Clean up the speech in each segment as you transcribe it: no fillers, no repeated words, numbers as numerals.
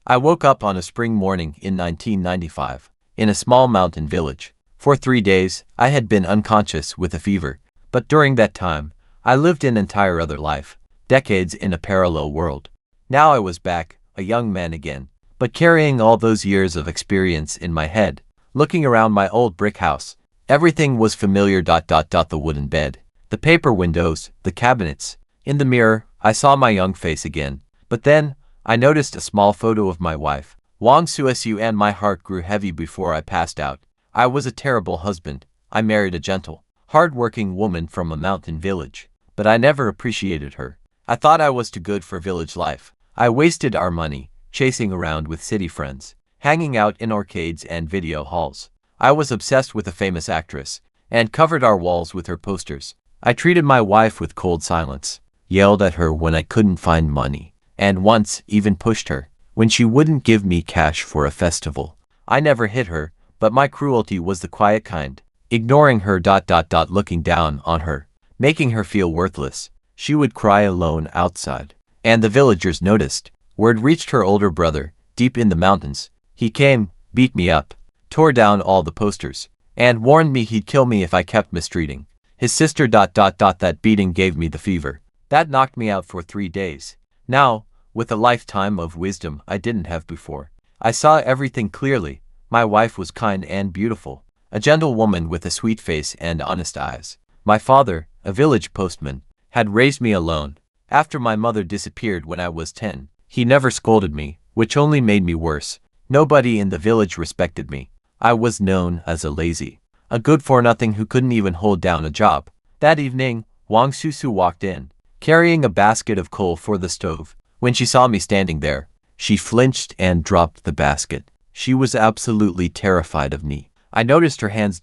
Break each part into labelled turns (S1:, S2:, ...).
S1: I woke up on a spring morning in 1995, in a small mountain village. For 3 days, I had been unconscious with a fever, but during that time, I lived an entire other life, decades in a parallel world. Now I was back, a young man again, but carrying all those years of experience in my head. Looking around my old brick house, everything was familiar. The wooden bed, the paper windows, the cabinets. In the mirror, I saw my young face again, but then, I noticed a small photo of my wife, Wang Suesu, and my heart grew heavy before I passed out. I was a terrible husband. I married a gentle, hard-working woman from a mountain village, but I never appreciated her. I thought I was too good for village life. I wasted our money, chasing around with city friends, hanging out in arcades and video halls. I was obsessed with a famous actress, and covered our walls with her posters. I treated my wife with cold silence, yelled at her when I couldn't find money, and once even pushed her when she wouldn't give me cash for a festival. I never hit her, but my cruelty was the quiet kind, ignoring her. Looking down on her, making her feel worthless. She would cry alone outside, and the villagers noticed. Word reached her older brother, deep in the mountains. He came, beat me up, tore down all the posters, and warned me he'd kill me if I kept mistreating his sister. That beating gave me the fever. That knocked me out for 3 days. Now, with a lifetime of wisdom I didn't have before, I saw everything clearly. My wife was kind and beautiful, a gentle woman with a sweet face and honest eyes. My father, a village postman, had raised me alone. After my mother disappeared when I was 10, he never scolded me, which only made me worse. Nobody in the village respected me. I was known as a lazy, a good-for-nothing who couldn't even hold down a job. That evening, Wang Susu walked in, carrying a basket of coal for the stove. When she saw me standing there, she flinched and dropped the basket. She was absolutely terrified of me. I noticed her hands.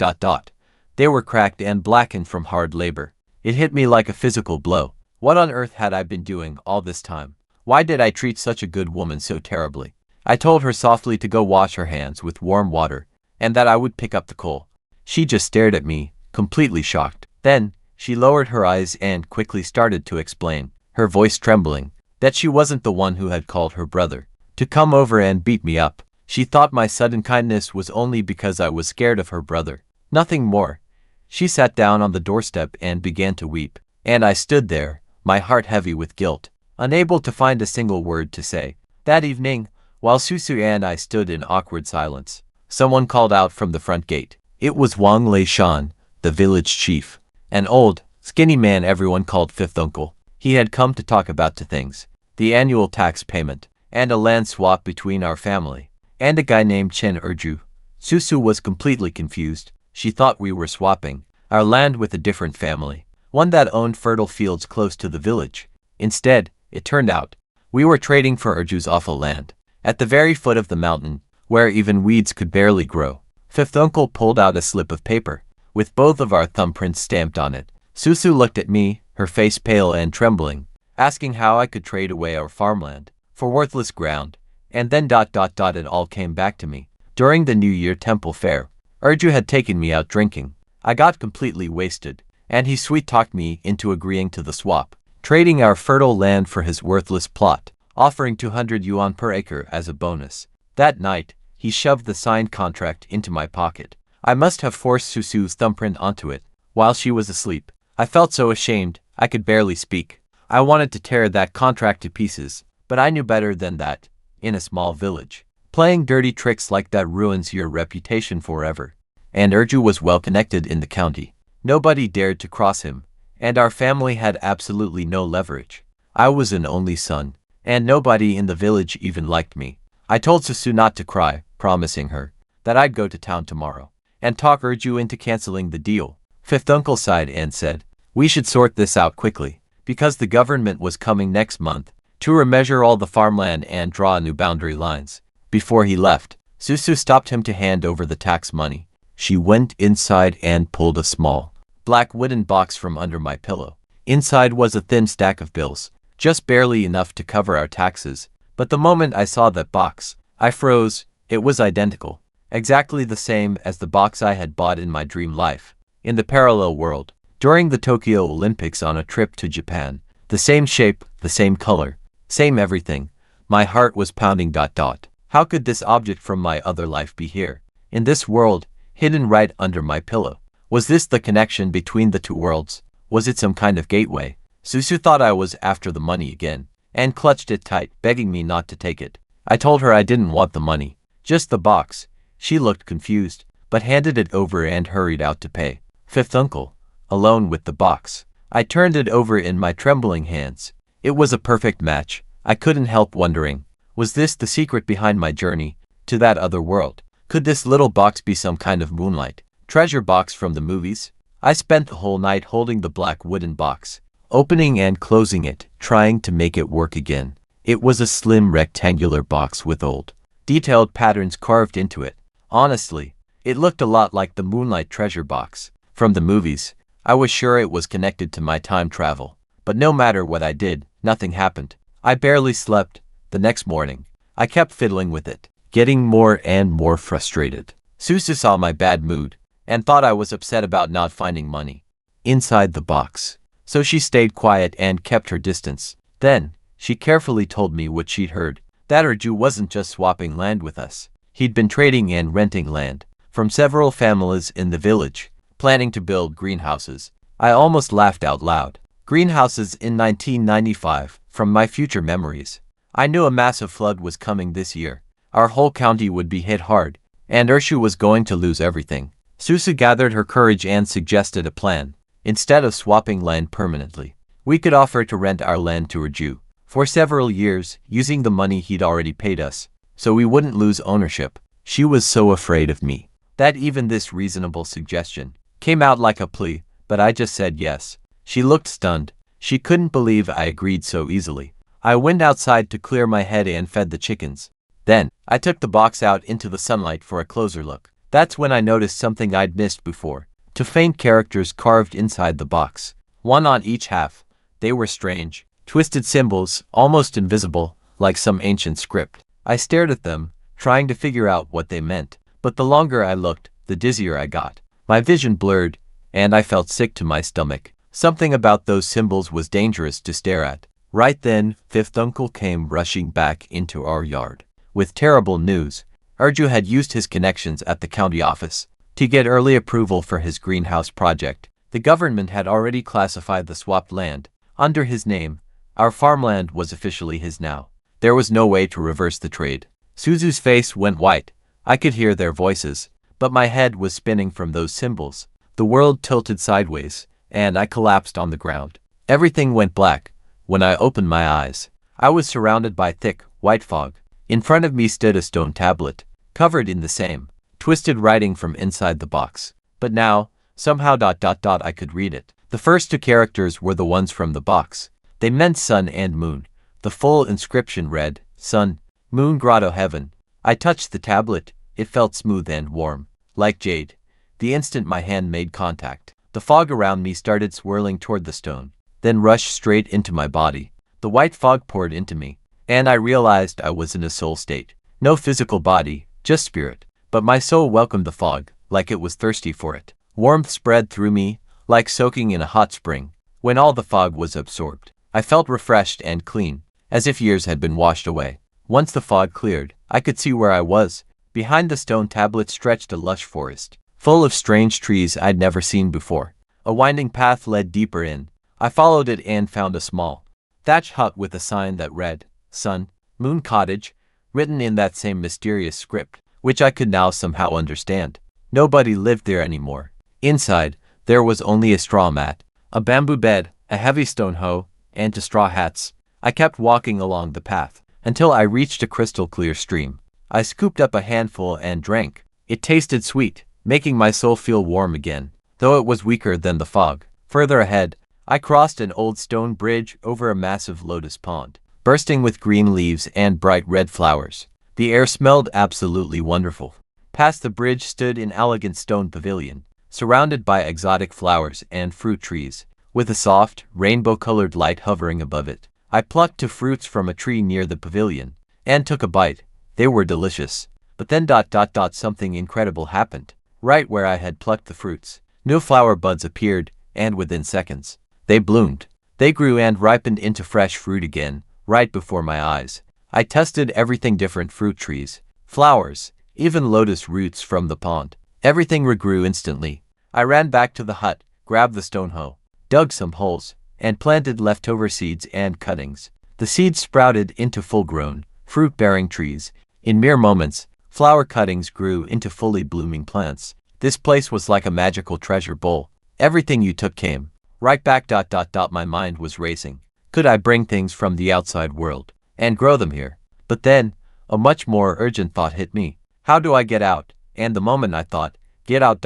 S1: They were cracked and blackened from hard labor. It hit me like a physical blow. What on earth had I been doing all this time? Why did I treat such a good woman so terribly? I told her softly to go wash her hands with warm water, and that I would pick up the coal. She just stared at me, completely shocked. Then, she lowered her eyes and quickly started to explain, her voice trembling, that she wasn't the one who had called her brother to come over and beat me up. She thought my sudden kindness was only because I was scared of her brother. Nothing more. She sat down on the doorstep and began to weep, and I stood there, my heart heavy with guilt, unable to find a single word to say. That evening, while Susu and I stood in awkward silence, someone called out from the front gate. It was Wang Leishan, the village chief, an old, skinny man everyone called Fifth Uncle. He had come to talk about two things: the annual tax payment, and a land swap between our family and a guy named Chen Erju. Susu was completely confused. She thought we were swapping our land with a different family, one that owned fertile fields close to the village. Instead, it turned out, we were trading for Erju's awful land, at the very foot of the mountain, where even weeds could barely grow. Fifth Uncle pulled out a slip of paper, with both of our thumbprints stamped on it. Susu looked at me, her face pale and trembling, asking how I could trade away our farmland for worthless ground. And then it all came back to me. During the New Year temple fair, Erju had taken me out drinking. I got completely wasted, and he sweet-talked me into agreeing to the swap, trading our fertile land for his worthless plot, offering 200 yuan per acre as a bonus. That night, he shoved the signed contract into my pocket. I must have forced Susu's thumbprint onto it while she was asleep. I felt so ashamed, I could barely speak. I wanted to tear that contract to pieces, but I knew better than that. In a small village, playing dirty tricks like that ruins your reputation forever. And Erju was well connected in the county. Nobody dared to cross him, and our family had absolutely no leverage. I was an only son, and nobody in the village even liked me. I told Susu not to cry, promising her that I'd go to town tomorrow and talk Erju into canceling the deal. Fifth Uncle sighed and said, we should sort this out quickly, because the government was coming next month to remeasure all the farmland and draw new boundary lines. Before he left, Susu stopped him to hand over the tax money. She went inside and pulled a small, black wooden box from under my pillow. Inside was a thin stack of bills, just barely enough to cover our taxes. But the moment I saw that box, I froze. It was identical, exactly the same as the box I had bought in my dream life, in the parallel world, during the Tokyo Olympics on a trip to Japan. The same shape, the same color, same everything. My heart was pounding. How could this object from my other life be here? In this world, hidden right under my pillow. Was this the connection between the two worlds? Was it some kind of gateway? Susu thought I was after the money again, and clutched it tight, begging me not to take it. I told her I didn't want the money, just the box. She looked confused, but handed it over and hurried out to pay. Fifth uncle, alone with the box. I turned it over in my trembling hands. It was a perfect match. I couldn't help wondering, was this the secret behind my journey to that other world? Could this little box be some kind of moonlight treasure box from the movies? I spent the whole night holding the black wooden box, opening and closing it, trying to make it work again. It was a slim rectangular box with old, detailed patterns carved into it. Honestly, it looked a lot like the moonlight treasure box from the movies. I was sure it was connected to my time travel, but no matter what I did, nothing happened. I barely slept. The next morning, I kept fiddling with it, getting more and more frustrated. Susu saw my bad mood and thought I was upset about not finding money inside the box. So she stayed quiet and kept her distance. Then, she carefully told me what she'd heard, that Arju wasn't just swapping land with us. He'd been trading and renting land from several families in the village, planning to build greenhouses. I almost laughed out loud. Greenhouses in 1995, from my future memories. I knew a massive flood was coming this year. Our whole county would be hit hard, and Urshu was going to lose everything. Susu gathered her courage and suggested a plan. Instead of swapping land permanently, we could offer to rent our land to Arju for several years, using the money he'd already paid us, so we wouldn't lose ownership. She was so afraid of me that even this reasonable suggestion came out like a plea, but I just said yes. She looked stunned. She couldn't believe I agreed so easily. I went outside to clear my head and fed the chickens. Then, I took the box out into the sunlight for a closer look. That's when I noticed something I'd missed before. Two faint characters carved inside the box, one on each half. They were strange, twisted symbols, almost invisible, like some ancient script. I stared at them, trying to figure out what they meant, but the longer I looked, the dizzier I got. My vision blurred, and I felt sick to my stomach. Something about those symbols was dangerous to stare at. Right then, fifth uncle came rushing back into our yard with terrible news. Arju had used his connections at the county office to get early approval for his greenhouse project. The government had already classified the swapped land under his name. Our farmland was officially his now. There was no way to reverse the trade. Suzu's face went white. I could hear their voices, but my head was spinning from those symbols. The world tilted sideways, and I collapsed on the ground. Everything went black. When I opened my eyes, I was surrounded by thick, white fog. In front of me stood a stone tablet, covered in the same twisted writing from inside the box. But now, somehow I could read it. The first two characters were the ones from the box. They meant sun and moon. The full inscription read, Sun, Moon Grotto Heaven. I touched the tablet. It felt smooth and warm, like jade. The instant my hand made contact, the fog around me started swirling toward the stone, then rushed straight into my body. The white fog poured into me, and I realized I was in a soul state. No physical body, just spirit. But my soul welcomed the fog, like it was thirsty for it. Warmth spread through me, like soaking in a hot spring. When all the fog was absorbed, I felt refreshed and clean, as if years had been washed away. Once the fog cleared, I could see where I was. Behind the stone tablet stretched a lush forest, full of strange trees I'd never seen before. A winding path led deeper in. I followed it and found a small, thatched hut with a sign that read, Sun, Moon Cottage, written in that same mysterious script, which I could now somehow understand. Nobody lived there anymore. Inside, there was only a straw mat, a bamboo bed, a heavy stone hoe, and two straw hats. I kept walking along the path until I reached a crystal-clear stream. I scooped up a handful and drank. It tasted sweet, making my soul feel warm again, though it was weaker than the fog. Further ahead, I crossed an old stone bridge over a massive lotus pond, bursting with green leaves and bright red flowers. The air smelled absolutely wonderful. Past the bridge stood an elegant stone pavilion, surrounded by exotic flowers and fruit trees, with a soft, rainbow-colored light hovering above it. I plucked two fruits from a tree near the pavilion, and took a bite. They were delicious. But then something incredible happened. Right where I had plucked the fruits, new flower buds appeared, and within seconds, they bloomed. They grew and ripened into fresh fruit again, right before my eyes. I tested everything: different fruit trees, flowers, even lotus roots from the pond. Everything regrew instantly. I ran back to the hut, grabbed the stone hoe, dug some holes, and planted leftover seeds and cuttings. The seeds sprouted into full-grown, fruit-bearing trees. In mere moments, flower cuttings grew into fully blooming plants. This place was like a magical treasure bowl. Everything you took came right back. My mind was racing. Could I bring things from the outside world and grow them here? But then, a much more urgent thought hit me. How do I get out? And the moment I thought, get out.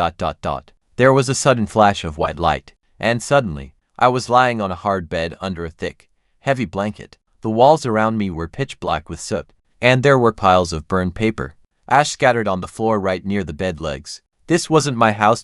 S1: There was a sudden flash of white light, and suddenly, I was lying on a hard bed under a thick, heavy blanket. The walls around me were pitch black with soot, and there were piles of burned paper, ash scattered on the floor right near the bed legs. This wasn't my house.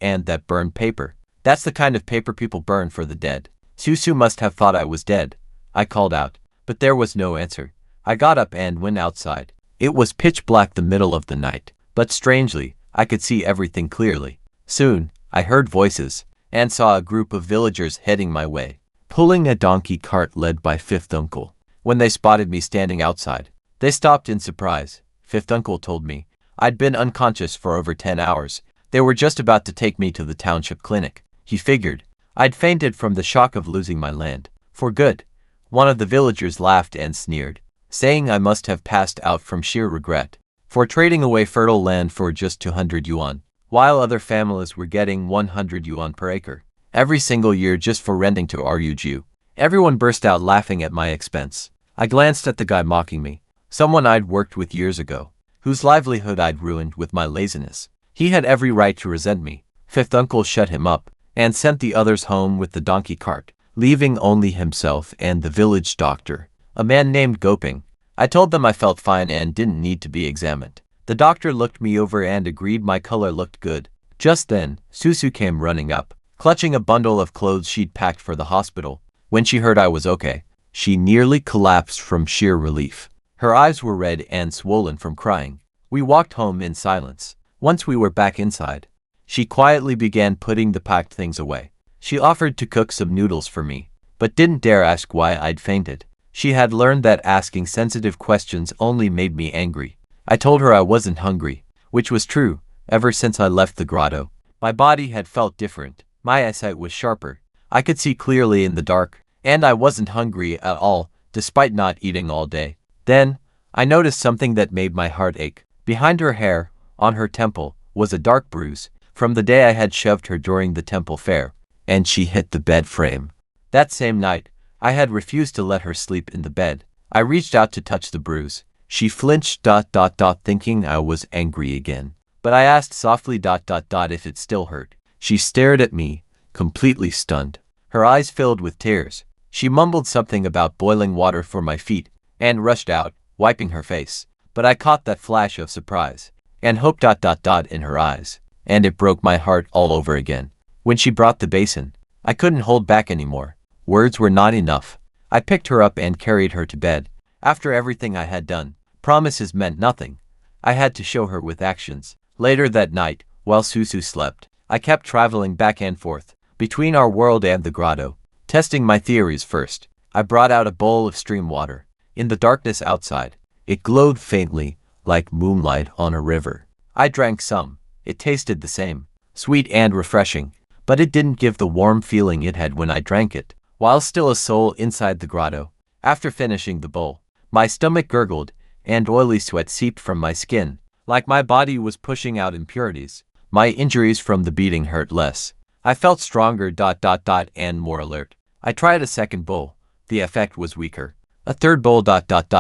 S1: And that burned paper. That's the kind of paper people burn for the dead. Susu must have thought I was dead. I called out, but there was no answer. I got up and went outside. It was pitch black the middle of the night, but strangely, I could see everything clearly. Soon, I heard voices, and saw a group of villagers heading my way, pulling a donkey cart led by Fifth Uncle. When they spotted me standing outside, they stopped in surprise. Fifth Uncle told me I'd been unconscious for over 10 hours. They were just about to take me to the township clinic. He figured I'd fainted from the shock of losing my land for good. One of the villagers laughed and sneered, saying I must have passed out from sheer regret for trading away fertile land for just 200 yuan, while other families were getting 100 yuan per acre every single year just for renting to Ruju. Everyone burst out laughing at my expense. I glanced at the guy mocking me, someone I'd worked with years ago, whose livelihood I'd ruined with my laziness. He had every right to resent me. Fifth Uncle shut him up and sent the others home with the donkey cart, leaving only himself and the village doctor, a man named Goping. I told them I felt fine and didn't need to be examined. The doctor looked me over and agreed my color looked good. Just then, Susu came running up, clutching a bundle of clothes she'd packed for the hospital. When she heard I was okay, she nearly collapsed from sheer relief. Her eyes were red and swollen from crying. We walked home in silence. Once we were back inside, she quietly began putting the packed things away. She offered to cook some noodles for me, but didn't dare ask why I'd fainted. She had learned that asking sensitive questions only made me angry. I told her I wasn't hungry, which was true. Ever since I left the grotto, my body had felt different. My eyesight was sharper. I could see clearly in the dark, and I wasn't hungry at all, despite not eating all day. Then, I noticed something that made my heart ache. Behind her hair, on her temple, was a dark bruise from the day I had shoved her during the temple fair, and she hit the bed frame. That same night, I had refused to let her sleep in the bed. I reached out to touch the bruise. She flinched, thinking I was angry again. But I asked softly, if it still hurt. She stared at me, completely stunned. Her eyes filled with tears. She mumbled something about boiling water for my feet, and rushed out, wiping her face. But I caught that flash of surprise and hope, in her eyes, and it broke my heart all over again. When she brought the basin, I couldn't hold back anymore. Words were not enough. I picked her up and carried her to bed. After everything I had done, promises meant nothing. I had to show her with actions. Later that night, while Susu slept, I kept traveling back and forth between our world and the grotto, testing my theories first. I brought out a bowl of stream water. In the darkness outside, it glowed faintly, like moonlight on a river. I drank some. It tasted the same, sweet and refreshing, but it didn't give the warm feeling it had when I drank it, while still a soul inside the grotto. After finishing the bowl, my stomach gurgled, and oily sweat seeped from my skin, like my body was pushing out impurities. My injuries from the beating hurt less. I felt stronger, and more alert. I tried a second bowl. The effect was weaker. A third bowl,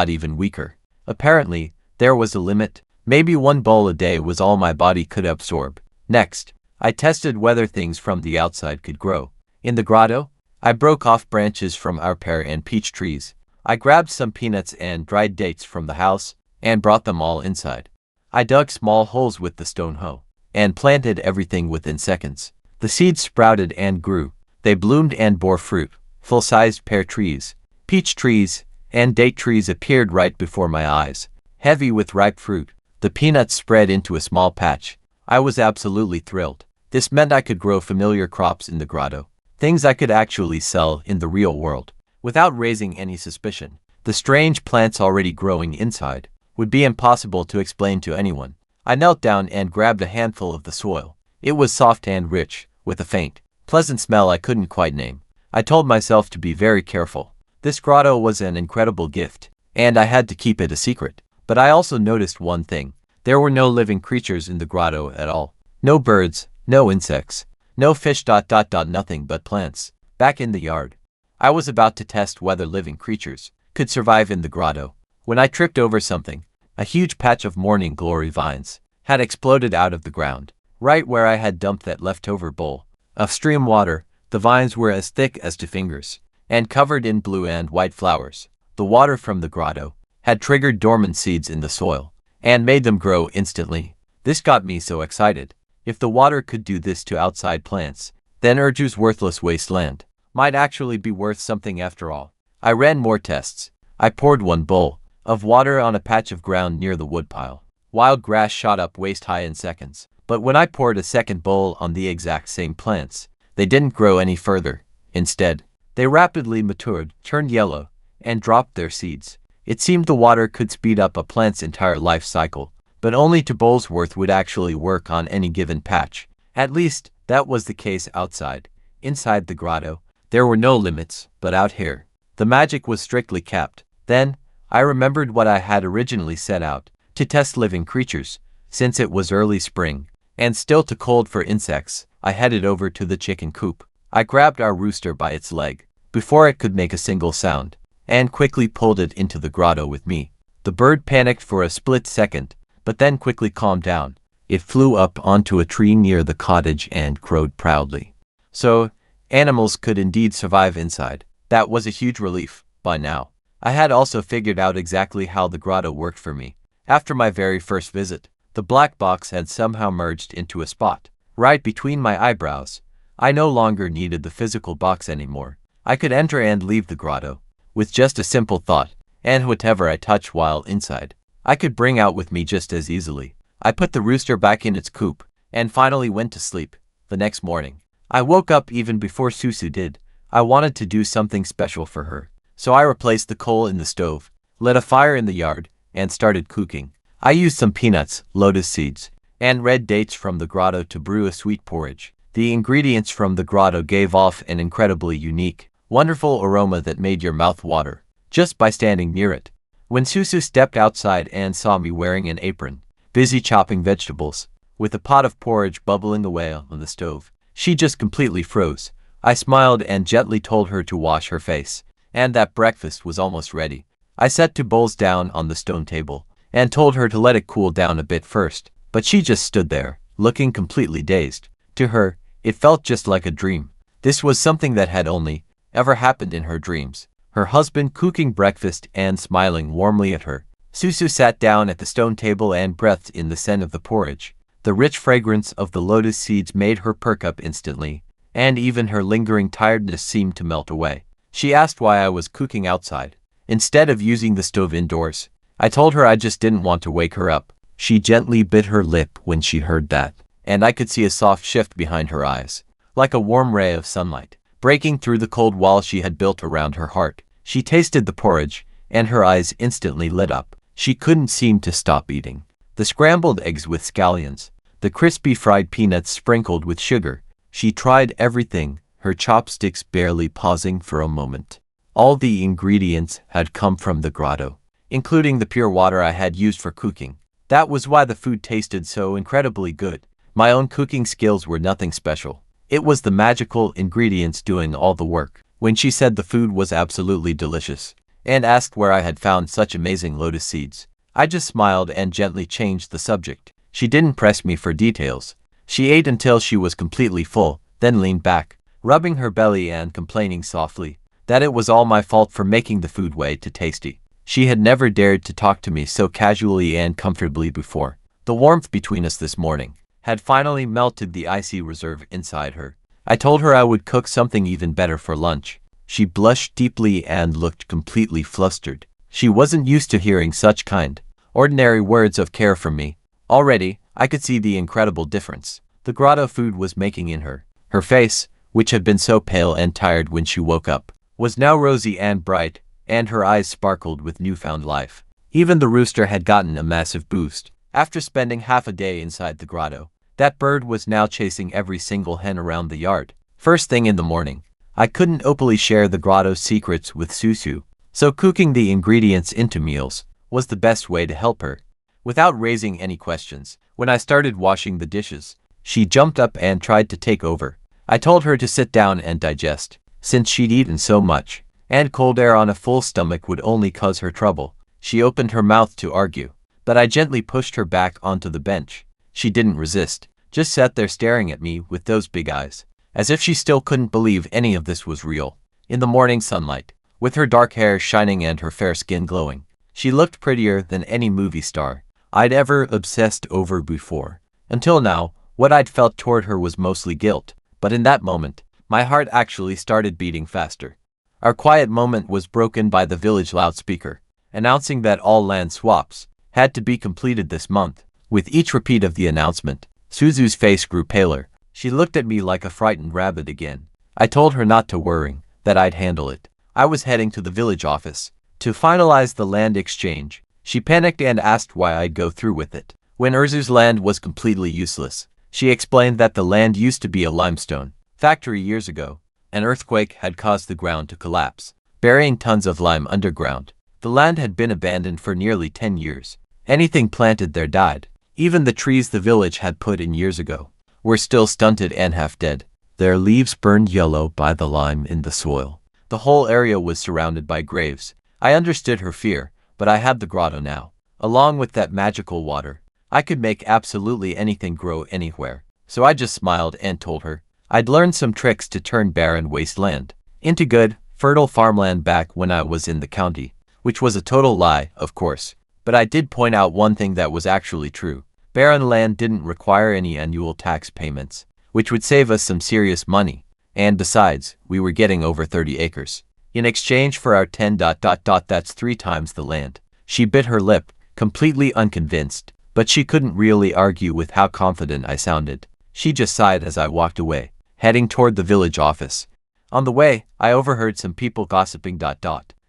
S1: even weaker. Apparently, there was a limit. Maybe one bowl a day was all my body could absorb. Next, I tested whether things from the outside could grow. In the grotto, I broke off branches from our pear and peach trees. I grabbed some peanuts and dried dates from the house and brought them all inside. I dug small holes with the stone hoe and planted everything within seconds. The seeds sprouted and grew. They bloomed and bore fruit. Full-sized pear trees, peach trees, and date trees appeared right before my eyes, heavy with ripe fruit. The peanuts spread into a small patch. I was absolutely thrilled. This meant I could grow familiar crops in the grotto, things I could actually sell in the real world, without raising any suspicion. The strange plants already growing inside would be impossible to explain to anyone. I knelt down and grabbed a handful of the soil. It was soft and rich, with a faint, pleasant smell I couldn't quite name. I told myself to be very careful. This grotto was an incredible gift, and I had to keep it a secret. But I also noticed one thing. There were no living creatures in the grotto at all. No birds, no insects, no fish. Nothing but plants. Back in the yard, I was about to test whether living creatures could survive in the grotto when I tripped over something. A huge patch of morning glory vines had exploded out of the ground, right where I had dumped that leftover bowl of stream water. The vines were as thick as 2 fingers and covered in blue and white flowers. The water from the grotto had triggered dormant seeds in the soil and made them grow instantly. This got me so excited. If the water could do this to outside plants, then Urju's worthless wasteland might actually be worth something after all. I ran more tests. I poured 1 bowl of water on a patch of ground near the woodpile. Wild grass shot up waist-high in seconds. But when I poured a second bowl on the exact same plants, they didn't grow any further. Instead, they rapidly matured, turned yellow, and dropped their seeds. It seemed the water could speed up a plant's entire life cycle, but only 2 bowls worth would actually work on any given patch. At least, that was the case outside. Inside the grotto, there were no limits, but out here, the magic was strictly capped. Then, I remembered what I had originally set out to test living creatures. Since it was early spring, and still too cold for insects, I headed over to the chicken coop. I grabbed our rooster by its leg, before it could make a single sound, and quickly pulled it into the grotto with me. The bird panicked for a split second, but then quickly calmed down. It flew up onto a tree near the cottage and crowed proudly. So, animals could indeed survive inside. That was a huge relief. By now, I had also figured out exactly how the grotto worked for me. After my very first visit, the black box had somehow merged into a spot right between my eyebrows. I no longer needed the physical box anymore. I could enter and leave the grotto with just a simple thought, and whatever I touched while inside, I could bring out with me just as easily. I put the rooster back in its coop and finally went to sleep. The next morning, I woke up even before Susu did. I wanted to do something special for her, so I replaced the coal in the stove, lit a fire in the yard, and started cooking. I used some peanuts, lotus seeds, and red dates from the grotto to brew a sweet porridge. The ingredients from the grotto gave off an incredibly unique, wonderful aroma that made your mouth water just by standing near it. When Susu stepped outside and saw me wearing an apron, busy chopping vegetables, with a pot of porridge bubbling away on the stove, she just completely froze. I smiled and gently told her to wash her face, and that breakfast was almost ready. I set 2 bowls down on the stone table and told her to let it cool down a bit first, but she just stood there, looking completely dazed. To her, it felt just like a dream. This was something that had only ever happened in her dreams. Her husband cooking breakfast and smiling warmly at her. Susu sat down at the stone table and breathed in the scent of the porridge. The rich fragrance of the lotus seeds made her perk up instantly, and even her lingering tiredness seemed to melt away. She asked why I was cooking outside instead of using the stove indoors. I told her I just didn't want to wake her up. She gently bit her lip when she heard that, and I could see a soft shift behind her eyes, like a warm ray of sunlight, breaking through the cold wall she had built around her heart. She tasted the porridge, and her eyes instantly lit up. She couldn't seem to stop eating. The scrambled eggs with scallions, the crispy fried peanuts sprinkled with sugar. She tried everything, her chopsticks barely pausing for a moment. All the ingredients had come from the grotto, including the pure water I had used for cooking. That was why the food tasted so incredibly good. My own cooking skills were nothing special. It was the magical ingredients doing all the work. When she said the food was absolutely delicious, and asked where I had found such amazing lotus seeds, I just smiled and gently changed the subject. She didn't press me for details. She ate until she was completely full, then leaned back, rubbing her belly and complaining softly that it was all my fault for making the food way too tasty. She had never dared to talk to me so casually and comfortably before. The warmth between us this morning had finally melted the icy reserve inside her. I told her I would cook something even better for lunch. She blushed deeply and looked completely flustered. She wasn't used to hearing such kind, ordinary words of care from me. Already, I could see the incredible difference the grotto food was making in her. Her face, which had been so pale and tired when she woke up, was now rosy and bright, and her eyes sparkled with newfound life. Even the rooster had gotten a massive boost. After spending half a day inside the grotto, that bird was now chasing every single hen around the yard. First thing in the morning, I couldn't openly share the grotto's secrets with Susu, so cooking the ingredients into meals was the best way to help her. Without raising any questions, when I started washing the dishes, she jumped up and tried to take over. I told her to sit down and digest, since she'd eaten so much, and cold air on a full stomach would only cause her trouble. She opened her mouth to argue, but I gently pushed her back onto the bench. She didn't resist, just sat there staring at me with those big eyes, as if she still couldn't believe any of this was real. In the morning sunlight, with her dark hair shining and her fair skin glowing, she looked prettier than any movie star I'd ever obsessed over before. Until now, what I'd felt toward her was mostly guilt, but in that moment, my heart actually started beating faster. Our quiet moment was broken by the village loudspeaker, announcing that all land swaps had to be completed this month. With each repeat of the announcement, Suzu's face grew paler. She looked at me like a frightened rabbit again. I told her not to worry, that I'd handle it. I was heading to the village office to finalize the land exchange. She panicked and asked why I'd go through with it, when Urzu's land was completely useless. She explained that the land used to be a limestone factory years ago. An earthquake had caused the ground to collapse, burying tons of lime underground. The land had been abandoned for nearly 10 years. Anything planted there died. Even the trees the village had put in years ago were still stunted and half dead, their leaves burned yellow by the lime in the soil. The whole area was surrounded by graves. I understood her fear, but I had the grotto now. Along with that magical water, I could make absolutely anything grow anywhere. So I just smiled and told her I'd learned some tricks to turn barren wasteland into good, fertile farmland back when I was in the county, which was a total lie, of course. But I did point out one thing that was actually true. Barren land didn't require any annual tax payments, which would save us some serious money. And besides, we were getting over 30 acres. In exchange for our 10. That's 3 times the land. She bit her lip, completely unconvinced, but she couldn't really argue with how confident I sounded. She just sighed as I walked away, heading toward the village office. On the way, I overheard some people gossiping.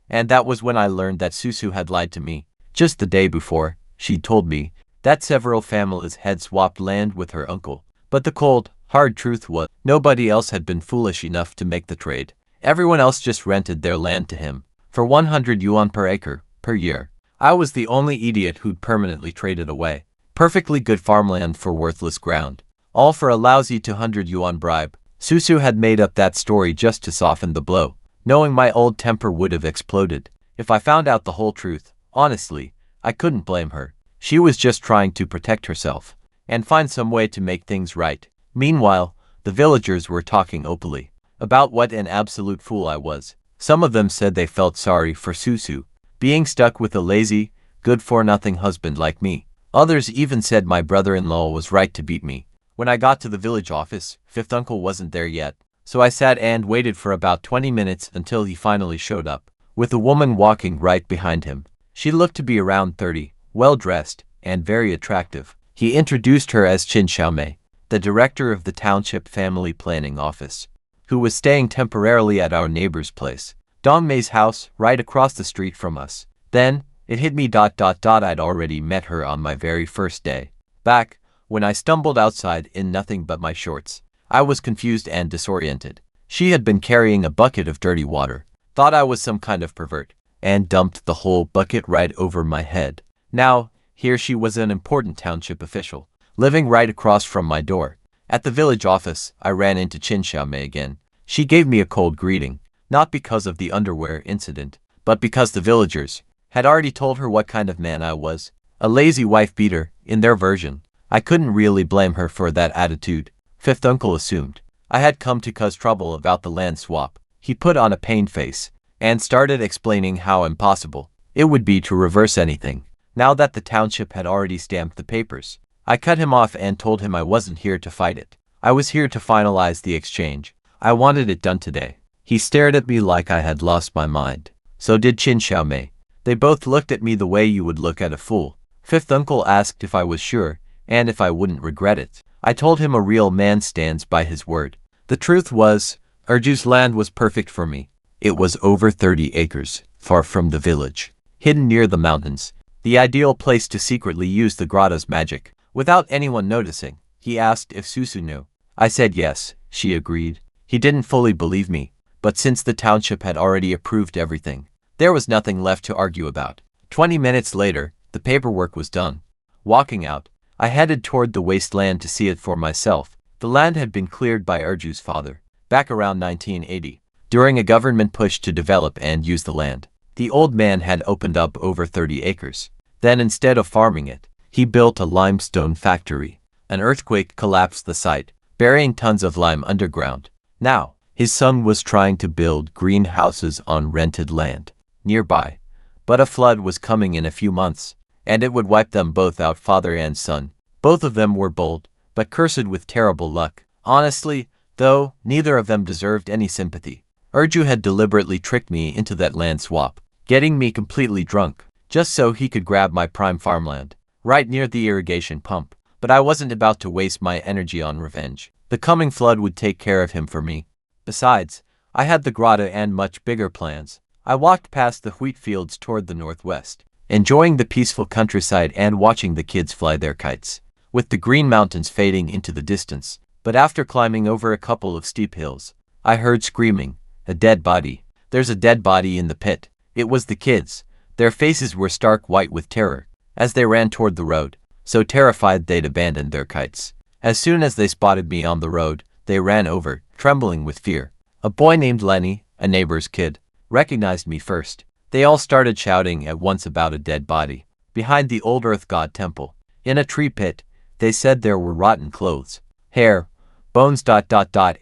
S1: And that was when I learned that Susu had lied to me. Just the day before, she'd told me that several families had swapped land with her uncle. But the cold, hard truth was, nobody else had been foolish enough to make the trade. Everyone else just rented their land to him for 100 yuan per acre, per year. I was the only idiot who'd permanently traded away perfectly good farmland for worthless ground, all for a lousy 200 yuan bribe. Susu had made up that story just to soften the blow, knowing my old temper would have exploded if I found out the whole truth. Honestly, I couldn't blame her. She was just trying to protect herself and find some way to make things right. Meanwhile, the villagers were talking openly about what an absolute fool I was. Some of them said they felt sorry for Susu being stuck with a lazy, good-for-nothing husband like me. Others even said my brother-in-law was right to beat me. When I got to the village office, fifth uncle wasn't there yet, so I sat and waited for about 20 minutes until he finally showed up, with a woman walking right behind him. She looked to be around 30, well-dressed, and very attractive. He introduced her as Qin Xiaomei, the director of the township family planning office, who was staying temporarily at our neighbor's place, Dong Mei's house, right across the street from us. Then, it hit me. I'd already met her on my very first day back, when I stumbled outside in nothing but my shorts. I was confused and disoriented. She had been carrying a bucket of dirty water, thought I was some kind of pervert, and dumped the whole bucket right over my head. Now, here she was, an important township official, living right across from my door. At the village office, I ran into Qin Xiaomei again. She gave me a cold greeting, not because of the underwear incident, but because the villagers had already told her what kind of man I was. A lazy wife-beater, in their version. I couldn't really blame her for that attitude. Fifth uncle assumed I had come to cause trouble about the land swap. He put on a pained face and started explaining how impossible it would be to reverse anything, now that the township had already stamped the papers. I cut him off and told him I wasn't here to fight it. I was here to finalize the exchange. I wanted it done today. He stared at me like I had lost my mind. So did Qin Xiaomei. They both looked at me the way you would look at a fool. Fifth uncle asked if I was sure, and if I wouldn't regret it. I told him a real man stands by his word. The truth was, Urju's land was perfect for me. It was over 30 acres, far from the village, hidden near the mountains. The ideal place to secretly use the grotto's magic, without anyone noticing. He asked if Susu knew. I said yes, she agreed. He didn't fully believe me, but since the township had already approved everything, there was nothing left to argue about. 20 minutes later, the paperwork was done. Walking out, I headed toward the wasteland to see it for myself. The land had been cleared by Urju's father, back around 1980, during a government push to develop and use the land. The old man had opened up over 30 acres. Then instead of farming it, he built a limestone factory. An earthquake collapsed the site, burying tons of lime underground. Now, his son was trying to build greenhouses on rented land nearby, but a flood was coming in a few months, and it would wipe them both out, father and son. Both of them were bold, but cursed with terrible luck. Honestly, though, neither of them deserved any sympathy. Urju had deliberately tricked me into that land swap, getting me completely drunk, just so he could grab my prime farmland, right near the irrigation pump. But I wasn't about to waste my energy on revenge. The coming flood would take care of him for me. Besides, I had the grotto and much bigger plans. I walked past the wheat fields toward the northwest, enjoying the peaceful countryside and watching the kids fly their kites, with the green mountains fading into the distance. But after climbing over a couple of steep hills, I heard screaming. A dead body. There's a dead body in the pit. It was the kids. Their faces were stark white with terror, as they ran toward the road, so terrified they'd abandoned their kites. As soon as they spotted me on the road, they ran over, trembling with fear. A boy named Lenny, a neighbor's kid, recognized me first. They all started shouting at once about a dead body, behind the old earth god temple. In a tree pit, they said there were rotten clothes, hair, bones,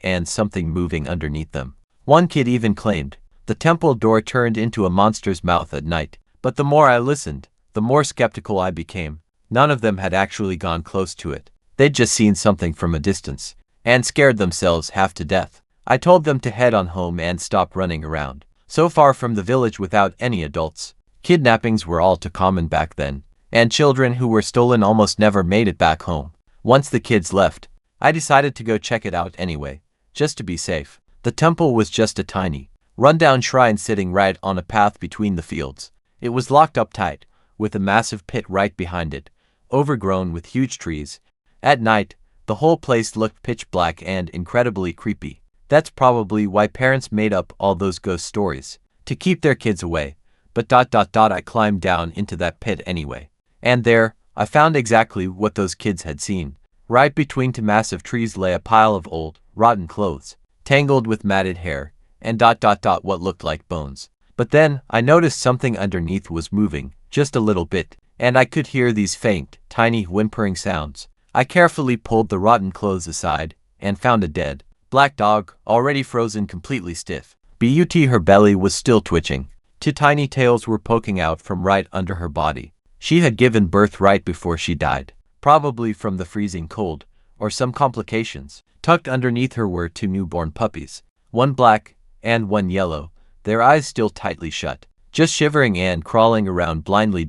S1: and something moving underneath them. One kid even claimed, the temple door turned into a monster's mouth at night. But the more I listened, the more skeptical I became. None of them had actually gone close to it. They'd just seen something from a distance, and scared themselves half to death. I told them to head on home and stop running around, so far from the village without any adults. Kidnappings were all too common back then, and children who were stolen almost never made it back home. Once the kids left, I decided to go check it out anyway, just to be safe. The temple was just a tiny, rundown shrine sitting right on a path between the fields. It was locked up tight, with a massive pit right behind it, overgrown with huge trees. At night, the whole place looked pitch black and incredibly creepy. That's probably why parents made up all those ghost stories, to keep their kids away. But I climbed down into that pit anyway. And there, I found exactly what those kids had seen. Right between two massive trees lay a pile of old, rotten clothes, tangled with matted hair, and what looked like bones. But then, I noticed something underneath was moving, just a little bit, and I could hear these faint, tiny whimpering sounds. I carefully pulled the rotten clothes aside, and found a dead, black dog, already frozen completely stiff. Her belly was still twitching. Two tiny tails were poking out from right under her body. She had given birth right before she died, probably from the freezing cold, or some complications. Tucked underneath her were two newborn puppies, one black and one yellow, their eyes still tightly shut, just shivering and crawling around blindly.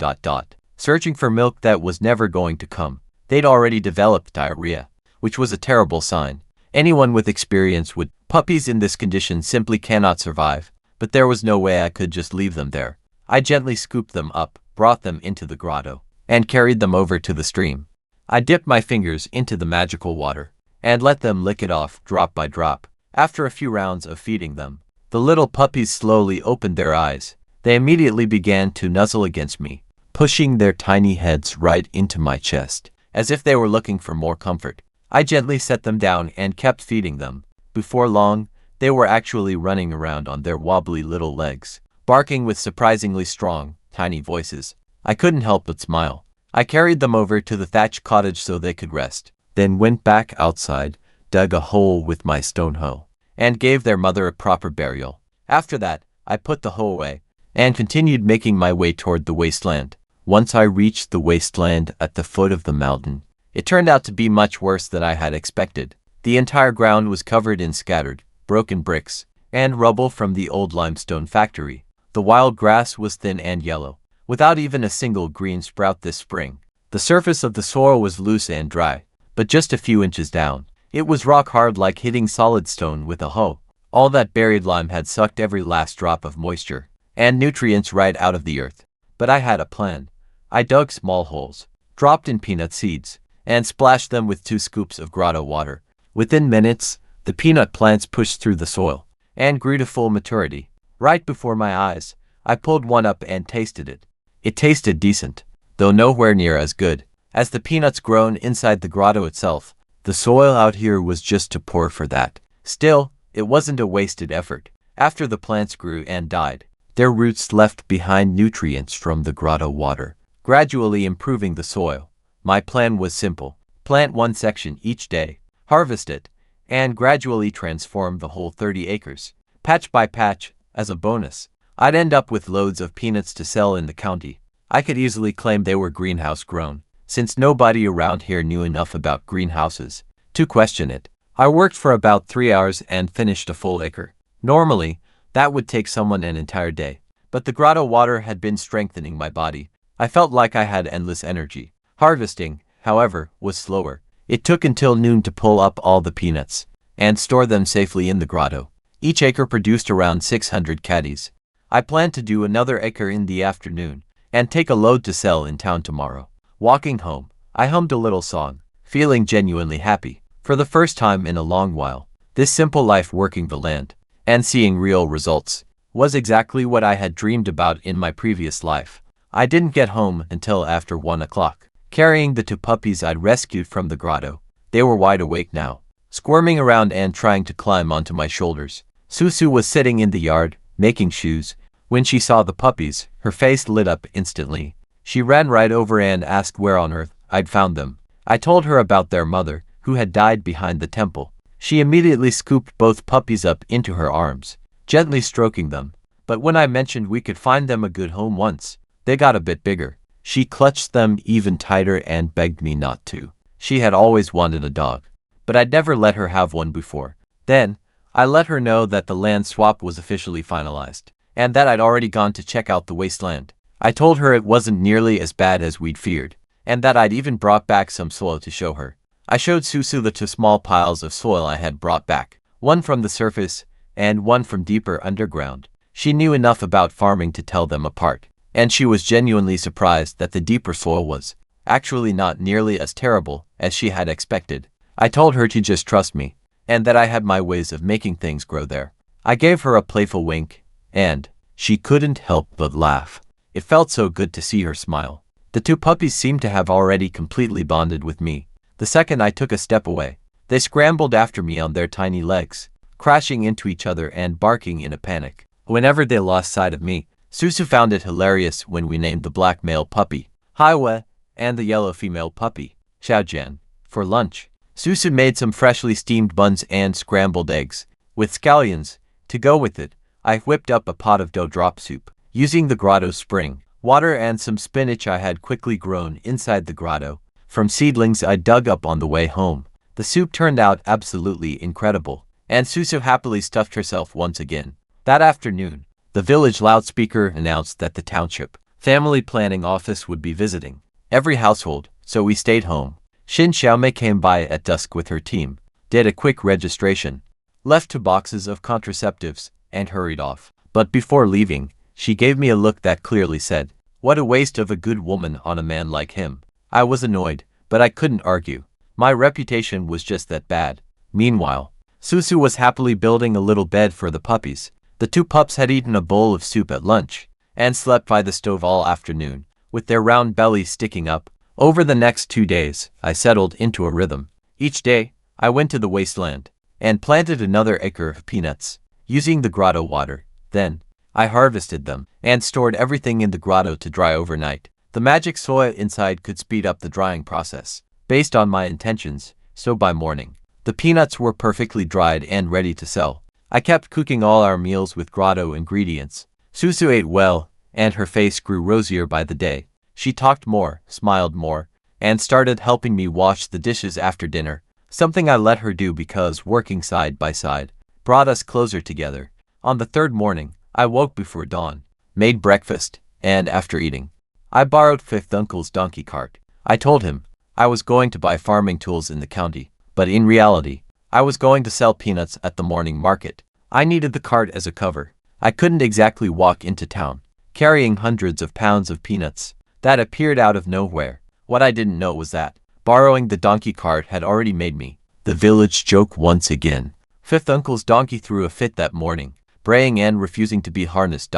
S1: Searching for milk that was never going to come. They'd already developed diarrhea, which was a terrible sign. Anyone with experience would. Puppies in this condition simply cannot survive, but there was no way I could just leave them there. I gently scooped them up, brought them into the grotto, and carried them over to the stream. I dipped my fingers into the magical water, and let them lick it off drop by drop. After a few rounds of feeding them, the little puppies slowly opened their eyes. They immediately began to nuzzle against me, pushing their tiny heads right into my chest, as if they were looking for more comfort. I gently set them down and kept feeding them. Before long, they were actually running around on their wobbly little legs, barking with surprisingly strong, tiny voices. I couldn't help but smile. I carried them over to the thatched cottage so they could rest, then went back outside, dug a hole with my stone hoe, and gave their mother a proper burial. After that, I put the hoe away, and continued making my way toward the wasteland. Once I reached the wasteland at the foot of the mountain, it turned out to be much worse than I had expected. The entire ground was covered in scattered, broken bricks, and rubble from the old limestone factory. The wild grass was thin and yellow, without even a single green sprout this spring. The surface of the soil was loose and dry, but just a few inches down. It was rock hard, like hitting solid stone with a hoe. All that buried lime had sucked every last drop of moisture and nutrients right out of the earth. But I had a plan. I dug small holes, dropped in peanut seeds, and splashed them with 2 scoops of grotto water. Within minutes, the peanut plants pushed through the soil and grew to full maturity. Right before my eyes, I pulled one up and tasted it. It tasted decent, though nowhere near as good as the peanuts grown inside the grotto itself. The soil out here was just too poor for that. Still, it wasn't a wasted effort. After the plants grew and died, their roots left behind nutrients from the grotto water, gradually improving the soil. My plan was simple: plant 1 section each day, harvest it, and gradually transform the whole 30 acres, patch by patch. As a bonus, I'd end up with loads of peanuts to sell in the county. I could easily claim they were greenhouse grown, since nobody around here knew enough about greenhouses to question it. I worked for about 3 hours and finished a full acre. Normally, that would take someone an entire day, but the grotto water had been strengthening my body. I felt like I had endless energy. Harvesting, however, was slower. It took until noon to pull up all the peanuts and store them safely in the grotto. Each acre produced around 600 caddies. I planned to do another acre in the afternoon and take a load to sell in town tomorrow. Walking home, I hummed a little song, feeling genuinely happy. For the first time in a long while, this simple life working the land and seeing real results was exactly what I had dreamed about in my previous life. I didn't get home until after 1 o'clock, carrying the 2 puppies I'd rescued from the grotto. They were wide awake now, squirming around and trying to climb onto my shoulders. Susu was sitting in the yard, making shoes. When she saw the puppies, her face lit up instantly. She ran right over and asked where on earth I'd found them. I told her about their mother, who had died behind the temple. She immediately scooped both puppies up into her arms, gently stroking them. But when I mentioned we could find them a good home once, they got a bit bigger. She clutched them even tighter and begged me not to. She had always wanted a dog, but I'd never let her have one before. Then, I let her know that the land swap was officially finalized, and that I'd already gone to check out the wasteland. I told her it wasn't nearly as bad as we'd feared, and that I'd even brought back some soil to show her. I showed Susu the 2 small piles of soil I had brought back, one from the surface and one from deeper underground. She knew enough about farming to tell them apart, and she was genuinely surprised that the deeper soil was actually not nearly as terrible as she had expected. I told her to just trust me, and that I had my ways of making things grow there. I gave her a playful wink, and she couldn't help but laugh. It felt so good to see her smile. The 2 puppies seemed to have already completely bonded with me. The second I took a step away, they scrambled after me on their tiny legs, crashing into each other and barking in a panic. Whenever they lost sight of me, Susu found it hilarious when we named the black male puppy Haiwe and the yellow female puppy Xiaojian for lunch. Susu made some freshly steamed buns and scrambled eggs with scallions. To go with it, I whipped up a pot of dough drop soup, using the grotto spring water and some spinach I had quickly grown inside the grotto from seedlings I dug up on the way home. The soup turned out absolutely incredible, and Susu happily stuffed herself once again. That afternoon, the village loudspeaker announced that the township family planning office would be visiting every household, so we stayed home. Xin Xiaomei came by at dusk with her team, did a quick registration, left 2 boxes of contraceptives, and hurried off. But before leaving, she gave me a look that clearly said, "What a waste of a good woman on a man like him." I was annoyed, but I couldn't argue. My reputation was just that bad. Meanwhile, Susu was happily building a little bed for the puppies. The 2 pups had eaten a bowl of soup at lunch and slept by the stove all afternoon, with their round bellies sticking up. Over the next 2 days, I settled into a rhythm. Each day, I went to the wasteland and planted another acre of peanuts, using the grotto water. Then, I harvested them and stored everything in the grotto to dry overnight. The magic soil inside could speed up the drying process, based on my intentions, so by morning, the peanuts were perfectly dried and ready to sell. I kept cooking all our meals with grotto ingredients. Susu ate well, and her face grew rosier by the day. She talked more, smiled more, and started helping me wash the dishes after dinner, something I let her do because working side by side brought us closer together. On the 3rd morning, I woke before dawn, made breakfast, and after eating, I borrowed 5th Uncle's donkey cart. I told him I was going to buy farming tools in the county, but in reality, I was going to sell peanuts at the morning market. I needed the cart as a cover. I couldn't exactly walk into town, carrying hundreds of pounds of peanuts. that appeared out of nowhere. What I didn't know was that borrowing the donkey cart had already made me the village joke once again. Fifth uncle's donkey threw a fit that morning, braying and refusing to be harnessed.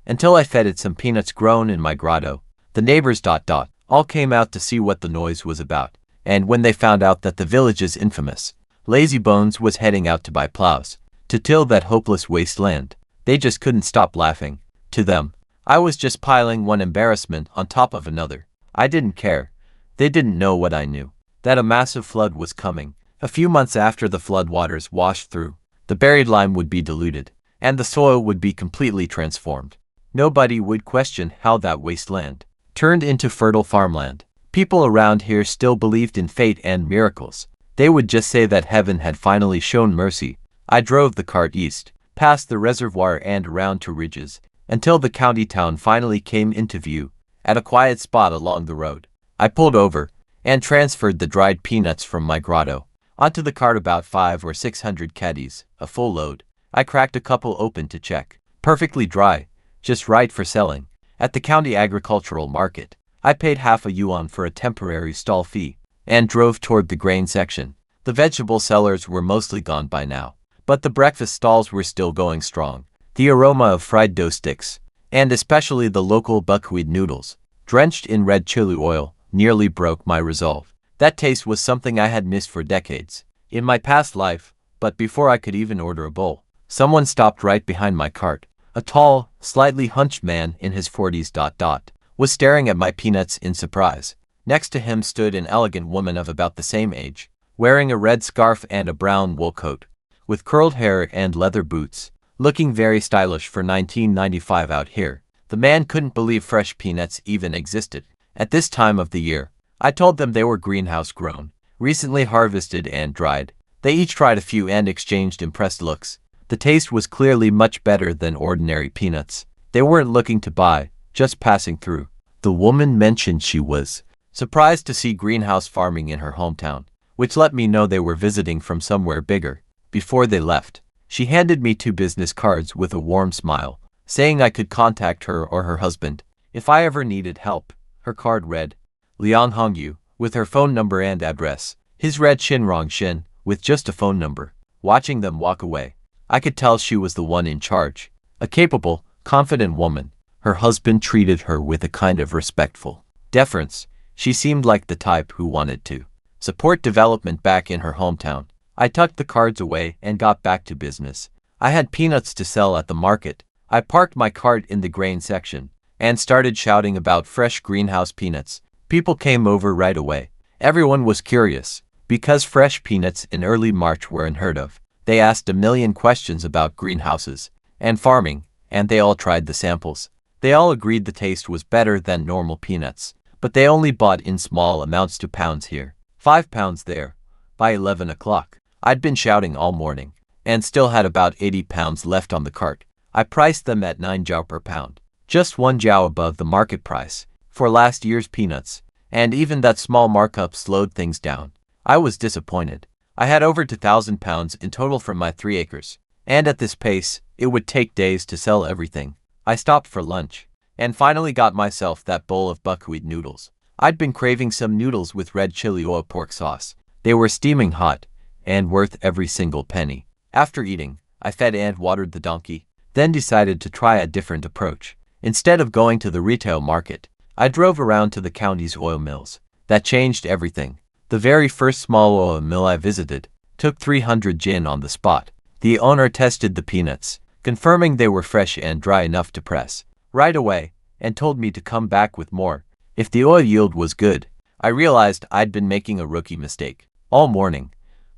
S1: Until I fed it some peanuts grown in my grotto. The neighbors all came out to see what the noise was about, and when they found out that the village's infamous Lazy Bones was heading out to buy plows to till that hopeless wasteland, they just couldn't stop laughing. To them, I was just piling one embarrassment on top of another. I didn't care. They didn't know what I knew, that a massive flood was coming. A few months after the flood waters washed through, the buried lime would be diluted, and the soil would be completely transformed. Nobody would question how that wasteland turned into fertile farmland. People around here still believed in fate and miracles. They would just say that heaven had finally shown mercy. I drove the cart east, past the reservoir and around to ridges, until the county town finally came into view. At a quiet spot along the road, I pulled over and transferred the dried peanuts from my grotto onto the cart, about 500 or 600 caddies, a full load. I cracked a couple open to check. Perfectly dry, just right for selling. At the county agricultural market, I paid half a yuan for a temporary stall fee and drove toward the grain section. The vegetable sellers were mostly gone by now, but the breakfast stalls were still going strong. The aroma of fried dough sticks, and especially the local buckwheat noodles, drenched in red chili oil, nearly broke my resolve. That taste was something I had missed for decades in my past life, but before I could even order a bowl, someone stopped right behind my cart. A tall, slightly hunched man in his 40s was staring at my peanuts in surprise. Next to him stood an elegant woman of about the same age, wearing a red scarf and a brown wool coat, with curled hair and leather boots, looking very stylish for 1995 out here. The man couldn't believe fresh peanuts even existed at this time of the year. I told them they were greenhouse grown, recently harvested and dried. They each tried a few and exchanged impressed looks. The taste was clearly much better than ordinary peanuts. They weren't looking to buy, just passing through. The woman mentioned she was surprised to see greenhouse farming in her hometown, which let me know they were visiting from somewhere bigger. Before they left, she handed me 2 business cards with a warm smile, saying I could contact her or her husband if I ever needed help. Her card read, Liang Hongyu, with her phone number and address. His read Shinrong Shin, with just a phone number. Watching them walk away, I could tell she was the one in charge, a capable, confident woman. Her husband treated her with a kind of respectful deference. She seemed like the type who wanted to support development back in her hometown. I tucked the cards away and got back to business. I had peanuts to sell at the market. I parked my cart in the grain section and started shouting about fresh greenhouse peanuts. People came over right away. Everyone was curious, because fresh peanuts in early March were unheard of. They asked a million questions about greenhouses and farming, and they all tried the samples. They all agreed the taste was better than normal peanuts, but they only bought in small amounts, 2 pounds here, 5 pounds there. By 11 o'clock, I'd been shouting all morning, and still had about 80 pounds left on the cart. I priced them at 9 jiao per pound, just 1 jiao above the market price for last year's peanuts, and even that small markup slowed things down. I was disappointed. I had over 2,000 pounds in total from my 3 acres, and at this pace, it would take days to sell everything. I stopped for lunch, and finally got myself that bowl of buckwheat noodles. I'd been craving some noodles with red chili oil pork sauce. They were steaming hot, and worth every single penny. After eating, I fed and watered the donkey, then decided to try a different approach. Instead of going to the retail market, I drove around to the county's oil mills. That changed everything. The very first small oil mill I visited took 300 jin on the spot. The owner tested the peanuts, confirming they were fresh and dry enough to press right away, and told me to come back with more if the oil yield was good. I realized I'd been making a rookie mistake. All morning,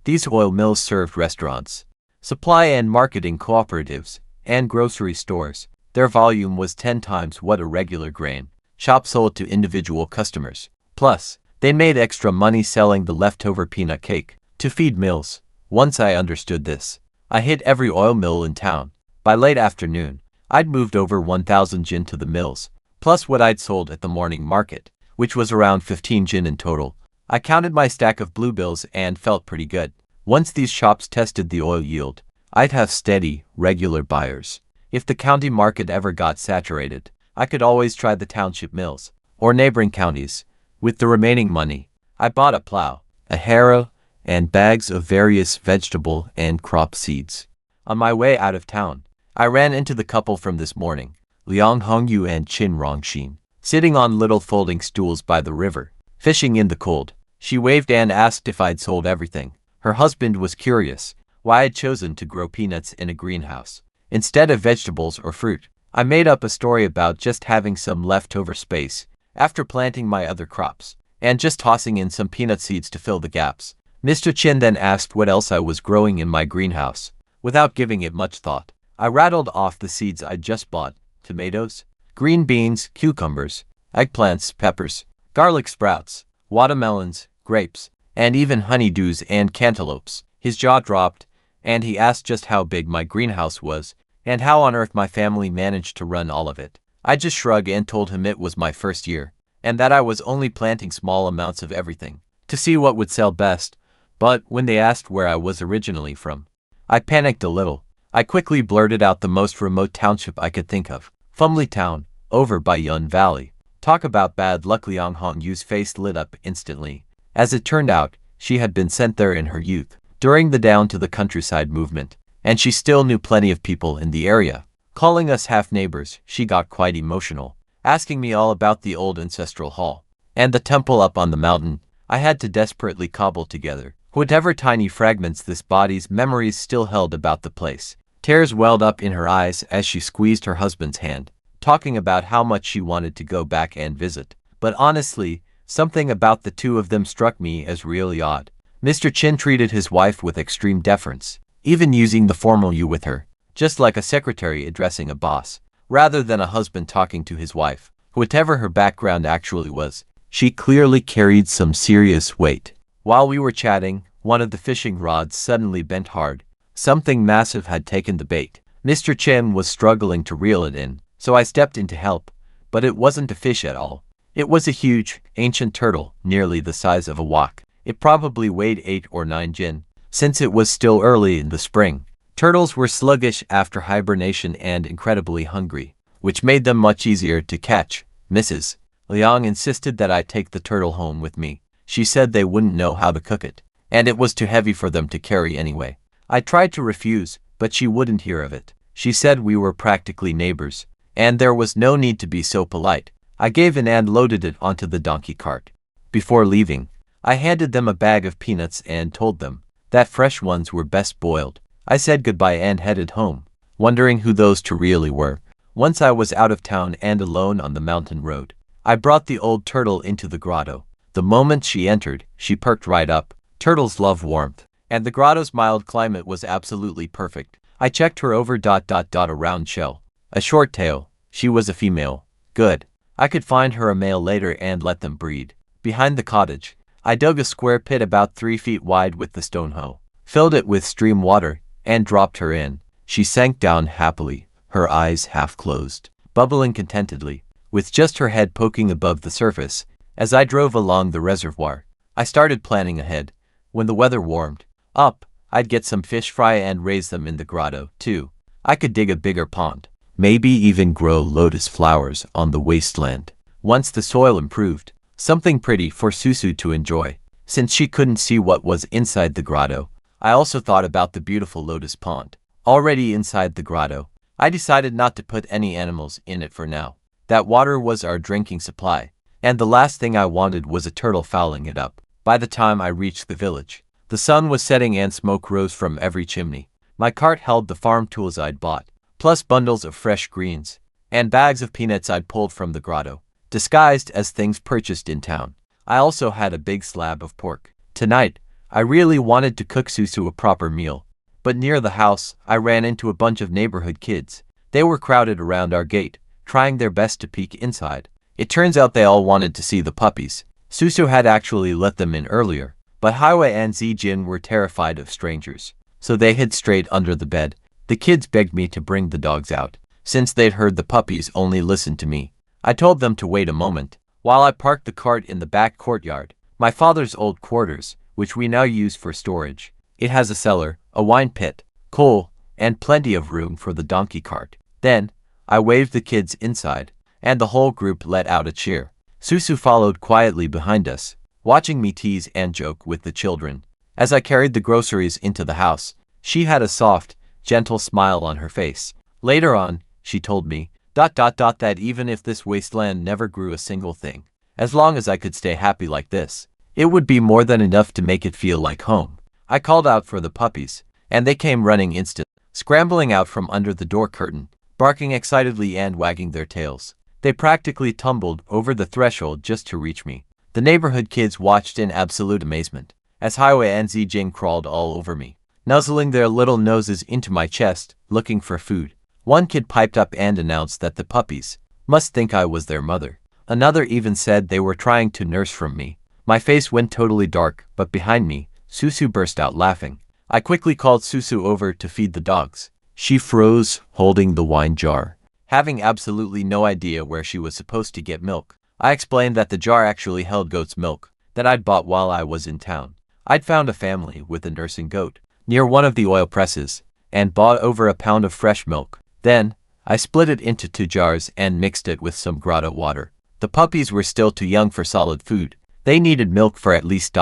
S1: these oil mills served restaurants, supply and marketing cooperatives, and grocery stores. Their volume was 10 times what a regular grain shop sold to individual customers. Plus, they made extra money selling the leftover peanut cake to feed mills. Once I understood this, I hit every oil mill in town. By late afternoon, I'd moved over 1,000 jin to the mills, plus what I'd sold at the morning market, which was around 15 jin in total. I counted my stack of blue bills and felt pretty good. Once these shops tested the oil yield, I'd have steady, regular buyers. If the county market ever got saturated, I could always try the township mills. or neighboring counties. With the remaining money, I bought a plow, a harrow, and bags of various vegetable and crop seeds. On my way out of town, I ran into the couple from this morning, Liang Hongyu and Qin Rongxin, sitting on little folding stools by the river, fishing in the cold. She waved and asked if I'd sold everything. Her husband was curious why I'd chosen to grow peanuts in a greenhouse instead of vegetables or fruit. I made up a story about just having some leftover space after planting my other crops, and just tossing in some peanut seeds to fill the gaps. Mr. Chin then asked what else I was growing in my greenhouse. Without giving it much thought, I rattled off the seeds I'd just bought: tomatoes, green beans, cucumbers, eggplants, peppers, garlic sprouts, watermelons, grapes, and even honeydews and cantaloupes. His jaw dropped, and he asked just how big my greenhouse was, and how on earth my family managed to run all of it. I just shrugged and told him it was my first year, and that I was only planting small amounts of everything to see what would sell best. But when they asked where I was originally from, I panicked a little. I quickly blurted out the most remote township I could think of: Fumli Town, over by Yun Valley. Talk about bad luck! Liang Hongyu's face lit up instantly. As it turned out, she had been sent there in her youth, during the Down to the Countryside movement, and she still knew plenty of people in the area. Calling us half-neighbors, she got quite emotional, asking me all about the old ancestral hall and the temple up on the mountain. I had to desperately cobble together whatever tiny fragments this body's memories still held about the place. Tears welled up in her eyes as she squeezed her husband's hand, talking about how much she wanted to go back and visit. But honestly, something about the two of them struck me as really odd. Mr. Chin treated his wife with extreme deference, even using the formal you with her, just like a secretary addressing a boss, rather than a husband talking to his wife. Whatever her background actually was, she clearly carried some serious weight. While we were chatting, one of the fishing rods suddenly bent hard. Something massive had taken the bait. Mr. Chen was struggling to reel it in, so I stepped in to help. But it wasn't a fish at all. It was a huge, ancient turtle, nearly the size of a wok. It probably weighed 8 or 9 jin, since it was still early in the spring. Turtles were sluggish after hibernation and incredibly hungry, which made them much easier to catch. Mrs. Liang insisted that I take the turtle home with me. She said they wouldn't know how to cook it, and it was too heavy for them to carry anyway. I tried to refuse, but she wouldn't hear of it. She said we were practically neighbors, and there was no need to be so polite. I gave in and loaded it onto the donkey cart. Before leaving, I handed them a bag of peanuts and told them that fresh ones were best boiled. I said goodbye and headed home, wondering who those two really were. Once I was out of town and alone on the mountain road, I brought the old turtle into the grotto. The moment she entered, she perked right up. Turtles love warmth, and the grotto's mild climate was absolutely perfect. I checked her over. A round shell, a short tail. She was a female. Good. I could find her a male later and let them breed. Behind the cottage, I dug a square pit about 3 feet wide with the stone hoe, filled it with stream water, and dropped her in. She sank down happily, her eyes half closed, bubbling contentedly, with just her head poking above the surface. As I drove along the reservoir, I started planning ahead. When the weather warmed up, I'd get some fish fry and raise them in the grotto, too. I could dig a bigger pond, maybe even grow lotus flowers on the wasteland. Once the soil improved, something pretty for Susu to enjoy, since she couldn't see what was inside the grotto. I also thought about the beautiful lotus pond, already inside the grotto. I decided not to put any animals in it for now. That water was our drinking supply, and the last thing I wanted was a turtle fouling it up. By the time I reached the village, the sun was setting and smoke rose from every chimney. My cart held the farm tools I'd bought, plus bundles of fresh greens, and bags of peanuts I'd pulled from the grotto, disguised as things purchased in town. I also had a big slab of pork. Tonight, I really wanted to cook Susu a proper meal, but near the house, I ran into a bunch of neighborhood kids. They were crowded around our gate, trying their best to peek inside. It turns out they all wanted to see the puppies. Susu had actually let them in earlier, but Highway and Zijin were terrified of strangers, so they hid straight under the bed. The kids begged me to bring the dogs out, since they'd heard the puppies only listened to me. I told them to wait a moment, while I parked the cart in the back courtyard, my father's old quarters, which we now use for storage. It has a cellar, a wine pit, coal, and plenty of room for the donkey cart. Then, I waved the kids inside, and the whole group let out a cheer. Susu followed quietly behind us, watching me tease and joke with the children. As I carried the groceries into the house, she had a soft, gentle smile on her face. Later on, she told me, that even if this wasteland never grew a single thing, as long as I could stay happy like this, it would be more than enough to make it feel like home. I called out for the puppies, and they came running instantly, scrambling out from under the door curtain, barking excitedly and wagging their tails. They practically tumbled over the threshold just to reach me. The neighborhood kids watched in absolute amazement, as Highway and Zijing crawled all over me, nuzzling their little noses into my chest, looking for food. One kid piped up and announced that the puppies must think I was their mother. Another even said they were trying to nurse from me. My face went totally dark, but behind me, Susu burst out laughing. I quickly called Susu over to feed the dogs. She froze, holding the wine jar, having absolutely no idea where she was supposed to get milk. I explained that the jar actually held goat's milk that I'd bought while I was in town. I'd found a family with a nursing goat near one of the oil presses and bought over a pound of fresh milk. Then, I split it into 2 jars and mixed it with some grotto water. The puppies were still too young for solid food. They needed milk for at least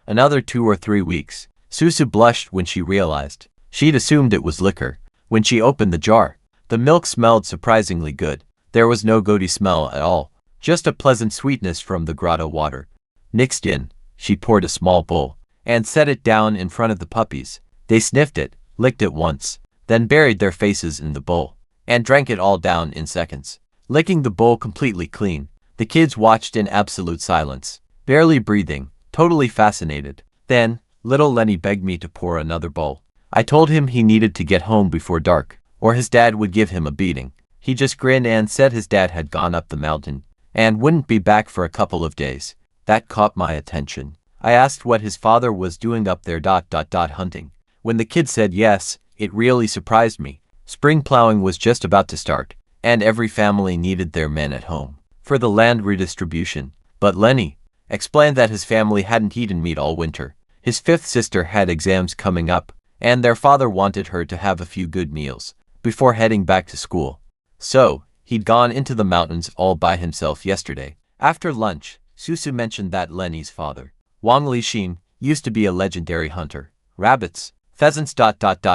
S1: another 2 or 3 weeks. Susu blushed when she realized. She'd assumed it was liquor. When she opened the jar, the milk smelled surprisingly good. There was no goaty smell at all, just a pleasant sweetness from the grotto water. Mixed in, she poured a small bowl and set it down in front of the puppies. They sniffed it, licked it once, then buried their faces in the bowl and drank it all down in seconds, licking the bowl completely clean. The kids watched in absolute silence, barely breathing, totally fascinated. Then, little Lenny begged me to pour another bowl. I told him he needed to get home before dark, or his dad would give him a beating. He just grinned and said his dad had gone up the mountain and wouldn't be back for a couple of days. That caught my attention. I asked what his father was doing up there hunting. When the kid said yes, it really surprised me. Spring plowing was just about to start, and every family needed their men at home for the land redistribution. But Lenny explained that his family hadn't eaten meat all winter. His 5th sister had exams coming up, and their father wanted her to have a few good meals before heading back to school. So, he'd gone into the mountains all by himself yesterday. After lunch, Susu mentioned that Lenny's father, Wang Lixin, used to be a legendary hunter. Rabbits, pheasants.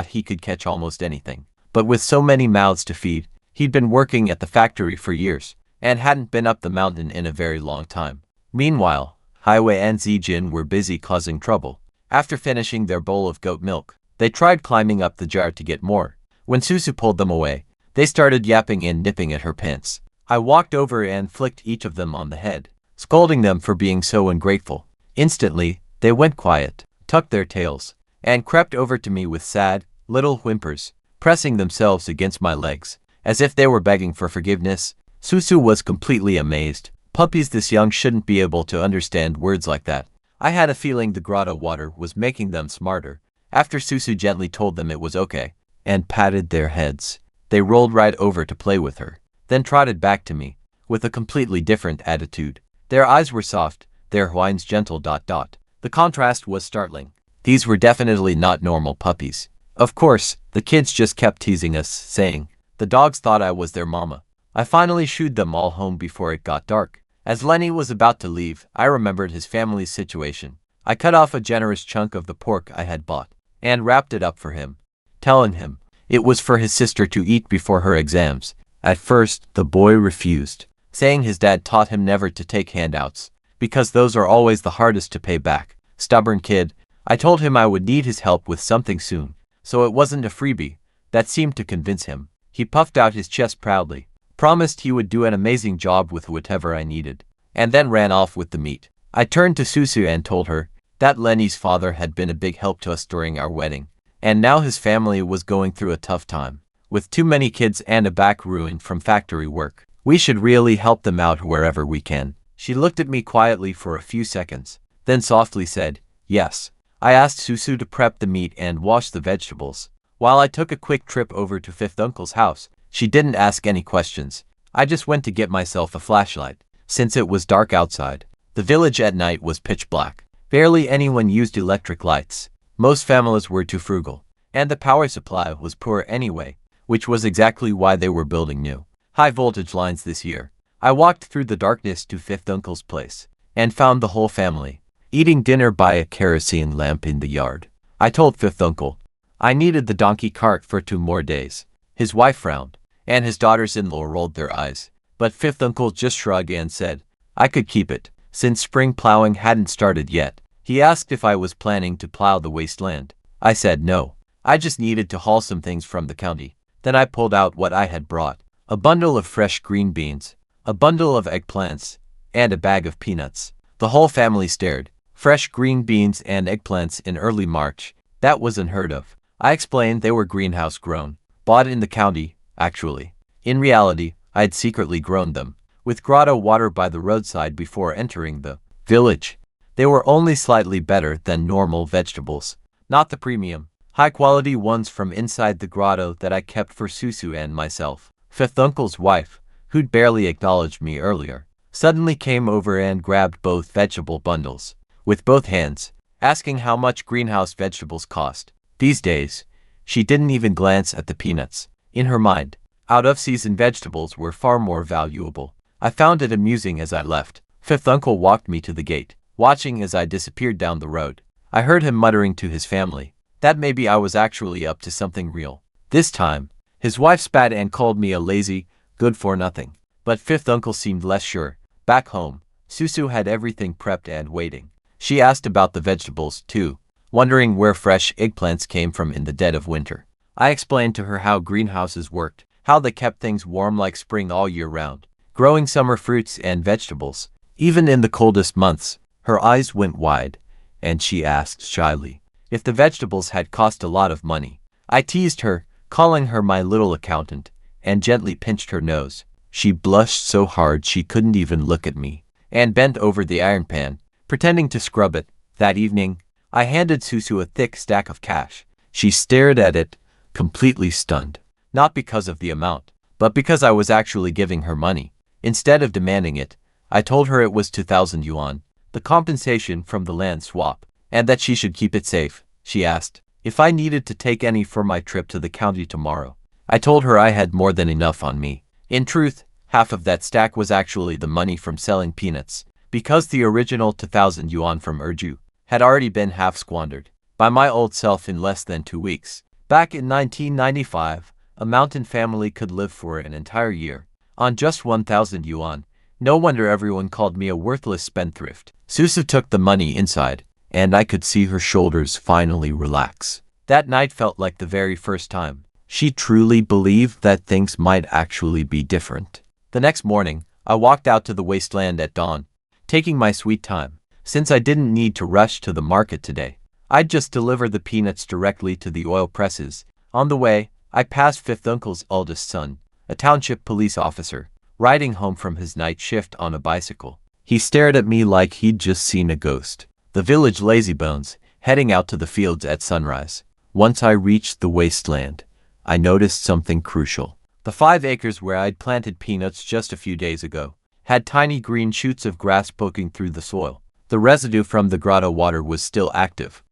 S1: He could catch almost anything. But with so many mouths to feed, he'd been working at the factory for years and hadn't been up the mountain in a very long time. Meanwhile, Highway and Zijin were busy causing trouble. After finishing their bowl of goat milk, they tried climbing up the jar to get more. When Susu pulled them away, they started yapping and nipping at her pants. I walked over and flicked each of them on the head, scolding them for being so ungrateful. Instantly, they went quiet, tucked their tails, and crept over to me with sad, little whimpers, pressing themselves against my legs, as if they were begging for forgiveness. Susu was completely amazed. Puppies this young shouldn't be able to understand words like that. I had a feeling the grotto water was making them smarter. After Susu gently told them it was okay, and patted their heads, they rolled right over to play with her, then trotted back to me, with a completely different attitude. Their eyes were soft, their whines gentle. The contrast was startling. These were definitely not normal puppies. Of course, the kids just kept teasing us, saying the dogs thought I was their mama. I finally shooed them all home before it got dark. As Lenny was about to leave, I remembered his family's situation. I cut off a generous chunk of the pork I had bought and wrapped it up for him, telling him it was for his sister to eat before her exams. At first, the boy refused, saying his dad taught him never to take handouts, because those are always the hardest to pay back. Stubborn kid. I told him I would need his help with something soon, so it wasn't a freebie. That seemed to convince him. He puffed out his chest proudly, promised he would do an amazing job with whatever I needed, and then ran off with the meat. I turned to Susu and told her that Lenny's father had been a big help to us during our wedding, and now his family was going through a tough time, with too many kids and a back ruined from factory work. We should really help them out wherever we can. She looked at me quietly for a few seconds, then softly said, yes. I asked Susu to prep the meat and wash the vegetables, while I took a quick trip over to Fifth Uncle's house. She didn't ask any questions. I just went to get myself a flashlight, since it was dark outside. The village at night was pitch black. Barely anyone used electric lights. Most families were too frugal, and the power supply was poor anyway, which was exactly why they were building new, high-voltage lines this year. I walked through the darkness to Fifth Uncle's place and found the whole family eating dinner by a kerosene lamp in the yard. I told Fifth Uncle I needed the donkey cart for 2 more days. His wife frowned, and his daughters-in-law rolled their eyes. But Fifth Uncle just shrugged and said I could keep it, since spring plowing hadn't started yet. He asked if I was planning to plow the wasteland. I said no. I just needed to haul some things from the county. Then I pulled out what I had brought: a bundle of fresh green beans, a bundle of eggplants, and a bag of peanuts. The whole family stared. Fresh green beans and eggplants in early March. That was unheard of. I explained they were greenhouse grown, bought in the county, actually. In reality, I had secretly grown them, with grotto water by the roadside before entering the village. They were only slightly better than normal vegetables, not the premium, high-quality ones from inside the grotto that I kept for Susu and myself. Fifth Uncle's wife, who'd barely acknowledged me earlier, suddenly came over and grabbed both vegetable bundles with both hands, asking how much greenhouse vegetables cost. These days, she didn't even glance at the peanuts. In her mind, out-of-season vegetables were far more valuable. I found it amusing as I left. Fifth Uncle walked me to the gate, watching as I disappeared down the road. I heard him muttering to his family that maybe I was actually up to something real. This time, his wife spat and called me a lazy, good-for-nothing. But Fifth Uncle seemed less sure. Back home, Susu had everything prepped and waiting. She asked about the vegetables, too, wondering where fresh eggplants came from in the dead of winter. I explained to her how greenhouses worked, how they kept things warm like spring all year round, growing summer fruits and vegetables, even in the coldest months. Her eyes went wide, and she asked shyly if the vegetables had cost a lot of money. I teased her, calling her my little accountant, and gently pinched her nose. She blushed so hard she couldn't even look at me, and bent over the iron pan, pretending to scrub it. That evening, I handed Susu a thick stack of cash. She stared at it, completely stunned. Not because of the amount, but because I was actually giving her money. Instead of demanding it, I told her it was 2,000 yuan, the compensation from the land swap, and that she should keep it safe. She asked if I needed to take any for my trip to the county tomorrow. I told her I had more than enough on me. In truth, half of that stack was actually the money from selling peanuts, because the original 2,000 yuan from Urju had already been half squandered by my old self in less than 2 weeks. Back in 1995, a mountain family could live for an entire year on just 1,000 yuan. No wonder everyone called me a worthless spendthrift. Susu took the money inside, and I could see her shoulders finally relax. That night felt like the very first time she truly believed that things might actually be different. The next morning, I walked out to the wasteland at dawn, taking my sweet time. Since I didn't need to rush to the market today, I'd just deliver the peanuts directly to the oil presses. On the way, I passed Fifth Uncle's oldest son, a township police officer, riding home from his night shift on a bicycle. He stared at me like he'd just seen a ghost. The village lazybones, heading out to the fields at sunrise. Once I reached the wasteland, I noticed something crucial. The 5 acres where I'd planted peanuts just a few days ago had tiny green shoots of grass poking through the soil. The residue from the grotto water was still active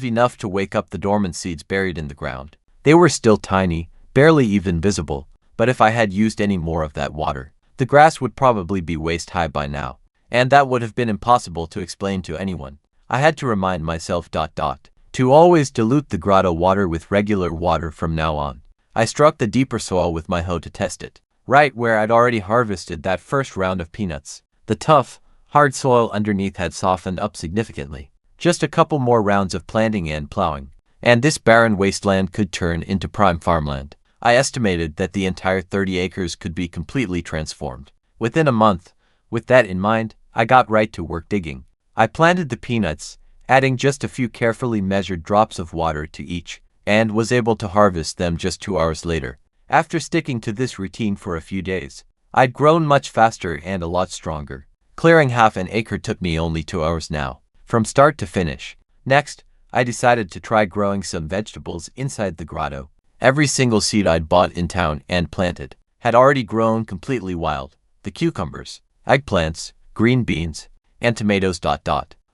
S1: enough to wake up the dormant seeds buried in the ground. They were still tiny, barely even visible, but if I had used any more of that water, the grass would probably be waist-high by now, and that would have been impossible to explain to anyone. I had to remind myself to always dilute the grotto water with regular water from now on. I struck the deeper soil with my hoe to test it, right where I'd already harvested that first round of peanuts. The tough, hard soil underneath had softened up significantly. Just a couple more rounds of planting and plowing, and this barren wasteland could turn into prime farmland. I estimated that the entire 30 acres could be completely transformed within a month. With that in mind, I got right to work digging. I planted the peanuts, adding just a few carefully measured drops of water to each, and was able to harvest them just 2 hours later. After sticking to this routine for a few days, I'd grown much faster and a lot stronger. Clearing half an acre took me only 2 hours now, from start to finish. Next, I decided to try growing some vegetables inside the grotto. Every single seed I'd bought in town and planted had already grown completely wild. The cucumbers, eggplants, green beans, and tomatoes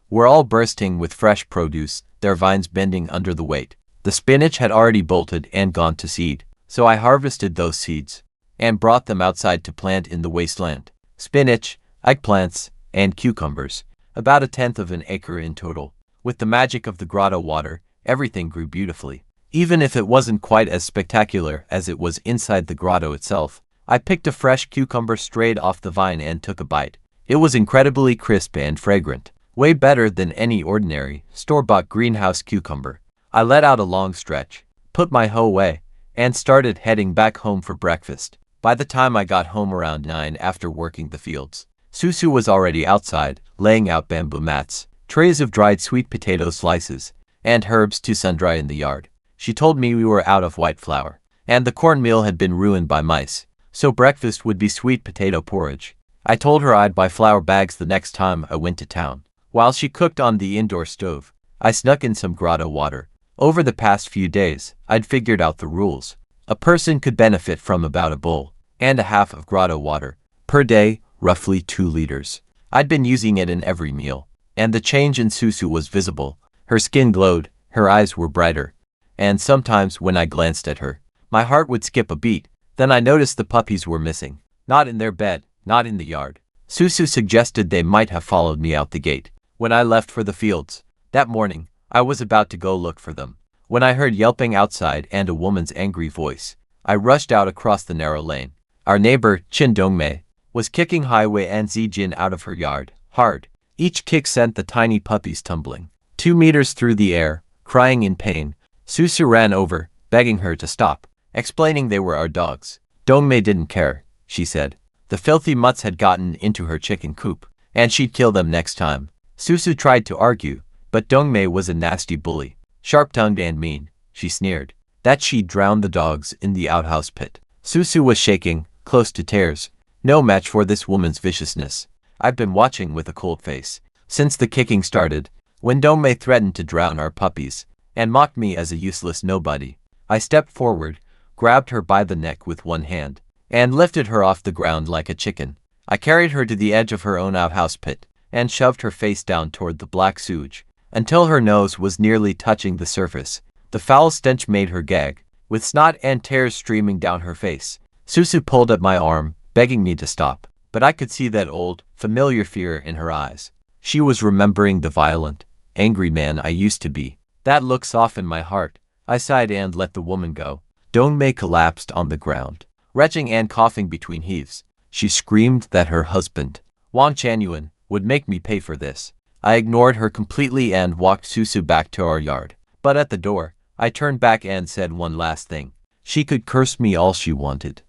S1: were all bursting with fresh produce, their vines bending under the weight. The spinach had already bolted and gone to seed, so I harvested those seeds and brought them outside to plant in the wasteland. spinach, eggplants, and cucumbers, about a tenth of an acre in total. With the magic of the grotto water, everything grew beautifully. Even if it wasn't quite as spectacular as it was inside the grotto itself. I picked a fresh cucumber straight off the vine and took a bite. It was incredibly crisp and fragrant, way better than any ordinary, store-bought greenhouse cucumber. I let out a long stretch, put my hoe away, and started heading back home for breakfast. By the time I got home around 9 after working the fields, Susu was already outside, laying out bamboo mats, trays of dried sweet potato slices, and herbs to sun-dry in the yard. She told me we were out of white flour, and the cornmeal had been ruined by mice, so breakfast would be sweet potato porridge. I told her I'd buy flour bags the next time I went to town. While she cooked on the indoor stove, I snuck in some grotto water. Over the past few days, I'd figured out the rules. A person could benefit from about a bowl and a half of grotto water per day, roughly 2 liters. I'd been using it in every meal, and the change in Susu was visible. Her skin glowed, her eyes were brighter, and sometimes when I glanced at her, my heart would skip a beat. Then I noticed the puppies were missing. Not in their bed, not in the yard. Susu suggested they might have followed me out the gate. When I left for the fields that morning, I was about to go look for them, when I heard yelping outside and a woman's angry voice. I rushed out across the narrow lane. Our neighbor, Chin Dongmei, was kicking Highway and Zijin out of her yard, hard. Each kick sent the tiny puppies tumbling 2 meters through the air, crying in pain. Susu ran over, begging her to stop, explaining they were our dogs. Dongmei didn't care, she said. The filthy mutts had gotten into her chicken coop, and she'd kill them next time. Susu tried to argue, but Dongmei was a nasty bully, sharp-tongued and mean. She sneered that she'd drown the dogs in the outhouse pit. Susu was shaking, close to tears. No match for this woman's viciousness. I've been watching with a cold face since the kicking started, when Dongmei threatened to drown our puppies and mocked me as a useless nobody. I stepped forward, grabbed her by the neck with one hand, and lifted her off the ground like a chicken. I carried her to the edge of her own outhouse pit and shoved her face down toward the black sewage until her nose was nearly touching the surface. The foul stench made her gag, with snot and tears streaming down her face. Susu pulled at my arm, begging me to stop, but I could see that old, familiar fear in her eyes. She was remembering the violent, angry man I used to be. That look softened my heart. I sighed and let the woman go. Dongmei collapsed on the ground, retching and coughing between heaves. She screamed that her husband, Wang Chanyuan, would make me pay for this. I ignored her completely and walked Susu back to our yard. But at the door, I turned back and said one last thing. She could curse me all she wanted.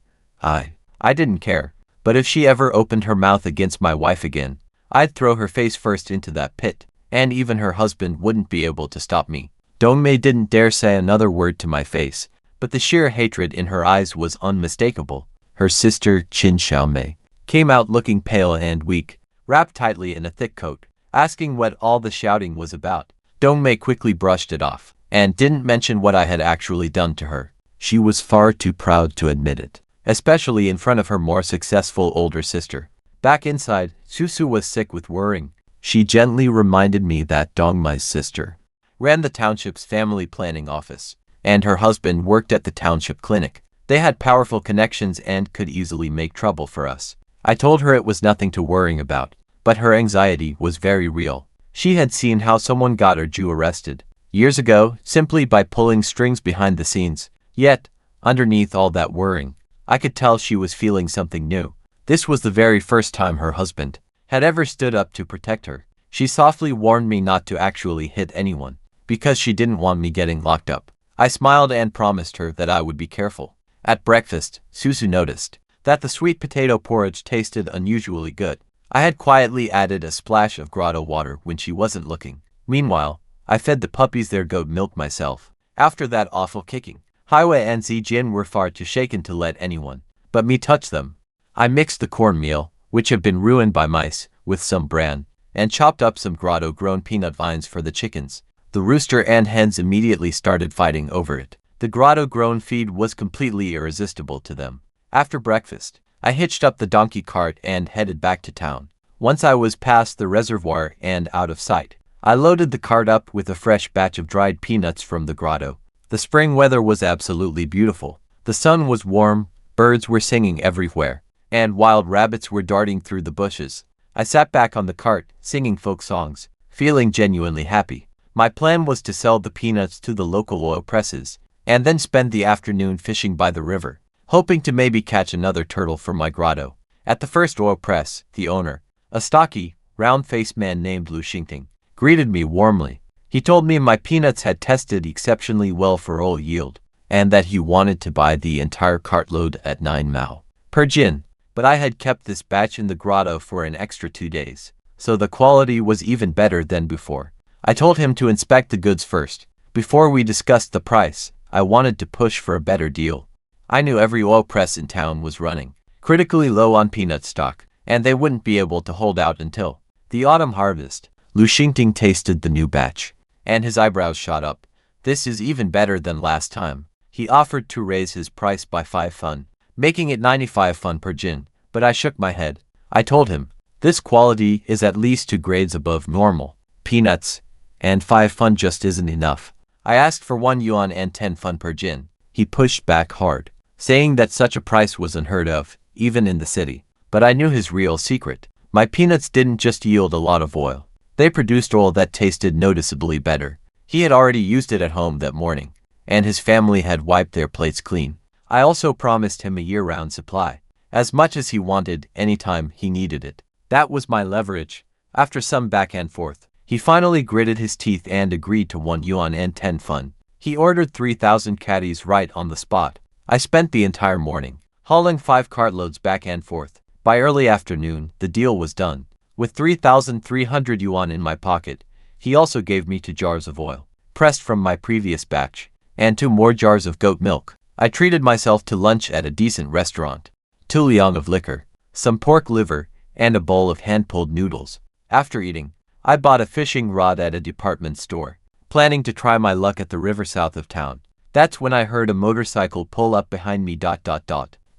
S1: I didn't care. But if she ever opened her mouth against my wife again, I'd throw her face first into that pit, and even her husband wouldn't be able to stop me. Dongmei didn't dare say another word to my face, but the sheer hatred in her eyes was unmistakable. Her sister, Qin Xiaomei, came out looking pale and weak, wrapped tightly in a thick coat, asking what all the shouting was about. Dongmei quickly brushed it off, and didn't mention what I had actually done to her. She was far too proud to admit it, especially in front of her more successful older sister. Back inside, Susu was sick with worrying. She gently reminded me that Dongmei's sister ran the township's family planning office, and her husband worked at the township clinic. They had powerful connections and could easily make trouble for us. I told her it was nothing to worrying about, but her anxiety was very real. She had seen how someone got her Jew arrested years ago simply by pulling strings behind the scenes. Yet, underneath all that worrying, I could tell she was feeling something new. This was the very first time her husband had ever stood up to protect her. She softly warned me not to actually hit anyone, because she didn't want me getting locked up. I smiled and promised her that I would be careful. At breakfast, Susu noticed that the sweet potato porridge tasted unusually good. I had quietly added a splash of grotto water when she wasn't looking. Meanwhile, I fed the puppies their goat milk myself. After that awful kicking, Highway and Zijin were far too shaken to let anyone but me touch them. I mixed the cornmeal, which had been ruined by mice, with some bran, and chopped up some grotto-grown peanut vines for the chickens. The rooster and hens immediately started fighting over it. The grotto-grown feed was completely irresistible to them. After breakfast, I hitched up the donkey cart and headed back to town. Once I was past the reservoir and out of sight, I loaded the cart up with a fresh batch of dried peanuts from the grotto. The spring weather was absolutely beautiful. The sun was warm, birds were singing everywhere, and wild rabbits were darting through the bushes. I sat back on the cart, singing folk songs, feeling genuinely happy. My plan was to sell the peanuts to the local oil presses, and then spend the afternoon fishing by the river, hoping to maybe catch another turtle for my grotto. At the first oil press, the owner, a stocky, round-faced man named Lu Xingting, greeted me warmly. He told me my peanuts had tested exceptionally well for oil yield, and that he wanted to buy the entire cartload at 9 mao per jin. But I had kept this batch in the grotto for an extra 2 days, so the quality was even better than before. I told him to inspect the goods first. Before we discussed the price, I wanted to push for a better deal. I knew every oil press in town was running critically low on peanut stock, and they wouldn't be able to hold out until the autumn harvest. Lu Xingting tasted the new batch, and his eyebrows shot up. This is even better than last time. He offered to raise his price by 5 fun, making it 95 fun per jin, but I shook my head. I told him, this quality is at least 2 grades above normal peanuts, and 5 fun just isn't enough. I asked for 1 yuan and 10 fun per jin. He pushed back hard, saying that such a price was unheard of, even in the city. But I knew his real secret. My peanuts didn't just yield a lot of oil. They produced oil that tasted noticeably better. He had already used it at home that morning, and his family had wiped their plates clean. I also promised him a year-round supply, as much as he wanted anytime he needed it. That was my leverage. After some back and forth, he finally gritted his teeth and agreed to 1 yuan and 10 fun. He ordered 3,000 caddies right on the spot. I spent the entire morning hauling 5 cartloads back and forth. By early afternoon, the deal was done. With 3,300 yuan in my pocket, he also gave me 2 jars of oil, pressed from my previous batch, and 2 more jars of goat milk. I treated myself to lunch at a decent restaurant. 2 liang of liquor, some pork liver, and a bowl of hand-pulled noodles. After eating, I bought a fishing rod at a department store, planning to try my luck at the river south of town. That's when I heard a motorcycle pull up behind me.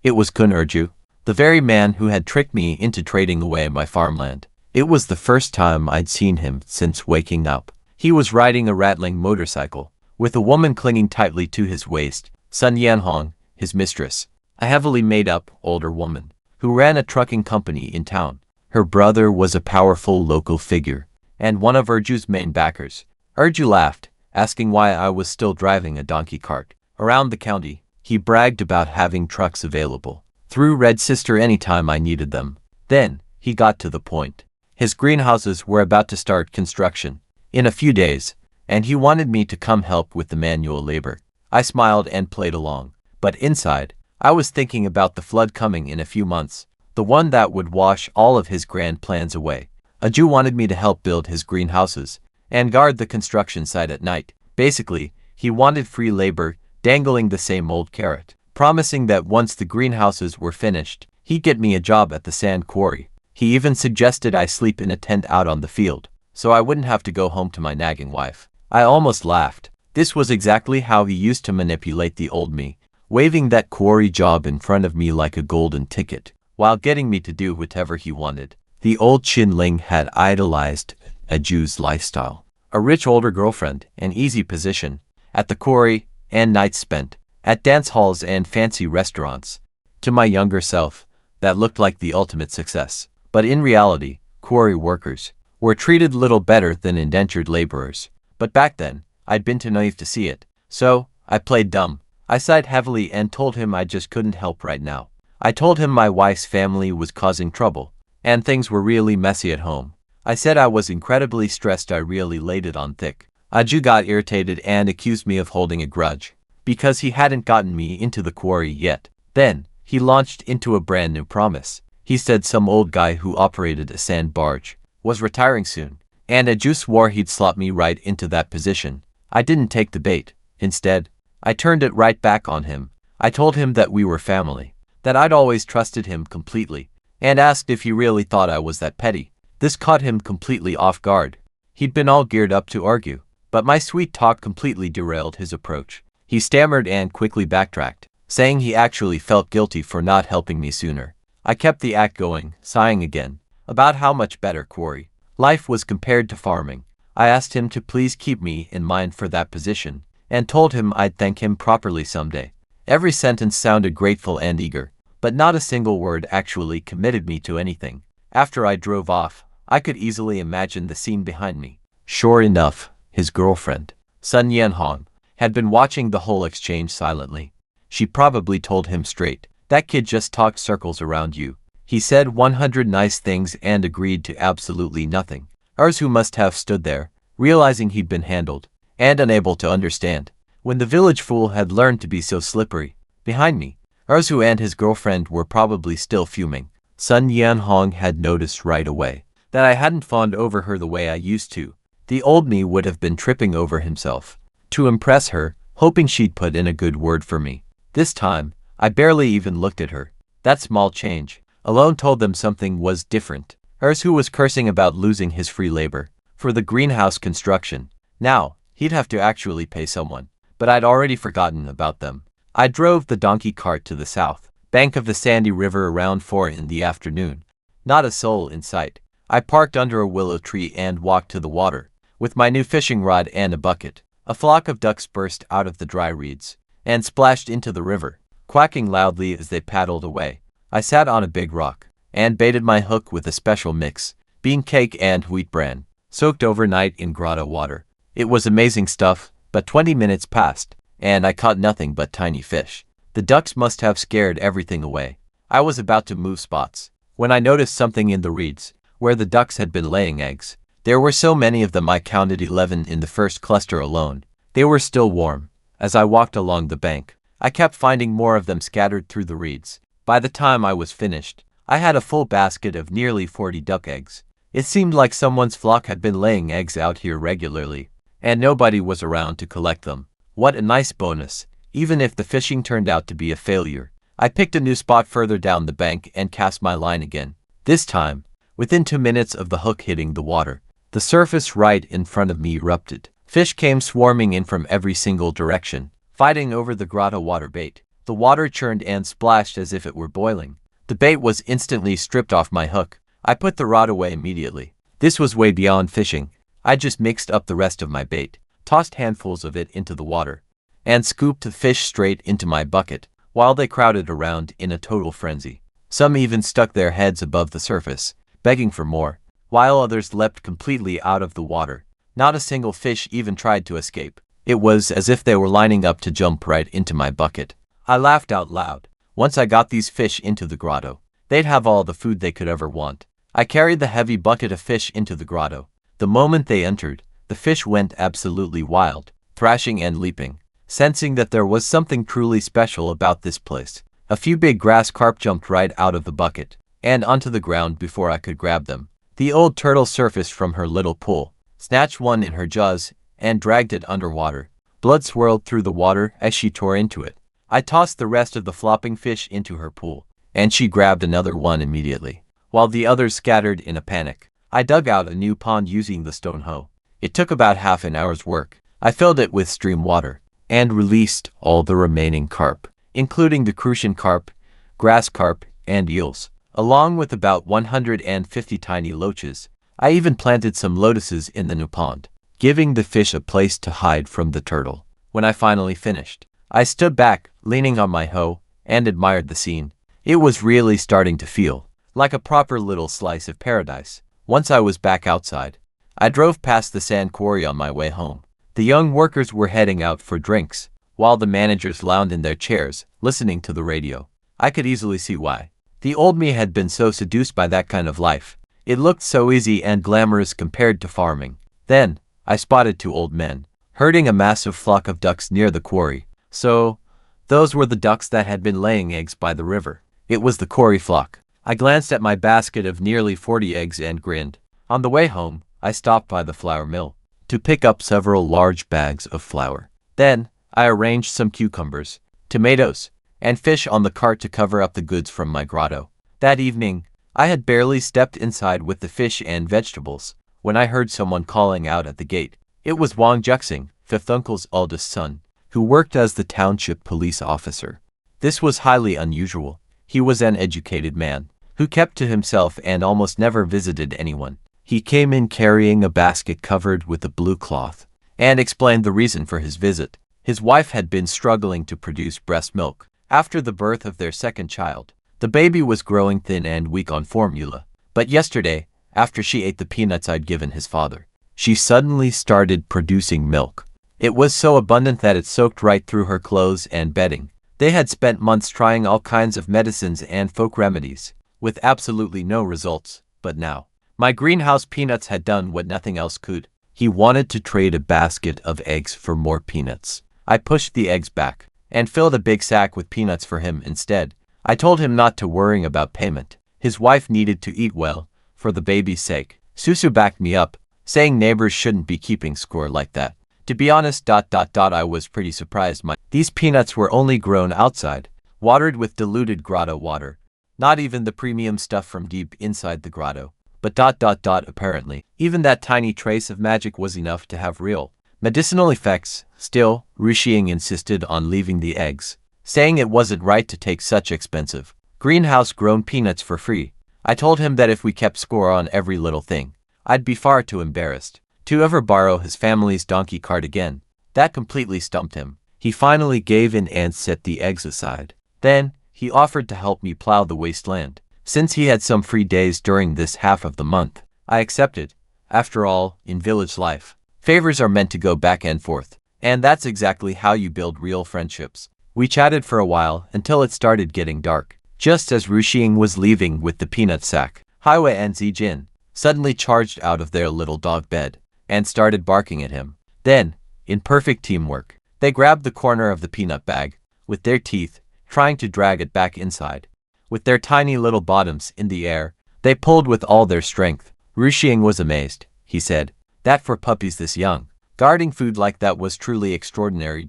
S1: It was Kun Erju, the very man who had tricked me into trading away my farmland. It was the first time I'd seen him since waking up. He was riding a rattling motorcycle, with a woman clinging tightly to his waist, Sun Yanhong, his mistress, a heavily made-up, older woman, who ran a trucking company in town. Her brother was a powerful local figure, and one of Erju's main backers. Erju laughed, asking why I was still driving a donkey cart around the county. He bragged about having trucks available through Red Sister anytime I needed them. Then, he got to the point. His greenhouses were about to start construction in a few days, and he wanted me to come help with the manual labor. I smiled and played along, but inside, I was thinking about the flood coming in a few months, the one that would wash all of his grand plans away. A Jew wanted me to help build his greenhouses and guard the construction site at night. Basically, he wanted free labor, dangling the same old carrot, promising that once the greenhouses were finished, he'd get me a job at the sand quarry. He even suggested I sleep in a tent out on the field, so I wouldn't have to go home to my nagging wife. I almost laughed. This was exactly how he used to manipulate the old me, waving that quarry job in front of me like a golden ticket, while getting me to do whatever he wanted. The old Qinling had idolized a Jew's lifestyle, a rich older girlfriend, an easy position at the quarry, and nights spent at dance halls and fancy restaurants. To my younger self, that looked like the ultimate success. But in reality, quarry workers were treated little better than indentured laborers. But back then, I'd been too naive to see it. So, I played dumb. I sighed heavily and told him I just couldn't help right now. I told him my wife's family was causing trouble, and things were really messy at home. I said I was incredibly stressed. I really laid it on thick. Aju got irritated and accused me of holding a grudge, because he hadn't gotten me into the quarry yet. Then, he launched into a brand new promise. He said some old guy who operated a sand barge was retiring soon, and Aju swore he'd slot me right into that position. I didn't take the bait. Instead, I turned it right back on him. I told him that we were family, that I'd always trusted him completely, and asked if he really thought I was that petty. This caught him completely off guard. He'd been all geared up to argue, but my sweet talk completely derailed his approach. He stammered and quickly backtracked, saying he actually felt guilty for not helping me sooner. I kept the act going, sighing again, about how much better quarry life was compared to farming. I asked him to please keep me in mind for that position, and told him I'd thank him properly someday. Every sentence sounded grateful and eager, but not a single word actually committed me to anything. After I drove off, I could easily imagine the scene behind me. Sure enough, his girlfriend, Sun Yanhong, had been watching the whole exchange silently. She probably told him straight, "That kid just talked circles around you. He said 100 nice things and agreed to absolutely nothing." Arzu must have stood there, realizing he'd been handled, and unable to understand. When the village fool had learned to be so slippery, behind me, Arzu and his girlfriend were probably still fuming. Sun Yanhong had noticed right away that I hadn't fawned over her the way I used to. The old me would have been tripping over himself to impress her, hoping she'd put in a good word for me. This time, I barely even looked at her. That small change alone told them something was different. Arzu was cursing about losing his free labor for the greenhouse construction. Now, he'd have to actually pay someone. But I'd already forgotten about them. I drove the donkey cart to the south bank of the sandy river around 4 in the afternoon. Not a soul in sight. I parked under a willow tree and walked to the water with my new fishing rod and a bucket. A flock of ducks burst out of the dry reeds and splashed into the river, quacking loudly as they paddled away. I sat on a big rock and baited my hook with a special mix, bean cake and wheat bran, soaked overnight in grotto water. It was amazing stuff, but 20 minutes passed, and I caught nothing but tiny fish. The ducks must have scared everything away. I was about to move spots when I noticed something in the reeds, where the ducks had been laying eggs. There were so many of them I counted 11 in the first cluster alone. They were still warm. As I walked along the bank, I kept finding more of them scattered through the reeds. By the time I was finished, I had a full basket of nearly 40 duck eggs. It seemed like someone's flock had been laying eggs out here regularly, and nobody was around to collect them. What a nice bonus, even if the fishing turned out to be a failure. I picked a new spot further down the bank and cast my line again. This time, within 2 minutes of the hook hitting the water, the surface right in front of me erupted. Fish came swarming in from every single direction, fighting over the grotto water bait. The water churned and splashed as if it were boiling. The bait was instantly stripped off my hook. I put the rod away immediately. This was way beyond fishing. I just mixed up the rest of my bait, tossed handfuls of it into the water, and scooped the fish straight into my bucket, while they crowded around in a total frenzy. Some even stuck their heads above the surface, begging for more, while others leapt completely out of the water. Not a single fish even tried to escape. It was as if they were lining up to jump right into my bucket. I laughed out loud. Once I got these fish into the grotto, they'd have all the food they could ever want. I carried the heavy bucket of fish into the grotto. The moment they entered, the fish went absolutely wild, thrashing and leaping. Sensing that there was something truly special about this place, a few big grass carp jumped right out of the bucket and onto the ground before I could grab them. The old turtle surfaced from her little pool, snatched one in her jaws, and dragged it underwater. Blood swirled through the water as she tore into it. I tossed the rest of the flopping fish into her pool, and she grabbed another one immediately. While the others scattered in a panic, I dug out a new pond using the stone hoe. It took about half an hour's work. I filled it with stream water and released all the remaining carp, including the crucian carp, grass carp, and eels, along with about 150 tiny loaches. I even planted some lotuses in the new pond, giving the fish a place to hide from the turtle. When I finally finished, I stood back, leaning on my hoe, and admired the scene. It was really starting to feel like a proper little slice of paradise. Once I was back outside, I drove past the sand quarry on my way home. The young workers were heading out for drinks, while the managers lounged in their chairs, listening to the radio. I could easily see why. The old me had been so seduced by that kind of life. It looked so easy and glamorous compared to farming. Then, I spotted 2 old men, herding a massive flock of ducks near the quarry. So, those were the ducks that had been laying eggs by the river. It was the quarry flock. I glanced at my basket of nearly 40 eggs and grinned. On the way home, I stopped by the flour mill to pick up several large bags of flour. Then, I arranged some cucumbers, tomatoes, and fish on the cart to cover up the goods from my grotto. That evening, I had barely stepped inside with the fish and vegetables when I heard someone calling out at the gate. It was Wang Juxing, fifth uncle's oldest son, who worked as the township police officer. This was highly unusual. He was an educated man who kept to himself and almost never visited anyone. He came in carrying a basket covered with a blue cloth and explained the reason for his visit. His wife had been struggling to produce breast milk after the birth of their second child. The baby was growing thin and weak on formula. But yesterday, after she ate the peanuts I'd given his father, she suddenly started producing milk. It was so abundant that it soaked right through her clothes and bedding. They had spent months trying all kinds of medicines and folk remedies, with absolutely no results, but now, my greenhouse peanuts had done what nothing else could. He wanted to trade a basket of eggs for more peanuts. I pushed the eggs back, and filled a big sack with peanuts for him instead. I told him not to worry about payment. His wife needed to eat well, for the baby's sake. Susu backed me up, saying neighbors shouldn't be keeping score like that. To be honest, I was pretty surprised. These peanuts were only grown outside, watered with diluted grotto water. Not even the premium stuff from deep inside the grotto. But apparently, even that tiny trace of magic was enough to have real medicinal effects. Still, Rushing insisted on leaving the eggs, saying it wasn't right to take such expensive, greenhouse-grown peanuts for free. I told him that if we kept score on every little thing, I'd be far too embarrassed to ever borrow his family's donkey cart again. That completely stumped him. He finally gave in and set the eggs aside. Then, he offered to help me plow the wasteland, since he had some free days during this half of the month. I accepted. After all, in village life, favors are meant to go back and forth, and that's exactly how you build real friendships. We chatted for a while until it started getting dark. Just as Rushing was leaving with the peanut sack, Highway and Zijin suddenly charged out of their little dog bed and started barking at him. Then, in perfect teamwork, they grabbed the corner of the peanut bag with their teeth, trying to drag it back inside. With their tiny little bottoms in the air, they pulled with all their strength. Rushing was amazed. He said, "That for puppies this young, guarding food like that was truly extraordinary.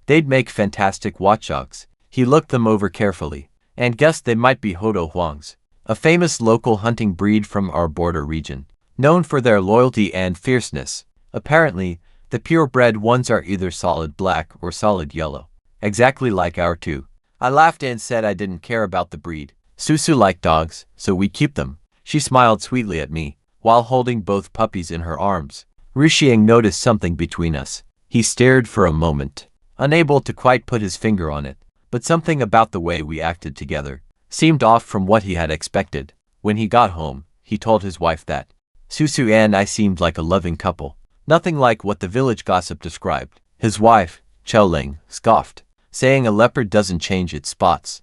S1: They'd make fantastic watchdogs." He looked them over carefully and guessed they might be Hodo Huangs, a famous local hunting breed from our border region, known for their loyalty and fierceness. Apparently, the purebred ones are either solid black or solid yellow, exactly like our two. I laughed and said I didn't care about the breed. Susu liked dogs, so we keep them. She smiled sweetly at me, while holding both puppies in her arms. Rushing noticed something between us. He stared for a moment, unable to quite put his finger on it, but something about the way we acted together seemed off from what he had expected. When he got home, he told his wife that Susu and I seemed like a loving couple, nothing like what the village gossip described. His wife, Ling, scoffed, saying a leopard doesn't change its spots.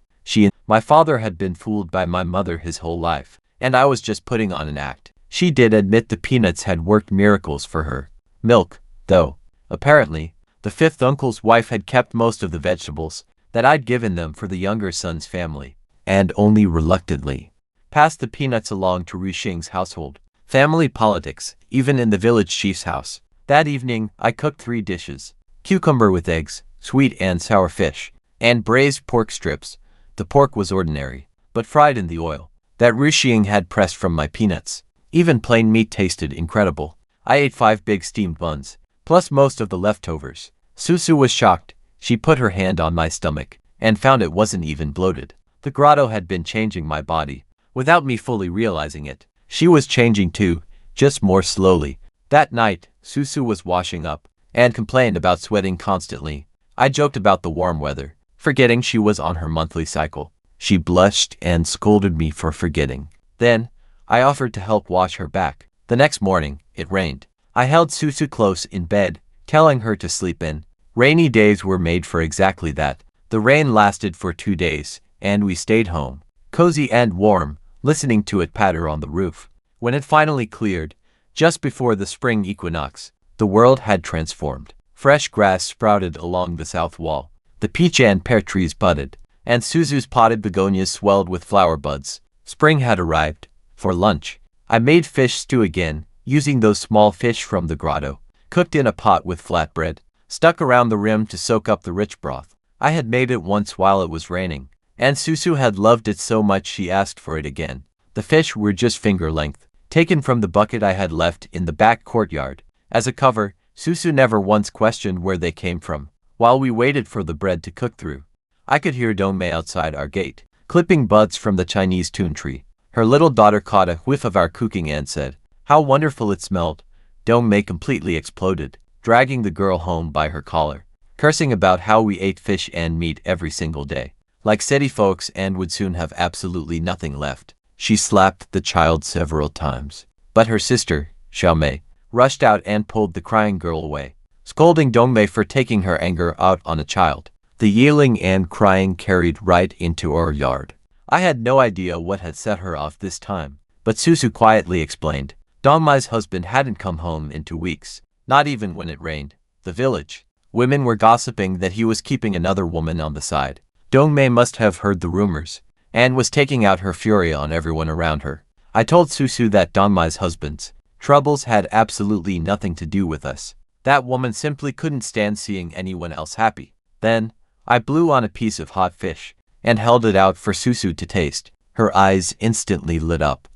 S1: My father had been fooled by my mother his whole life, and I was just putting on an act. She did admit the peanuts had worked miracles for her. Milk, though. Apparently, the fifth uncle's wife had kept most of the vegetables that I'd given them for the younger son's family, and only reluctantly passed the peanuts along to Rushing's household. Family politics, even in the village chief's house. That evening, I cooked 3 dishes: cucumber with eggs, sweet and sour fish, and braised pork strips. The pork was ordinary, but fried in the oil that Rushing had pressed from my peanuts. Even plain meat tasted incredible. I ate 5 big steamed buns, plus most of the leftovers. Susu was shocked. She put her hand on my stomach and found it wasn't even bloated. The grotto had been changing my body, without me fully realizing it. She was changing too, just more slowly. That night, Susu was washing up and complained about sweating constantly. I joked about the warm weather, forgetting she was on her monthly cycle. She blushed and scolded me for forgetting. Then, I offered to help wash her back. The next morning, it rained. I held Susu close in bed, telling her to sleep in. Rainy days were made for exactly that. The rain lasted for 2 days, and we stayed home, cozy and warm, listening to it patter on the roof. When it finally cleared, just before the spring equinox, the world had transformed. Fresh grass sprouted along the south wall. The peach and pear trees budded, and Suzu's potted begonias swelled with flower buds. Spring had arrived. For lunch, I made fish stew again, using those small fish from the grotto, cooked in a pot with flatbread, stuck around the rim to soak up the rich broth. I had made it once while it was raining, and Susu had loved it so much she asked for it again. The fish were just finger length, taken from the bucket I had left in the back courtyard. As a cover, Susu never once questioned where they came from. While we waited for the bread to cook through, I could hear Dongmei outside our gate, clipping buds from the Chinese tun tree. Her little daughter caught a whiff of our cooking and said, "How wonderful it smelled." Dongmei completely exploded, dragging the girl home by her collar, cursing about how we ate fish and meat every single day. like city folks, and would soon have absolutely nothing left. She slapped the child several times. But her sister, Xiaomei, rushed out and pulled the crying girl away, scolding Dongmei for taking her anger out on a child. The yelling and crying carried right into our yard. I had no idea what had set her off this time, but Susu quietly explained. Dongmei's husband hadn't come home in 2 weeks, not even when it rained. The village. Women were gossiping that he was keeping another woman on the side. Dongmei must have heard the rumors, and was taking out her fury on everyone around her. I told Susu that Dongmei's husband's troubles had absolutely nothing to do with us. That woman simply couldn't stand seeing anyone else happy. Then, I blew on a piece of hot fish, and held it out for Susu to taste. Her eyes instantly lit up.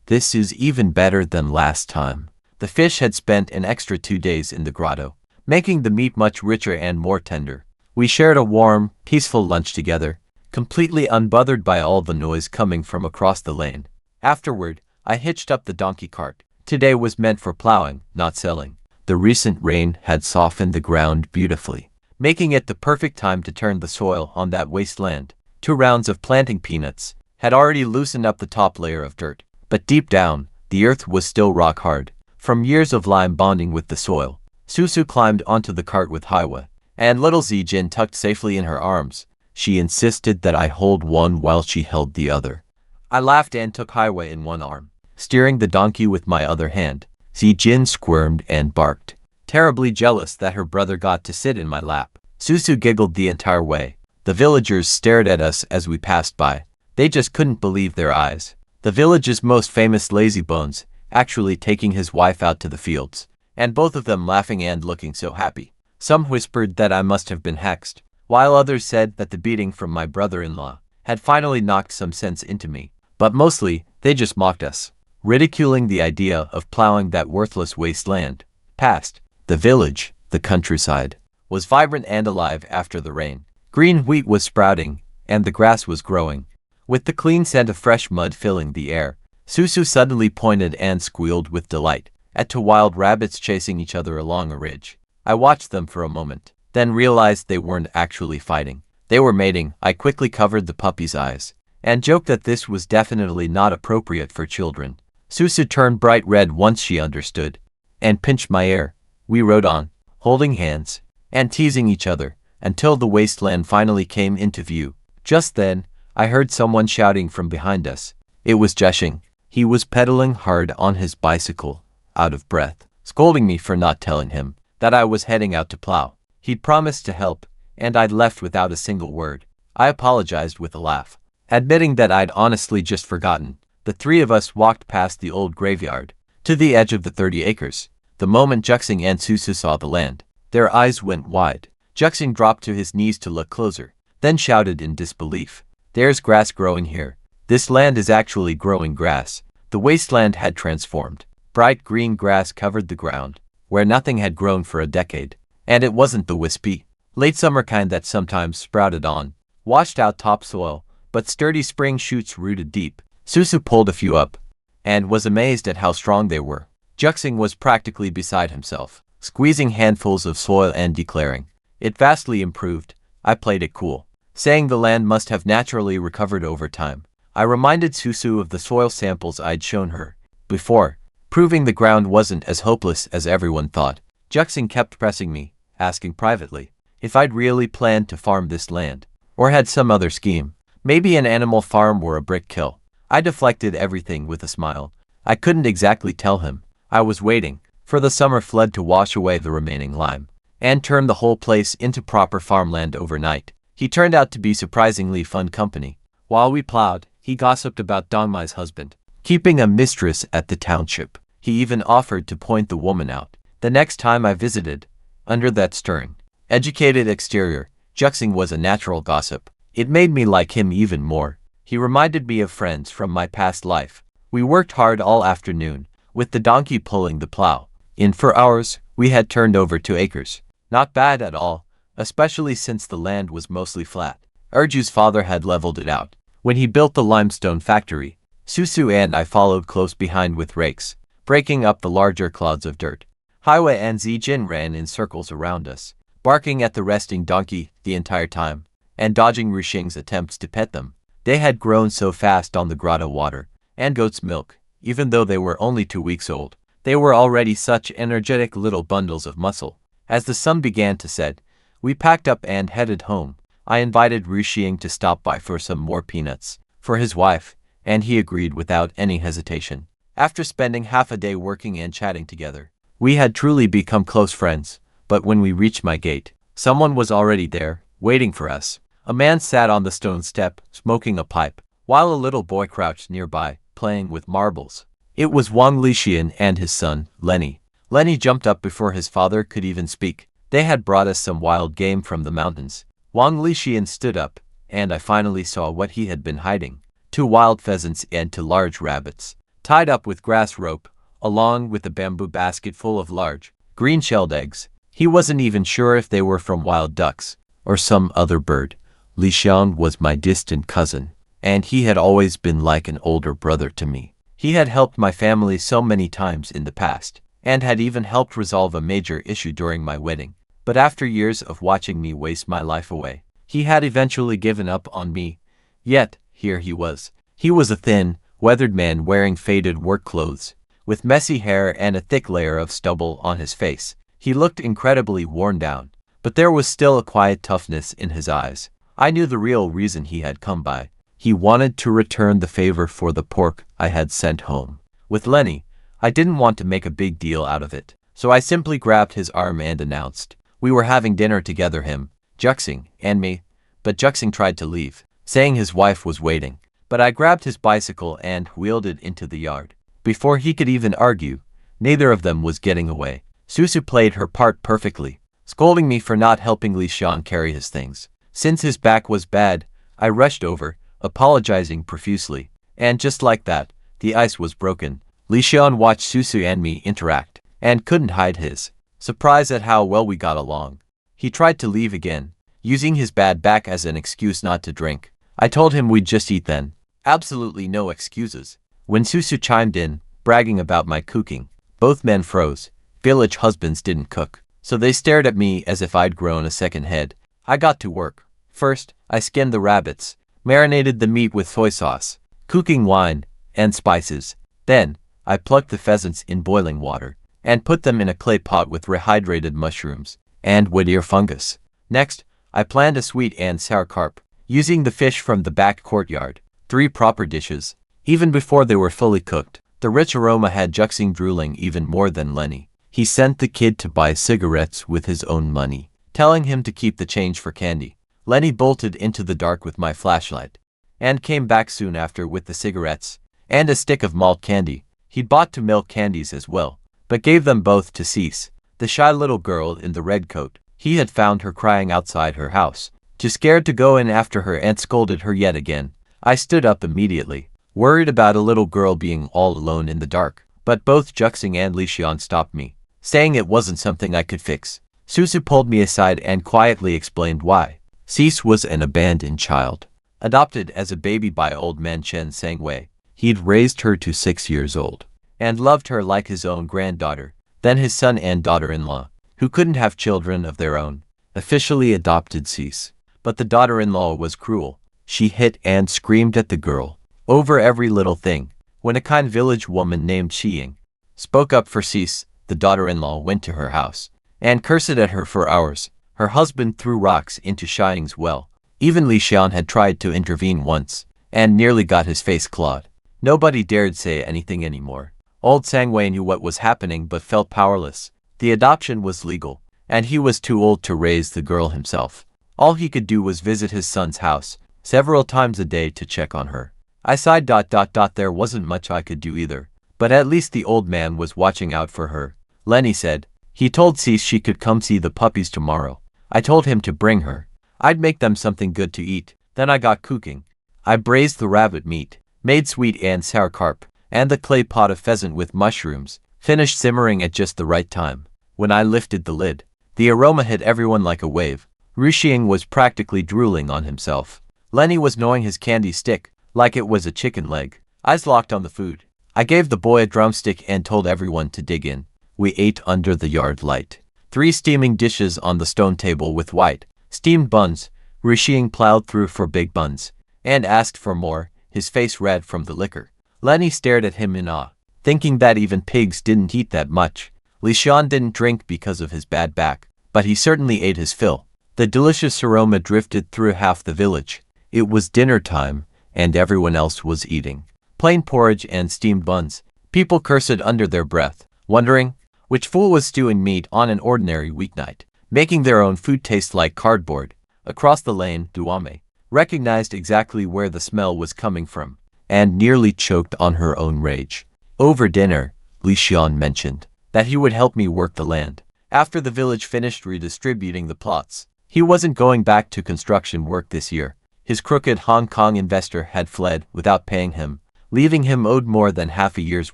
S1: This is even better than last time. The fish had spent an extra 2 days in the grotto, making the meat much richer and more tender. We shared a warm, peaceful lunch together, completely unbothered by all the noise coming from across the lane. Afterward, I hitched up the donkey cart. Today was meant for plowing, not selling. The recent rain had softened the ground beautifully, making it the perfect time to turn the soil on that wasteland. 2 rounds of planting peanuts had already loosened up the top layer of dirt, but deep down, the earth was still rock hard, from years of lime bonding with the soil. Susu climbed onto the cart with Haiwa, and little Zijin tucked safely in her arms. She insisted that I hold one while she held the other. I laughed and took Haiwa in one arm, steering the donkey with my other hand. Zijin squirmed and barked, terribly jealous that her brother got to sit in my lap. Susu giggled the entire way. The villagers stared at us as we passed by. They just couldn't believe their eyes. The village's most famous lazybones, actually taking his wife out to the fields, and both of them laughing and looking so happy. Some whispered that I must have been hexed, while others said that the beating from my brother-in-law had finally knocked some sense into me. But mostly, they just mocked us, ridiculing the idea of plowing that worthless wasteland. Past, the village, the countryside, was vibrant and alive after the rain. Green wheat was sprouting, and the grass was growing, with the clean scent of fresh mud filling the air. Susu suddenly pointed and squealed with delight at 2 wild rabbits chasing each other along a ridge. I watched them for a moment, then realized they weren't actually fighting. They were mating. I quickly covered the puppy's eyes, and joked that this was definitely not appropriate for children. Susu turned bright red once she understood, and pinched my ear. We rode on, holding hands, and teasing each other, until the wasteland finally came into view. Just then, I heard someone shouting from behind us. It was Jeshing. He was pedaling hard on his bicycle, out of breath, scolding me for not telling him that I was heading out to plow. He'd promised to help, and I'd left without a single word. I apologized with a laugh, admitting that I'd honestly just forgotten. The 3 of us walked past the old graveyard, to the edge of the 30 acres. The moment Juxing and Susu saw the land, their eyes went wide. Juxing dropped to his knees to look closer, then shouted in disbelief, "There's grass growing here. This land is actually growing grass." The wasteland had transformed. Bright green grass covered the ground, where nothing had grown for a decade. And it wasn't the wispy, late summer kind that sometimes sprouted on washed out topsoil, but sturdy spring shoots rooted deep. Susu pulled a few up, and was amazed at how strong they were. Juxing was practically beside himself, squeezing handfuls of soil and declaring, "It vastly improved." I played it cool, saying the land must have naturally recovered over time. I reminded Susu of the soil samples I'd shown her before, proving the ground wasn't as hopeless as everyone thought. Juxing kept pressing me, asking privately if I'd really planned to farm this land, or had some other scheme, maybe an animal farm or a brick kiln. I deflected everything with a smile. I couldn't exactly tell him. I was waiting for the summer flood to wash away the remaining lime, and turn the whole place into proper farmland overnight. He turned out to be surprisingly fun company. While we plowed, he gossiped about Dongmai's husband keeping a mistress at the township. He even offered to point the woman out. The next time I visited, under that stern, educated exterior, Juxing was a natural gossip. It made me like him even more. He reminded me of friends from my past life. We worked hard all afternoon, with the donkey pulling the plow. In 4 hours, we had turned over 2 acres. Not bad at all, especially since the land was mostly flat. Urju's father had leveled it out when he built the limestone factory. Susu and I followed close behind with rakes, breaking up the larger clods of dirt. Haiwa and Zijin ran in circles around us, barking at the resting donkey the entire time. and dodging Rushing's attempts to pet them. They had grown so fast on the grotto water and goat's milk, even though they were only 2 weeks old. They were already such energetic little bundles of muscle. As the sun began to set, we packed up and headed home. I invited Rushing to stop by for some more peanuts for his wife, and he agreed without any hesitation. After spending half a day working and chatting together, we had truly become close friends. But when we reached my gate, someone was already there, waiting for us. A man sat on the stone step, smoking a pipe, while a little boy crouched nearby, playing with marbles. It was Wang Lixian and his son, Lenny. Lenny jumped up before his father could even speak. They had brought us some wild game from the mountains. Wang Lixian stood up, and I finally saw what he had been hiding. 2 wild pheasants and 2 large rabbits, tied up with grass rope, along with a bamboo basket full of large, green-shelled eggs. He wasn't even sure if they were from wild ducks or some other bird. Lixian was my distant cousin, and he had always been like an older brother to me. He had helped my family so many times in the past, and had even helped resolve a major issue during my wedding. But after years of watching me waste my life away, he had eventually given up on me. Yet, here he was. He was a thin, weathered man wearing faded work clothes, with messy hair and a thick layer of stubble on his face. He looked incredibly worn down, but there was still a quiet toughness in his eyes. I knew the real reason he had come by. He wanted to return the favor for the pork I had sent home. With Lenny, I didn't want to make a big deal out of it, so I simply grabbed his arm and announced we were having dinner together, him, Juxing, and me. But Juxing tried to leave, saying his wife was waiting. But I grabbed his bicycle and wheeled it into the yard. Before he could even argue, neither of them was getting away. Susu played her part perfectly, scolding me for not helping Lixian carry his things. Since his back was bad, I rushed over, apologizing profusely. And just like that, the ice was broken. Lixian watched Susu and me interact, and couldn't hide his surprise at how well we got along. He tried to leave again, using his bad back as an excuse not to drink. I told him we'd just eat then. Absolutely no excuses. When Susu chimed in, bragging about my cooking, both men froze. Village husbands didn't cook, so they stared at me as if I'd grown a second head. I got to work. First, I skinned the rabbits, marinated the meat with soy sauce, cooking wine, and spices. Then, I plucked the pheasants in boiling water, and put them in a clay pot with rehydrated mushrooms and wood ear fungus. Next, I planned a sweet and sour carp, using the fish from the back courtyard. 3 proper dishes. Even before they were fully cooked, the rich aroma had Juxing drooling even more than Lenny. He sent the kid to buy cigarettes with his own money, telling him to keep the change for candy. Lenny bolted into the dark with my flashlight, and came back soon after with the cigarettes and a stick of malt candy. He'd bought 2 milk candies as well, but gave them both to Cease, the shy little girl in the red coat. He had found her crying outside her house, too scared to go in after her, and scolded her yet again. I stood up immediately, worried about a little girl being all alone in the dark, but both Juxing and Lixian stopped me, saying it wasn't something I could fix. Susu pulled me aside and quietly explained why. Cease was an abandoned child, adopted as a baby by old man Chen Sangwei. He'd raised her to 6 years old, and loved her like his own granddaughter. Then his son and daughter-in-law, who couldn't have children of their own, officially adopted Cease. But the daughter-in-law was cruel. She hit and screamed at the girl over every little thing. When a kind village woman named Xiying spoke up for Cease, the daughter-in-law went to her house and cursed at her for hours. Her husband threw rocks into Xiying's well. Even Lixian had tried to intervene once and nearly got his face clawed. Nobody dared say anything anymore. Old Sangwei knew what was happening but felt powerless. The adoption was legal, and he was too old to raise the girl himself. All he could do was visit his son's house several times a day to check on her. I sighed. There wasn't much I could do either, but at least the old man was watching out for her. Lenny said he told Cease she could come see the puppies tomorrow. I told him to bring her. I'd make them something good to eat. Then I got cooking. I braised the rabbit meat, made sweet and sour carp, and the clay pot of pheasant with mushrooms, finished simmering at just the right time. When I lifted the lid, the aroma hit everyone like a wave. Rushing was practically drooling on himself. Lenny was gnawing his candy stick like it was a chicken leg, eyes locked on the food. I gave the boy a drumstick and told everyone to dig in. We ate under the yard light. 3 steaming dishes on the stone table with white, steamed buns, Rishing plowed through for big buns and asked for more, his face red from the liquor. Lenny stared at him in awe, thinking that even pigs didn't eat that much. Li Xian didn't drink because of his bad back, but he certainly ate his fill. The delicious aroma drifted through half the village. It was dinner time, and everyone else was eating plain porridge and steamed buns. People cursed under their breath, wondering which fool was stewing meat on an ordinary weeknight, making their own food taste like cardboard. Across the lane, Duame recognized exactly where the smell was coming from, and nearly choked on her own rage. Over dinner, Li Xian mentioned that he would help me work the land. After the village finished redistributing the plots, he wasn't going back to construction work this year. His crooked Hong Kong investor had fled without paying him, leaving him owed more than half a year's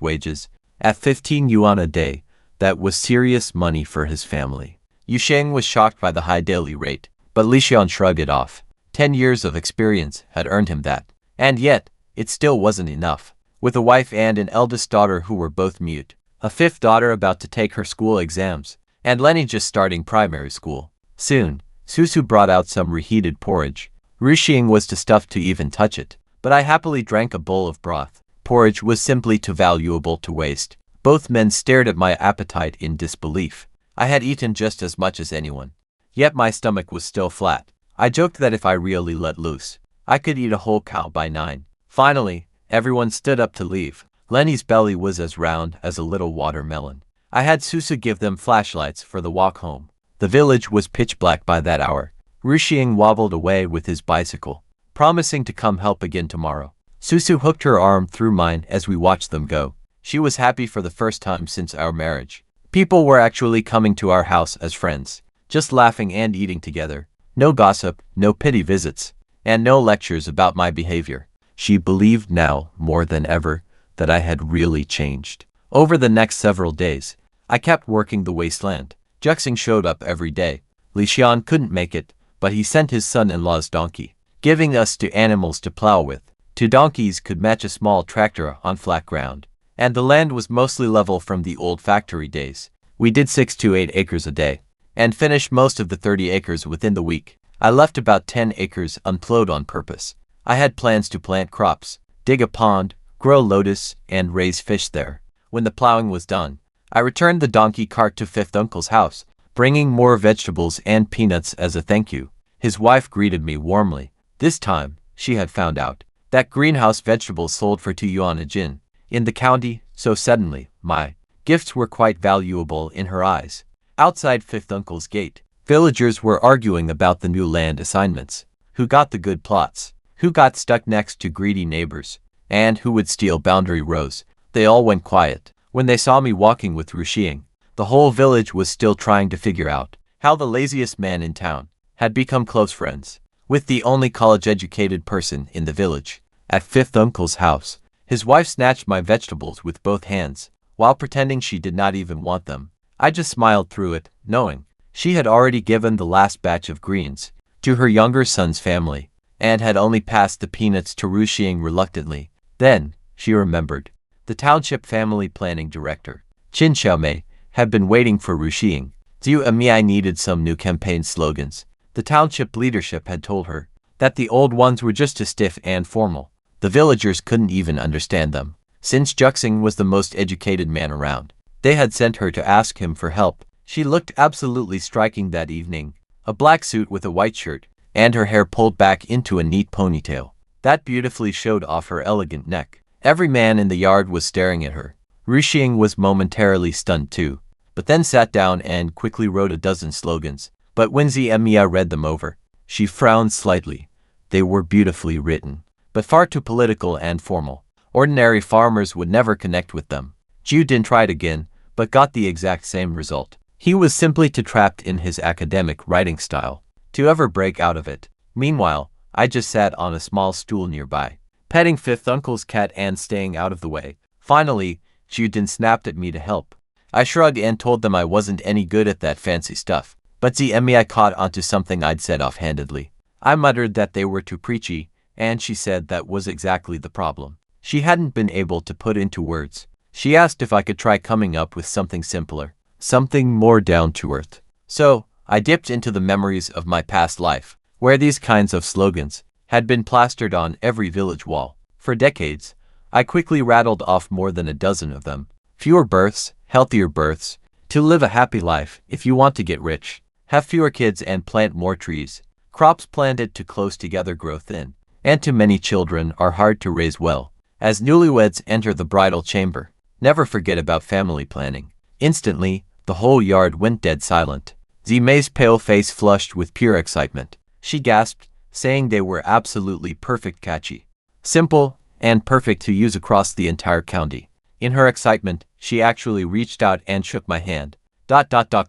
S1: wages. At 15 yuan a day, that was serious money for his family. Yu Sheng was shocked by the high daily rate, but Li Xian shrugged it off. 10 years of experience had earned him that. And yet, it still wasn't enough. With a wife and an eldest daughter who were both mute, a fifth daughter about to take her school exams, and Lenny just starting primary school. Soon, Susu brought out some reheated porridge. Rishing was too stuffed to even touch it, but I happily drank a bowl of broth. Porridge was simply too valuable to waste. Both men stared at my appetite in disbelief. I had eaten just as much as anyone, yet my stomach was still flat. I joked that if I really let loose, I could eat a whole cow by 9. Finally, everyone stood up to leave. Lenny's belly was as round as a little watermelon. I had Susu give them flashlights for the walk home. The village was pitch black by that hour. Rishing wobbled away with his bicycle, promising to come help again tomorrow. Susu hooked her arm through mine as we watched them go. She was happy for the first time since our marriage. People were actually coming to our house as friends, just laughing and eating together. No gossip, no pity visits, and no lectures about my behavior. She believed now, more than ever, that I had really changed. Over the next several days, I kept working the wasteland. Juxing showed up every day. Li Xian couldn't make it, but he sent his son-in-law's donkey, giving us 2 animals to plow with. 2 donkeys could match a small tractor on flat ground, and the land was mostly level from the old factory days. We did 6 to 8 acres a day, and finished most of the 30 acres within the week. I left about 10 acres unplowed on purpose. I had plans to plant crops, dig a pond, grow lotus, and raise fish there. When the plowing was done, I returned the donkey cart to Fifth Uncle's house, bringing more vegetables and peanuts as a thank you. His wife greeted me warmly. This time, she had found out that greenhouse vegetables sold for 2 yuan a jin in the county, so suddenly, my gifts were quite valuable in her eyes. Outside Fifth Uncle's gate, villagers were arguing about the new land assignments. Who got the good plots? Who got stuck next to greedy neighbors? And who would steal boundary rows? They all went quiet when they saw me walking with Rushing. The whole village was still trying to figure out how the laziest man in town had become close friends with the only college-educated person in the village. At Fifth Uncle's house, his wife snatched my vegetables with both hands, while pretending she did not even want them. I just smiled through it, knowing she had already given the last batch of greens to her younger son's family, and had only passed the peanuts to Rushing reluctantly. Then, she remembered. The township family planning director, Qin Xiaomei, had been waiting for Rushing. Zhu and I needed some new campaign slogans. The township leadership had told her that the old ones were just too stiff and formal. The villagers couldn't even understand them. Since Juxing was the most educated man around, they had sent her to ask him for help. She looked absolutely striking that evening. A black suit with a white shirt, and her hair pulled back into a neat ponytail that beautifully showed off her elegant neck. Every man in the yard was staring at her. Rushing was momentarily stunned too, but then sat down and quickly wrote a dozen slogans. But when Zia read them over, she frowned slightly. They were beautifully written, but far too political and formal. Ordinary farmers would never connect with them. Zhu didn't try it again, but got the exact same result. He was simply too trapped in his academic writing style to ever break out of it. Meanwhile, I just sat on a small stool nearby, petting Fifth Uncle's cat and staying out of the way. Finally, Zhu snapped at me to help. I shrugged and told them I wasn't any good at that fancy stuff. But Zmi caught onto something I'd said offhandedly. I muttered that they were too preachy, and she said that was exactly the problem. She hadn't been able to put into words. She asked if I could try coming up with something simpler, something more down to earth. So, I dipped into the memories of my past life, where these kinds of slogans had been plastered on every village wall. For decades, I quickly rattled off more than a dozen of them. Fewer births, healthier births, to live a happy life if you want to get rich, have fewer kids and plant more trees, crops planted to close together grow thin, and too many children are hard to raise well. As newlyweds enter the bridal chamber, never forget about family planning. Instantly, the whole yard went dead silent. Zimay's pale face flushed with pure excitement. She gasped, saying they were absolutely perfect, catchy, simple, and perfect to use across the entire county. In her excitement, she actually reached out and shook my hand,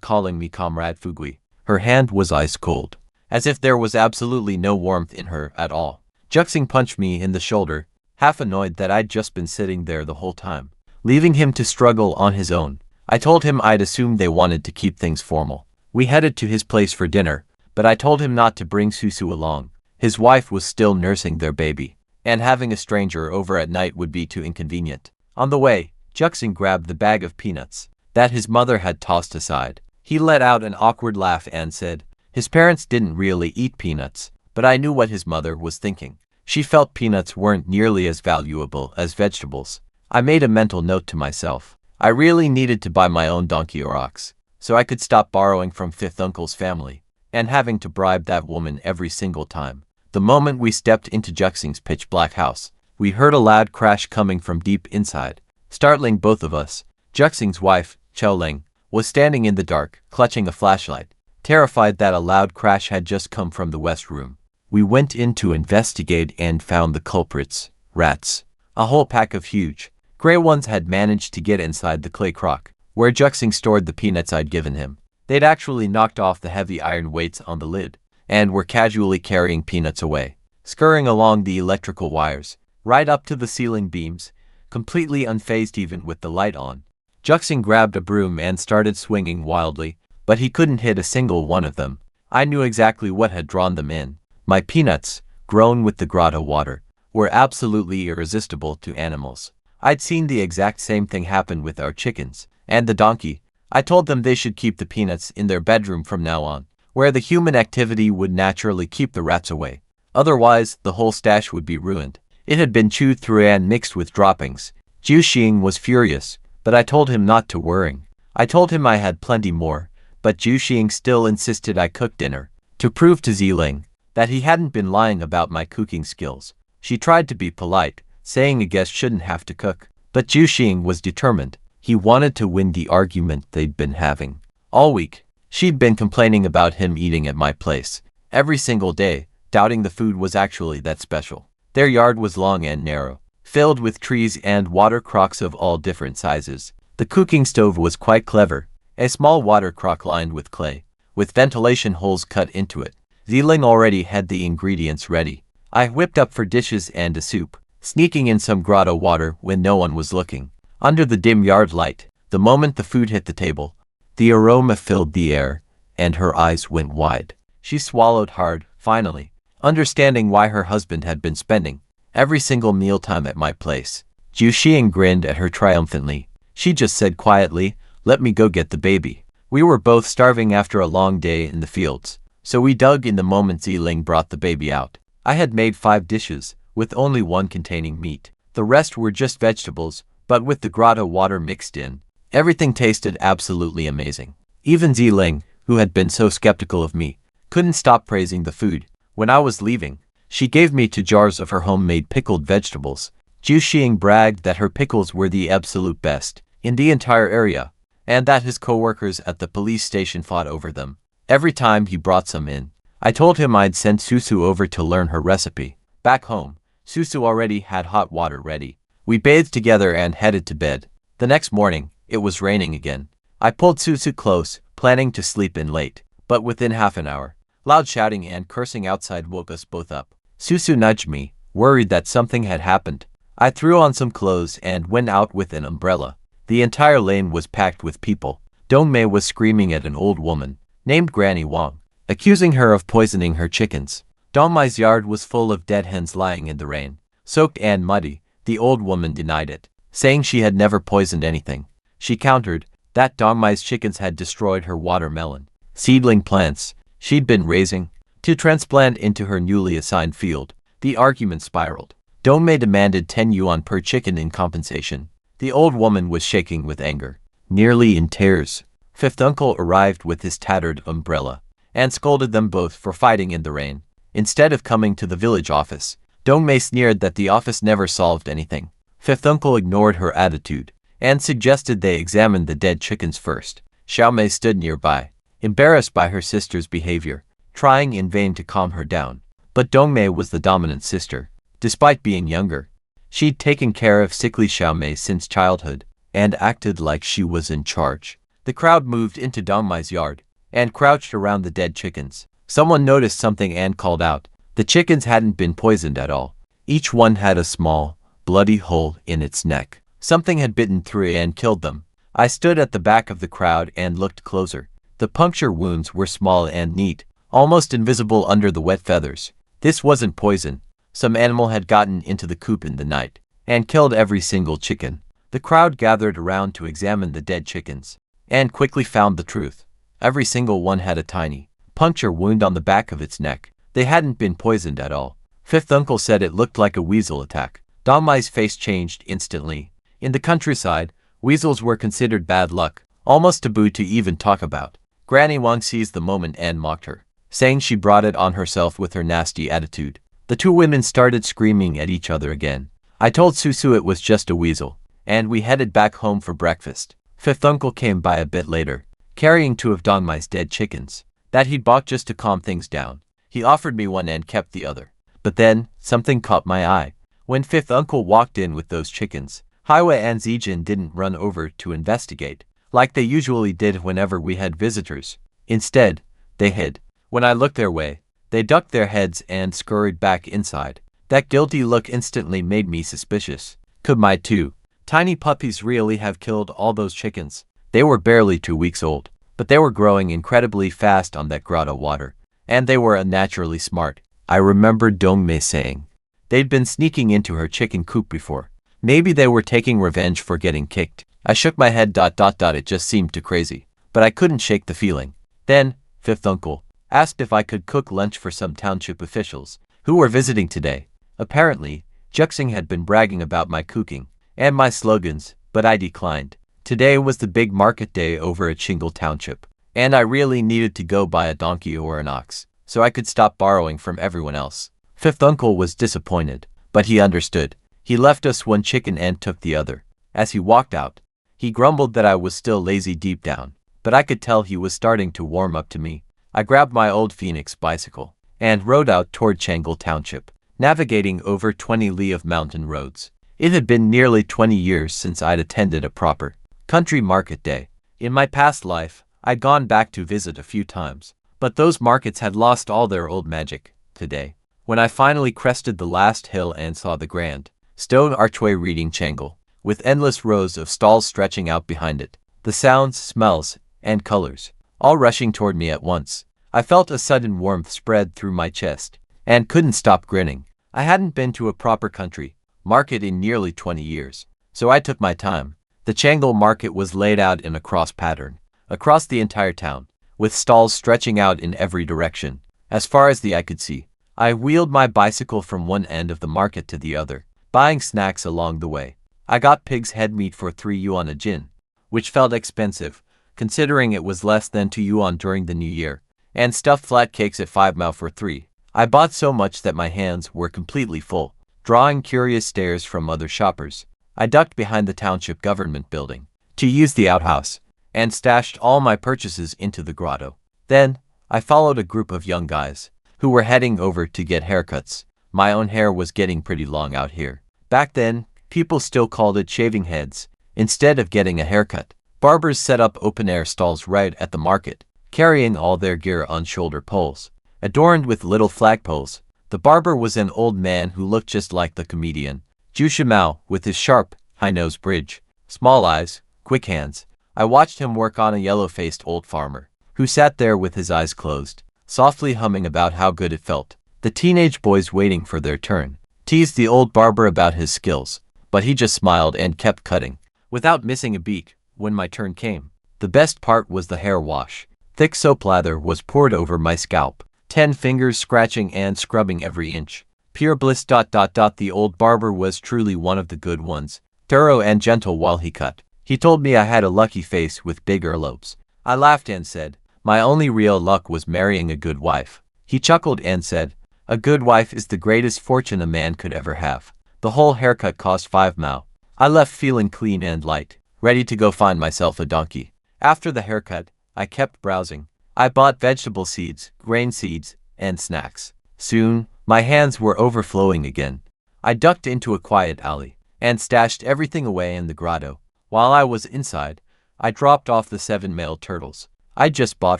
S1: calling me Comrade Fugui. Her hand was ice cold, as if there was absolutely no warmth in her at all. Juxing punched me in the shoulder, half annoyed that I'd just been sitting there the whole time, leaving him to struggle on his own. I told him I'd assumed they wanted to keep things formal. We headed to his place for dinner, but I told him not to bring Susu along. His wife was still nursing their baby, and having a stranger over at night would be too inconvenient. On the way, Juxing grabbed the bag of peanuts that his mother had tossed aside. He let out an awkward laugh and said his parents didn't really eat peanuts, but I knew what his mother was thinking. She felt peanuts weren't nearly as valuable as vegetables. I made a mental note to myself. I really needed to buy my own donkey or ox, so I could stop borrowing from Fifth Uncle's family and having to bribe that woman every single time. The moment we stepped into Juxing's pitch-black house, we heard a loud crash coming from deep inside, startling both of us. Juxing's wife, Chao Ling, was standing in the dark, clutching a flashlight, terrified that a loud crash had just come from the west room. We went in to investigate and found the culprits, rats. A whole pack of huge, gray ones had managed to get inside the clay crock, where Juxing stored the peanuts I'd given him. They'd actually knocked off the heavy iron weights on the lid, and were casually carrying peanuts away, scurrying along the electrical wires, right up to the ceiling beams, completely unfazed even with the light on. Juxing grabbed a broom and started swinging wildly, but he couldn't hit a single one of them. I knew exactly what had drawn them in. My peanuts, grown with the grotto water, were absolutely irresistible to animals. I'd seen the exact same thing happen with our chickens and the donkey. I told them they should keep the peanuts in their bedroom from now on, where the human activity would naturally keep the rats away. Otherwise, the whole stash would be ruined. It had been chewed through and mixed with droppings. Zhu Xing was furious, but I told him not to worry. I told him I had plenty more, but Zhu Xing still insisted I cook dinner. To prove to Ziling that he hadn't been lying about my cooking skills, she tried to be polite, saying a guest shouldn't have to cook. But Zhu Xing was determined. He wanted to win the argument they'd been having all week. She'd been complaining about him eating at my place every single day, doubting the food was actually that special. Their yard was long and narrow, filled with trees and water crocks of all different sizes. The cooking stove was quite clever, a small water crock lined with clay, with ventilation holes cut into it. Ziling already had the ingredients ready. I whipped up for dishes and a soup, sneaking in some grotto water when no one was looking. Under the dim yard light, the moment the food hit the table, the aroma filled the air, and her eyes went wide. She swallowed hard, finally, understanding why her husband had been spending every single mealtime at my place. Zhu Xing grinned at her triumphantly. She just said quietly, "Let me go get the baby." We were both starving after a long day in the fields, so we dug in the moment Ziling brought the baby out. I had made 5 dishes, with only one containing meat. The rest were just vegetables, but with the grotto water mixed in, everything tasted absolutely amazing. Even Ziling, who had been so skeptical of me, couldn't stop praising the food. When I was leaving, she gave me 2 jars of her homemade pickled vegetables. Zhu Xing bragged that her pickles were the absolute best in the entire area, and that his co-workers at the police station fought over them every time he brought some in. I told him I'd send Susu over to learn her recipe. Back home, Susu already had hot water ready. We bathed together and headed to bed. The next morning, it was raining again. I pulled Susu close, planning to sleep in late, but within half an hour, loud shouting and cursing outside woke us both up. Susu nudged me, worried that something had happened. I threw on some clothes and went out with an umbrella. The entire lane was packed with people. Dongmei was screaming at an old woman named Granny Wang, accusing her of poisoning her chickens. Dongmei's yard was full of dead hens lying in the rain, soaked and muddy. The old woman denied it, saying she had never poisoned anything. She countered that Dongmei's chickens had destroyed her watermelon seedling plants she'd been raising. to transplant into her newly assigned field. The argument spiraled. Dongmei demanded 10 yuan per chicken in compensation. The old woman was shaking with anger, nearly in tears. Fifth uncle arrived with his tattered umbrella and scolded them both for fighting in the rain. Instead of coming to the village office, Dongmei sneered that the office never solved anything. Fifth uncle ignored her attitude and suggested they examine the dead chickens first. Xiaomei stood nearby, embarrassed by her sister's behavior, trying in vain to calm her down. But Dongmei was the dominant sister. Despite being younger, she'd taken care of sickly Xiaomei since childhood and acted like she was in charge. The crowd moved into Dongmei's yard and crouched around the dead chickens. Someone noticed something and called out. The chickens hadn't been poisoned at all. Each one had a small, bloody hole in its neck. Something had bitten through and killed them. I stood at the back of the crowd and looked closer. The puncture wounds were small and neat, almost invisible under the wet feathers. This wasn't poison. Some animal had gotten into the coop in the night and killed every single chicken. The crowd gathered around to examine the dead chickens and quickly found the truth. Every single one had a tiny puncture wound on the back of its neck. They hadn't been poisoned at all. Fifth uncle said it looked like a weasel attack. Dongmei's face changed instantly. In the countryside, weasels were considered bad luck, almost taboo to even talk about. Granny Wang seized the moment and mocked her, saying she brought it on herself with her nasty attitude. The two women started screaming at each other again. I told Susu it was just a weasel, and we headed back home for breakfast. Fifth uncle came by a bit later, carrying 2 of Dongmei's dead chickens that he'd bought just to calm things down. He offered me one and kept the other. But then, something caught my eye. When Fifth uncle walked in with those chickens, Highway and Zijin didn't run over to investigate, like they usually did whenever we had visitors. Instead, they hid. When I looked their way, they ducked their heads and scurried back inside. That guilty look instantly made me suspicious. Could my 2 tiny puppies really have killed all those chickens? They were barely 2 weeks old, but they were growing incredibly fast on that grotto water, and they were unnaturally smart. I remembered Dongmei saying they'd been sneaking into her chicken coop before. Maybe they were taking revenge for getting kicked. I shook my head. It just seemed too crazy, but I couldn't shake the feeling. Then, Fifth uncle asked if I could cook lunch for some township officials who were visiting today. Apparently, Juxing had been bragging about my cooking and my slogans, but I declined. Today was the big market day over at Shingle Township, and I really needed to go buy a donkey or an ox so I could stop borrowing from everyone else. Fifth uncle was disappointed, but he understood. He left us 1 chicken and took the other. As he walked out, he grumbled that I was still lazy deep down, but I could tell he was starting to warm up to me. I grabbed my old Phoenix bicycle and rode out toward Shingle Township, navigating over 20 li of mountain roads. It had been nearly 20 years since I'd attended a proper country market day. In my past life, I'd gone back to visit a few times, but those markets had lost all their old magic. Today, when I finally crested the last hill and saw the grand stone archway reading Shingle, with endless rows of stalls stretching out behind it, the sounds, smells, and colors all rushing toward me at once, I felt a sudden warmth spread through my chest and couldn't stop grinning. I hadn't been to a proper country market in nearly 20 years, so I took my time. The Shingle market was laid out in a cross pattern across the entire town, with stalls stretching out in every direction, as far as the eye could see. I wheeled my bicycle from one end of the market to the other, buying snacks along the way. I got pig's head meat for 3 yuan a jin, which felt expensive, considering it was less than 2 yuan during the new year, and stuffed flat cakes at 5 mao for 3. I bought so much that my hands were completely full, drawing curious stares from other shoppers. I ducked behind the township government building to use the outhouse, and stashed all my purchases into the grotto. Then, I followed a group of young guys who were heading over to get haircuts. My own hair was getting pretty long out here. Back then, people still called it shaving heads instead of getting a haircut. Barbers set up open-air stalls right at the market, carrying all their gear on shoulder poles, adorned with little flagpoles. The barber was an old man who looked just like the comedian Zhu Shimao, with his sharp, high-nose bridge, small eyes, quick hands. I watched him work on a yellow-faced old farmer, who sat there with his eyes closed, softly humming about how good it felt. The teenage boys waiting for their turn teased the old barber about his skills, but he just smiled and kept cutting, without missing a beat. When my turn came, the best part was the hair wash. Thick soap lather was poured over my scalp 10 fingers scratching and scrubbing every inch. Pure bliss. The old barber was truly one of the good ones, thorough and gentle while he cut. He told me I had a lucky face with big earlobes. I laughed and said, my only real luck was marrying a good wife. He chuckled and said, a good wife is the greatest fortune a man could ever have. The whole haircut cost 5 mao. I left feeling clean and light, ready to go find myself a donkey. After the haircut, I kept browsing. I bought vegetable seeds, grain seeds, and snacks. Soon, my hands were overflowing again. I ducked into a quiet alley and stashed everything away in the grotto. While I was inside, I dropped off the 7 male turtles I'd just bought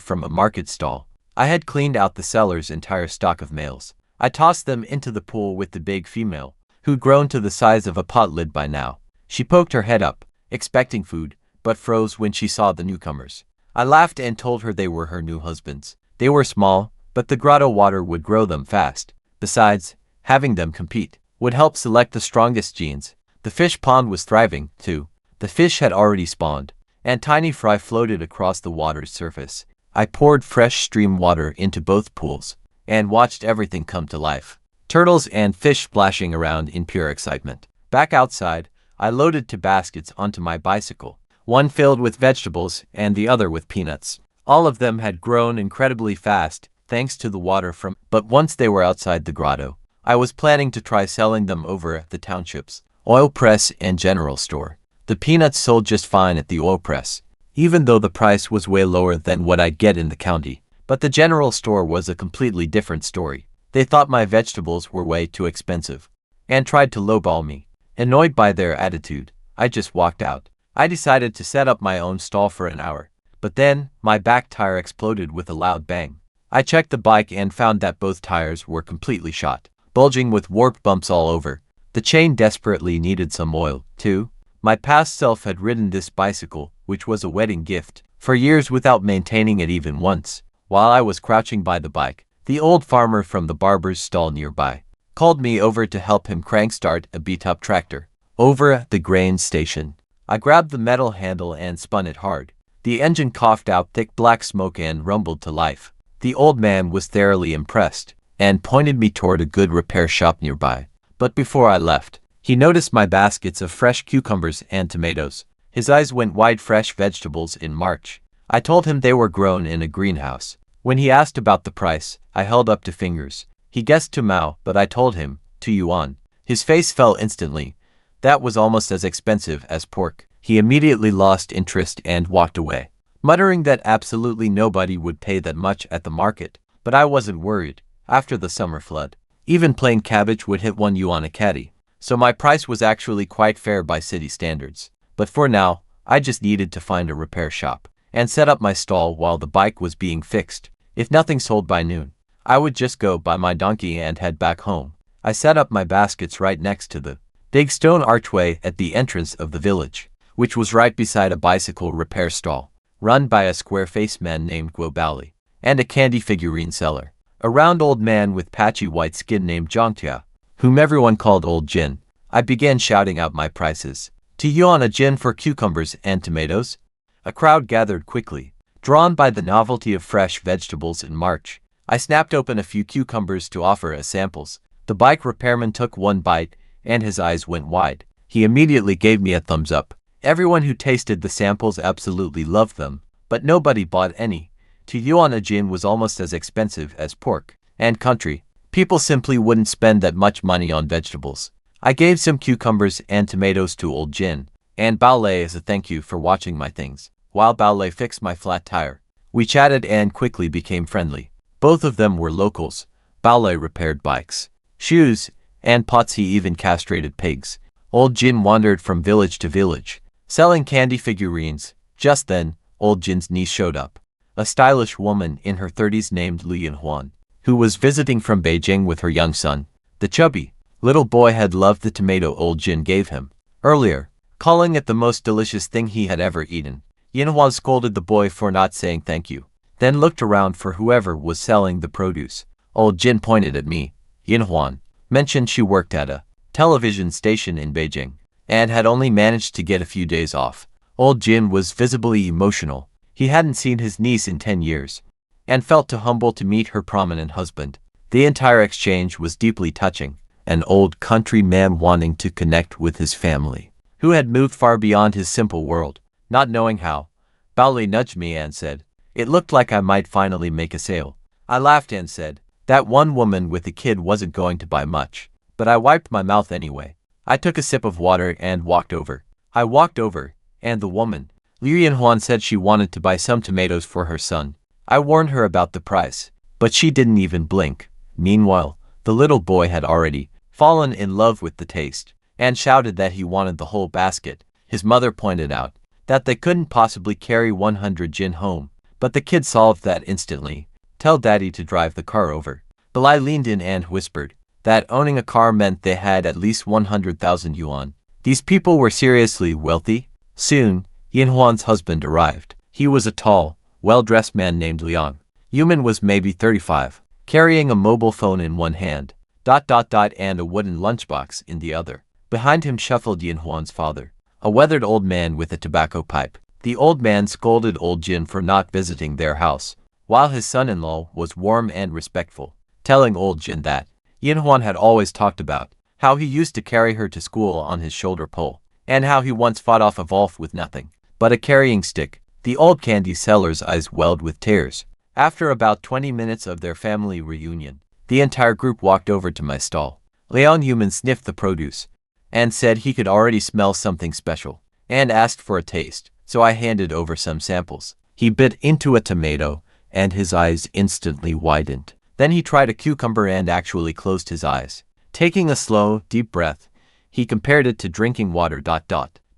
S1: from a market stall. I had cleaned out the seller's entire stock of males. I tossed them into the pool with the big female, who'd grown to the size of a pot lid by now. She poked her head up, expecting food, but froze when she saw the newcomers. I laughed and told her they were her new husbands. They were small, but the grotto water would grow them fast. Besides, having them compete would help select the strongest genes. The fish pond was thriving, too. The fish had already spawned, and tiny fry floated across the water's surface. I poured fresh stream water into both pools and watched everything come to life. Turtles and fish splashing around in pure excitement. Back outside, I loaded 2 baskets onto my bicycle, one filled with vegetables and the other with peanuts. All of them had grown incredibly fast thanks to the water from, but once they were outside the grotto, I was planning to try selling them over at the township's oil press and general store. The peanuts sold just fine at the oil press, even though the price was way lower than what I'd get in the county. But the general store was a completely different story. They thought my vegetables were way too expensive and tried to lowball me. Annoyed by their attitude, I just walked out. I decided to set up my own stall for an hour, but then my back tire exploded with a loud bang. I checked the bike and found that both tires were completely shot, bulging with warped bumps all over. The chain desperately needed some oil, too. My past self had ridden this bicycle, which was a wedding gift, for years without maintaining it even once. While I was crouching by the bike, the old farmer from the barber's stall nearby called me over to help him crank start a beat-up tractor. Over at the grain station, I grabbed the metal handle and spun it hard. The engine coughed out thick black smoke and rumbled to life. The old man was thoroughly impressed and pointed me toward a good repair shop nearby. But before I left, he noticed my baskets of fresh cucumbers and tomatoes. His eyes went wide. Fresh vegetables in March. I told him they were grown in a greenhouse. When he asked about the price, I held up 2 fingers. He guessed 2 mao, but I told him 2 yuan. His face fell instantly. That was almost as expensive as pork. He immediately lost interest and walked away, muttering that absolutely nobody would pay that much at the market. But I wasn't worried. After the summer flood, even plain cabbage would hit 1 yuan a caddy. So my price was actually quite fair by city standards. But for now, I just needed to find a repair shop and set up my stall while the bike was being fixed. If nothing sold by noon, I would just go buy my donkey and head back home. I set up my baskets right next to the big stone archway at the entrance of the village, which was right beside a bicycle repair stall, run by a square-faced man named Guo Baoli, and a candy figurine seller, a round old man with patchy white skin named Zhangtia, whom everyone called Old Jin. I began shouting out my prices. 2 yuan a jin for cucumbers and tomatoes? A crowd gathered quickly, drawn by the novelty of fresh vegetables in March. I snapped open a few cucumbers to offer as samples. The bike repairman took 1 bite, and his eyes went wide. He immediately gave me a thumbs up. Everyone who tasted the samples absolutely loved them, but nobody bought any. 2 yuan a jin was almost as expensive as pork and country. People simply wouldn't spend that much money on vegetables. I gave some cucumbers and tomatoes to Old Jin and Baolei as a thank you for watching my things, while Baolei fixed my flat tire. We chatted and quickly became friendly. Both of them were locals. Baolei repaired bikes, shoes, and pots. He even castrated pigs. Old Jin wandered from village to village, selling candy figurines. Just then, Old Jin's niece showed up, a stylish woman in her 30s named Li Yanhuan, who was visiting from Beijing with her young son. The chubby little boy had loved the tomato Old Jin gave him earlier, calling it the most delicious thing he had ever eaten. Yanhuan scolded the boy for not saying thank you, then looked around for whoever was selling the produce. Old Jin pointed at me. Yanhuan mentioned she worked at a television station in Beijing and had only managed to get a few days off. Old Jin was visibly emotional. He hadn't seen his niece in 10 years. and felt too humble to meet her prominent husband. The entire exchange was deeply touching, an old country man wanting to connect with his family, who had moved far beyond his simple world. Not knowing how, Baoli nudged me and said, "It looked like I might finally make a sale." I laughed and said, "That one woman with a kid wasn't going to buy much," but I wiped my mouth anyway. I took a sip of water and walked over. I walked over, and the woman, Liu Yanhuan, said she wanted to buy some tomatoes for her son. I warned her about the price, but she didn't even blink. Meanwhile, the little boy had already fallen in love with the taste, and shouted that he wanted the whole basket. His mother pointed out that they couldn't possibly carry 100 jin home, but the kid solved that instantly. "Tell daddy to drive the car over." Belai leaned in and whispered that owning a car meant they had at least 100,000 yuan. These people were seriously wealthy. Soon, Yanhuan's husband arrived. He was a tall, well-dressed man named Liang. Yuman was maybe 35, carrying a mobile phone in one hand, and a wooden lunchbox in the other. Behind him shuffled Yanhuan's father, a weathered old man with a tobacco pipe. The old man scolded old Jin for not visiting their house, while his son-in-law was warm and respectful, telling old Jin that Yanhuan had always talked about how he used to carry her to school on his shoulder pole, and how he once fought off a wolf with nothing but a carrying stick. The old candy seller's eyes welled with tears. After about 20 minutes of their family reunion, the entire group walked over to my stall. Liang Yuman sniffed the produce and said he could already smell something special, and asked for a taste, so I handed over some samples. He bit into a tomato, and his eyes instantly widened. Then he tried a cucumber and actually closed his eyes. Taking a slow, deep breath, he compared it to drinking water.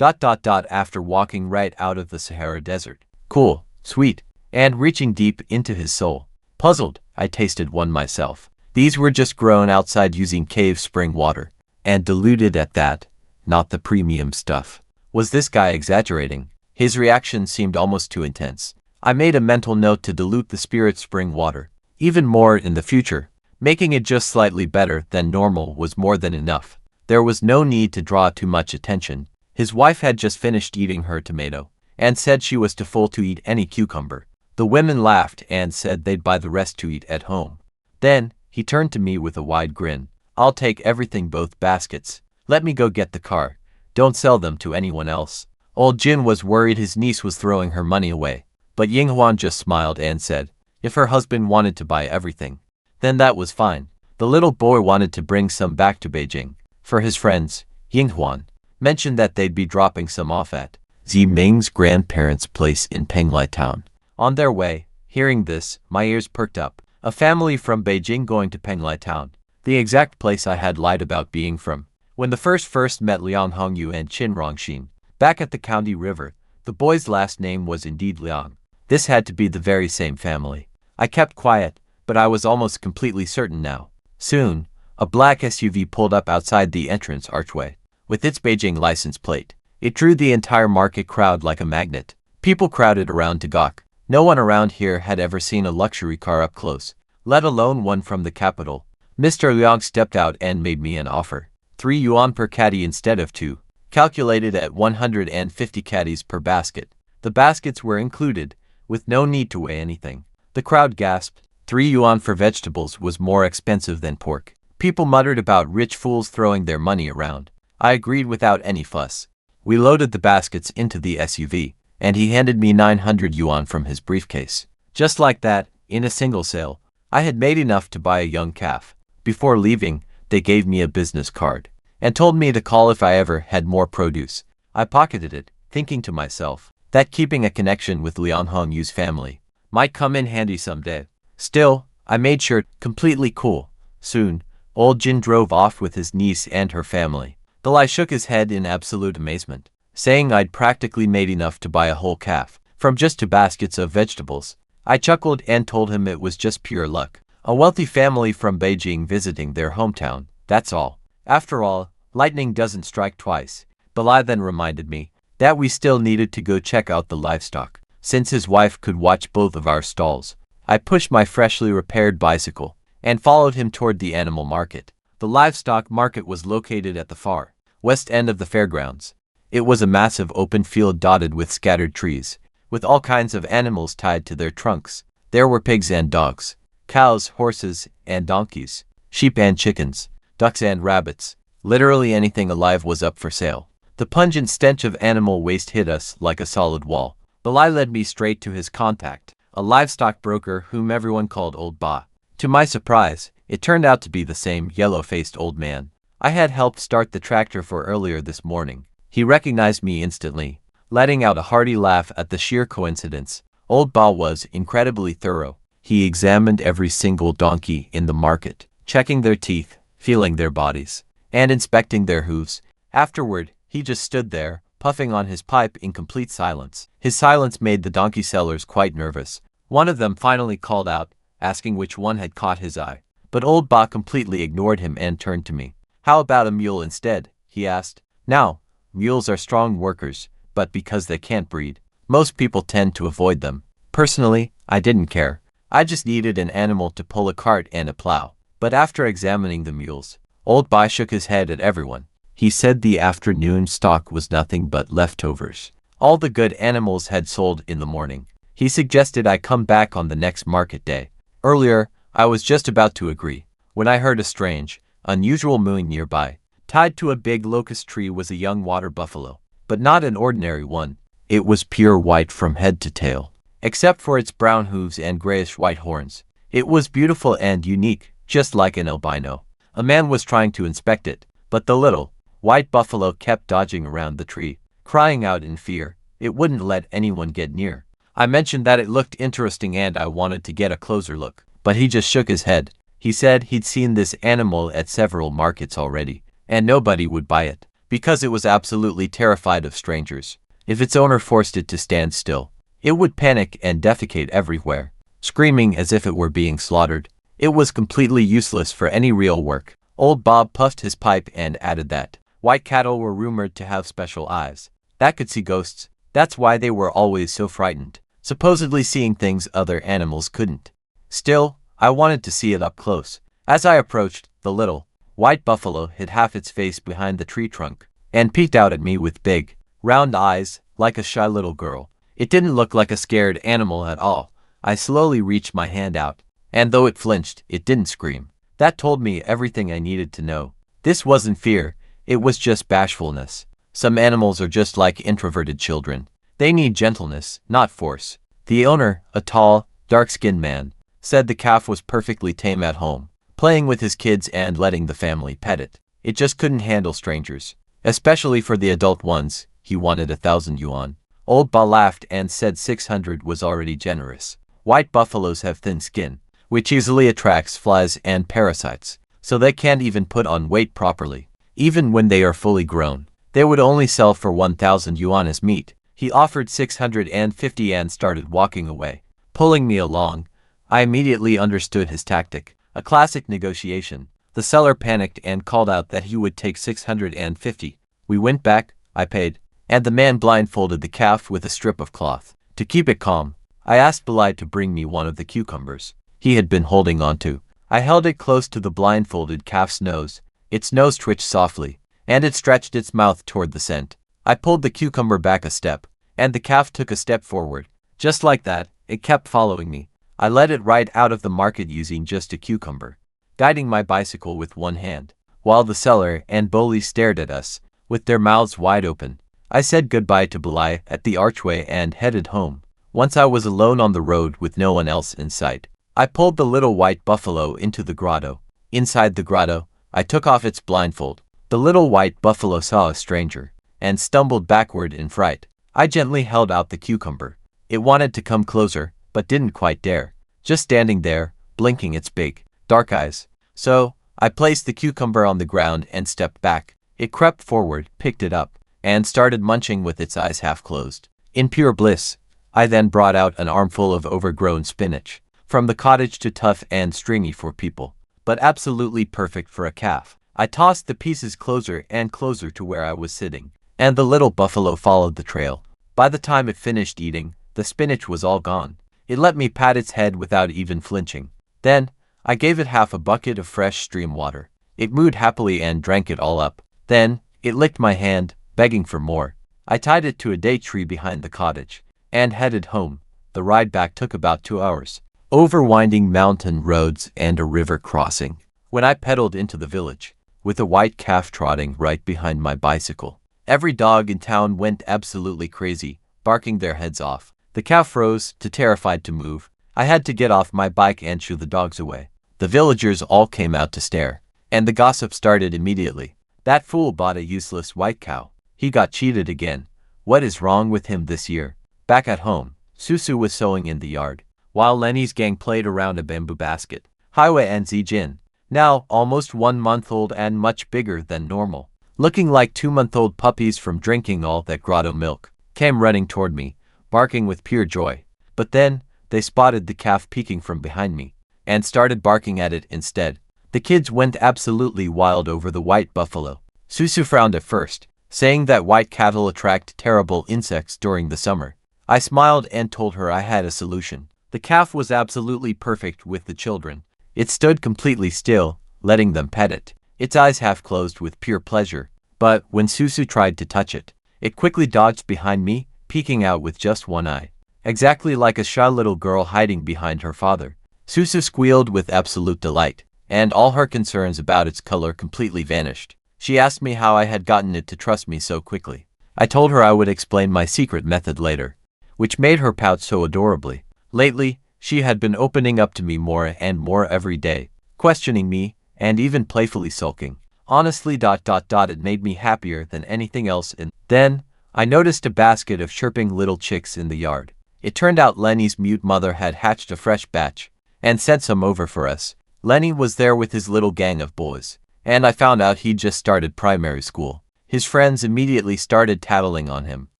S1: After walking right out of the Sahara Desert. Cool, sweet, and reaching deep into his soul. Puzzled, I tasted one myself. These were just grown outside using cave spring water, and diluted at that, not the premium stuff. Was this guy exaggerating? His reaction seemed almost too intense. I made a mental note to dilute the spirit spring water even more in the future. Making it just slightly better than normal was more than enough. There was no need to draw too much attention. His wife had just finished eating her tomato, and said she was too full to eat any cucumber. The women laughed and said they'd buy the rest to eat at home. Then, he turned to me with a wide grin. "I'll take everything, both baskets. Let me go get the car. Don't sell them to anyone else." Old Jin was worried his niece was throwing her money away, but Yinghuan just smiled and said, if her husband wanted to buy everything, then that was fine. The little boy wanted to bring some back to Beijing for his friends. Yinghuan mentioned that they'd be dropping some off at Ziming's grandparents' place in Penglai town. On their way, hearing this, my ears perked up. A family from Beijing going to Penglai town, the exact place I had lied about being from. When the first met Liang Hongyu and Qin Rongxin, back at the county river, the boy's last name was indeed Liang. This had to be the very same family. I kept quiet, but I was almost completely certain now. Soon, a black SUV pulled up outside the entrance archway. With its Beijing license plate, it drew the entire market crowd like a magnet. People crowded around to gawk. No one around here had ever seen a luxury car up close, let alone one from the capital. Mr. Liang stepped out and made me an offer. 3 yuan per caddy instead of 2, calculated at 150 caddies per basket. The baskets were included, with no need to weigh anything. The crowd gasped. 3 yuan for vegetables was more expensive than pork. People muttered about rich fools throwing their money around. I agreed without any fuss. We loaded the baskets into the SUV, and he handed me 900 yuan from his briefcase. Just like that, in a single sale, I had made enough to buy a young calf. Before leaving, they gave me a business card, and told me to call if I ever had more produce. I pocketed it, thinking to myself that keeping a connection with Liang Hongyu's family might come in handy someday. Still, I made sure completely cool. Soon, old Jin drove off with his niece and her family. The Lai shook his head in absolute amazement, saying I'd practically made enough to buy a whole calf from just 2 baskets of vegetables. I chuckled and told him it was just pure luck. A wealthy family from Beijing visiting their hometown, that's all. After all, lightning doesn't strike twice. Belai then reminded me that we still needed to go check out the livestock, since his wife could watch both of our stalls. I pushed my freshly repaired bicycle and followed him toward the animal market. The livestock market was located at the far west end of the fairgrounds. It was a massive open field dotted with scattered trees, with all kinds of animals tied to their trunks. There were pigs and dogs, cows, horses, and donkeys, sheep and chickens, ducks and rabbits. Literally anything alive was up for sale. The pungent stench of animal waste hit us like a solid wall. Belai led me straight to his contact, a livestock broker whom everyone called Old Ba. To my surprise, it turned out to be the same yellow-faced old man I had helped start the tractor for earlier this morning. He recognized me instantly, letting out a hearty laugh at the sheer coincidence. Old Ba was incredibly thorough. He examined every single donkey in the market, checking their teeth, feeling their bodies, and inspecting their hooves. Afterward, he just stood there, puffing on his pipe in complete silence. His silence made the donkey sellers quite nervous. One of them finally called out, asking which one had caught his eye. But Old Ba completely ignored him and turned to me. "How about a mule instead?" he asked. Now, mules are strong workers, but because they can't breed, most people tend to avoid them. Personally, I didn't care. I just needed an animal to pull a cart and a plow. But after examining the mules, Old Ba shook his head at everyone. He said the afternoon stock was nothing but leftovers. All the good animals had sold in the morning. He suggested I come back on the next market day. Earlier, I was just about to agree, when I heard a strange, unusual mooing nearby. Tied to a big locust tree was a young water buffalo, but not an ordinary one. It was pure white from head to tail, except for its brown hooves and grayish-white horns. It was beautiful and unique, just like an albino. A man was trying to inspect it, but the little, white buffalo kept dodging around the tree, crying out in fear. It wouldn't let anyone get near. I mentioned that it looked interesting and I wanted to get a closer look, but he just shook his head. He said he'd seen this animal at several markets already, and nobody would buy it, because it was absolutely terrified of strangers. If its owner forced it to stand still, it would panic and defecate everywhere, screaming as if it were being slaughtered. It was completely useless for any real work. Old Bob puffed his pipe and added that white cattle were rumored to have special eyes that could see ghosts. That's why they were always so frightened, supposedly seeing things other animals couldn't. Still, I wanted to see it up close. As I approached, the little, white buffalo hid half its face behind the tree trunk and peeked out at me with big, round eyes, like a shy little girl. It didn't look like a scared animal at all. I slowly reached my hand out, and though it flinched, it didn't scream. That told me everything I needed to know. This wasn't fear, it was just bashfulness. Some animals are just like introverted children. They need gentleness, not force. The owner, a tall, dark-skinned man, said the calf was perfectly tame at home, playing with his kids and letting the family pet it. It just couldn't handle strangers, especially for the adult ones. He wanted 1,000 yuan. Old Ba laughed and said 600 was already generous. White buffaloes have thin skin, which easily attracts flies and parasites, so they can't even put on weight properly. Even when they are fully grown, they would only sell for 1,000 yuan as meat. He offered 650 and started walking away, pulling me along. I immediately understood his tactic, a classic negotiation. The seller panicked and called out that he would take 650. We went back, I paid, and the man blindfolded the calf with a strip of cloth. To keep it calm, I asked Belai to bring me one of the cucumbers he had been holding onto. I held it close to the blindfolded calf's nose. Its nose twitched softly, and it stretched its mouth toward the scent. I pulled the cucumber back a step, and the calf took a step forward. Just like that, it kept following me. I led it right out of the market using just a cucumber, guiding my bicycle with one hand, while the seller and Boli stared at us, with their mouths wide open. I said goodbye to Belai at the archway and headed home. Once I was alone on the road with no one else in sight, I pulled the little white buffalo into the grotto. Inside the grotto, I took off its blindfold. The little white buffalo saw a stranger and stumbled backward in fright. I gently held out the cucumber. It wanted to come closer, but didn't quite dare, just standing there, blinking its big, dark eyes. So, I placed the cucumber on the ground and stepped back. It crept forward, picked it up, and started munching with its eyes half closed. In pure bliss, I then brought out an armful of overgrown spinach, from the cottage to tough and stringy for people, but absolutely perfect for a calf. I tossed the pieces closer and closer to where I was sitting, and the little buffalo followed the trail. By the time it finished eating, the spinach was all gone. It let me pat its head without even flinching. Then, I gave it half a bucket of fresh stream water. It mooed happily and drank it all up. Then, it licked my hand, begging for more. I tied it to a date tree behind the cottage, and headed home. The ride back took about 2 hours. over winding mountain roads and a river crossing. When I pedaled into the village, with a white calf trotting right behind my bicycle, every dog in town went absolutely crazy, barking their heads off. The calf froze, too terrified to move. I had to get off my bike and shoo the dogs away. The villagers all came out to stare, and the gossip started immediately. That fool bought a useless white cow. He got cheated again. What is wrong with him this year? Back at home, Susu was sewing in the yard, while Lenny's gang played around a bamboo basket. Highway and Zijin, now almost 1 month old and much bigger than normal, looking like 2-month-old puppies from drinking all that grotto milk, came running toward me, barking with pure joy. But then, they spotted the calf peeking from behind me, and started barking at it instead. The kids went absolutely wild over the white buffalo. Susu frowned at first, saying that white cattle attract terrible insects during the summer. I smiled and told her I had a solution. The calf was absolutely perfect with the children. It stood completely still, letting them pet it, its eyes half closed with pure pleasure. But when Susu tried to touch it, it quickly dodged behind me, peeking out with just one eye, exactly like a shy little girl hiding behind her father. Susu squealed with absolute delight, and all her concerns about its color completely vanished. She asked me how I had gotten it to trust me so quickly. I told her I would explain my secret method later, which made her pout so adorably. Lately, she had been opening up to me more and more every day, questioning me, and even playfully sulking. Honestly, it made me happier than anything else. And then, I noticed a basket of chirping little chicks in the yard. It turned out Lenny's mute mother had hatched a fresh batch, and sent some over for us. Lenny was there with his little gang of boys, and I found out he'd just started primary school. His friends immediately started tattling on him.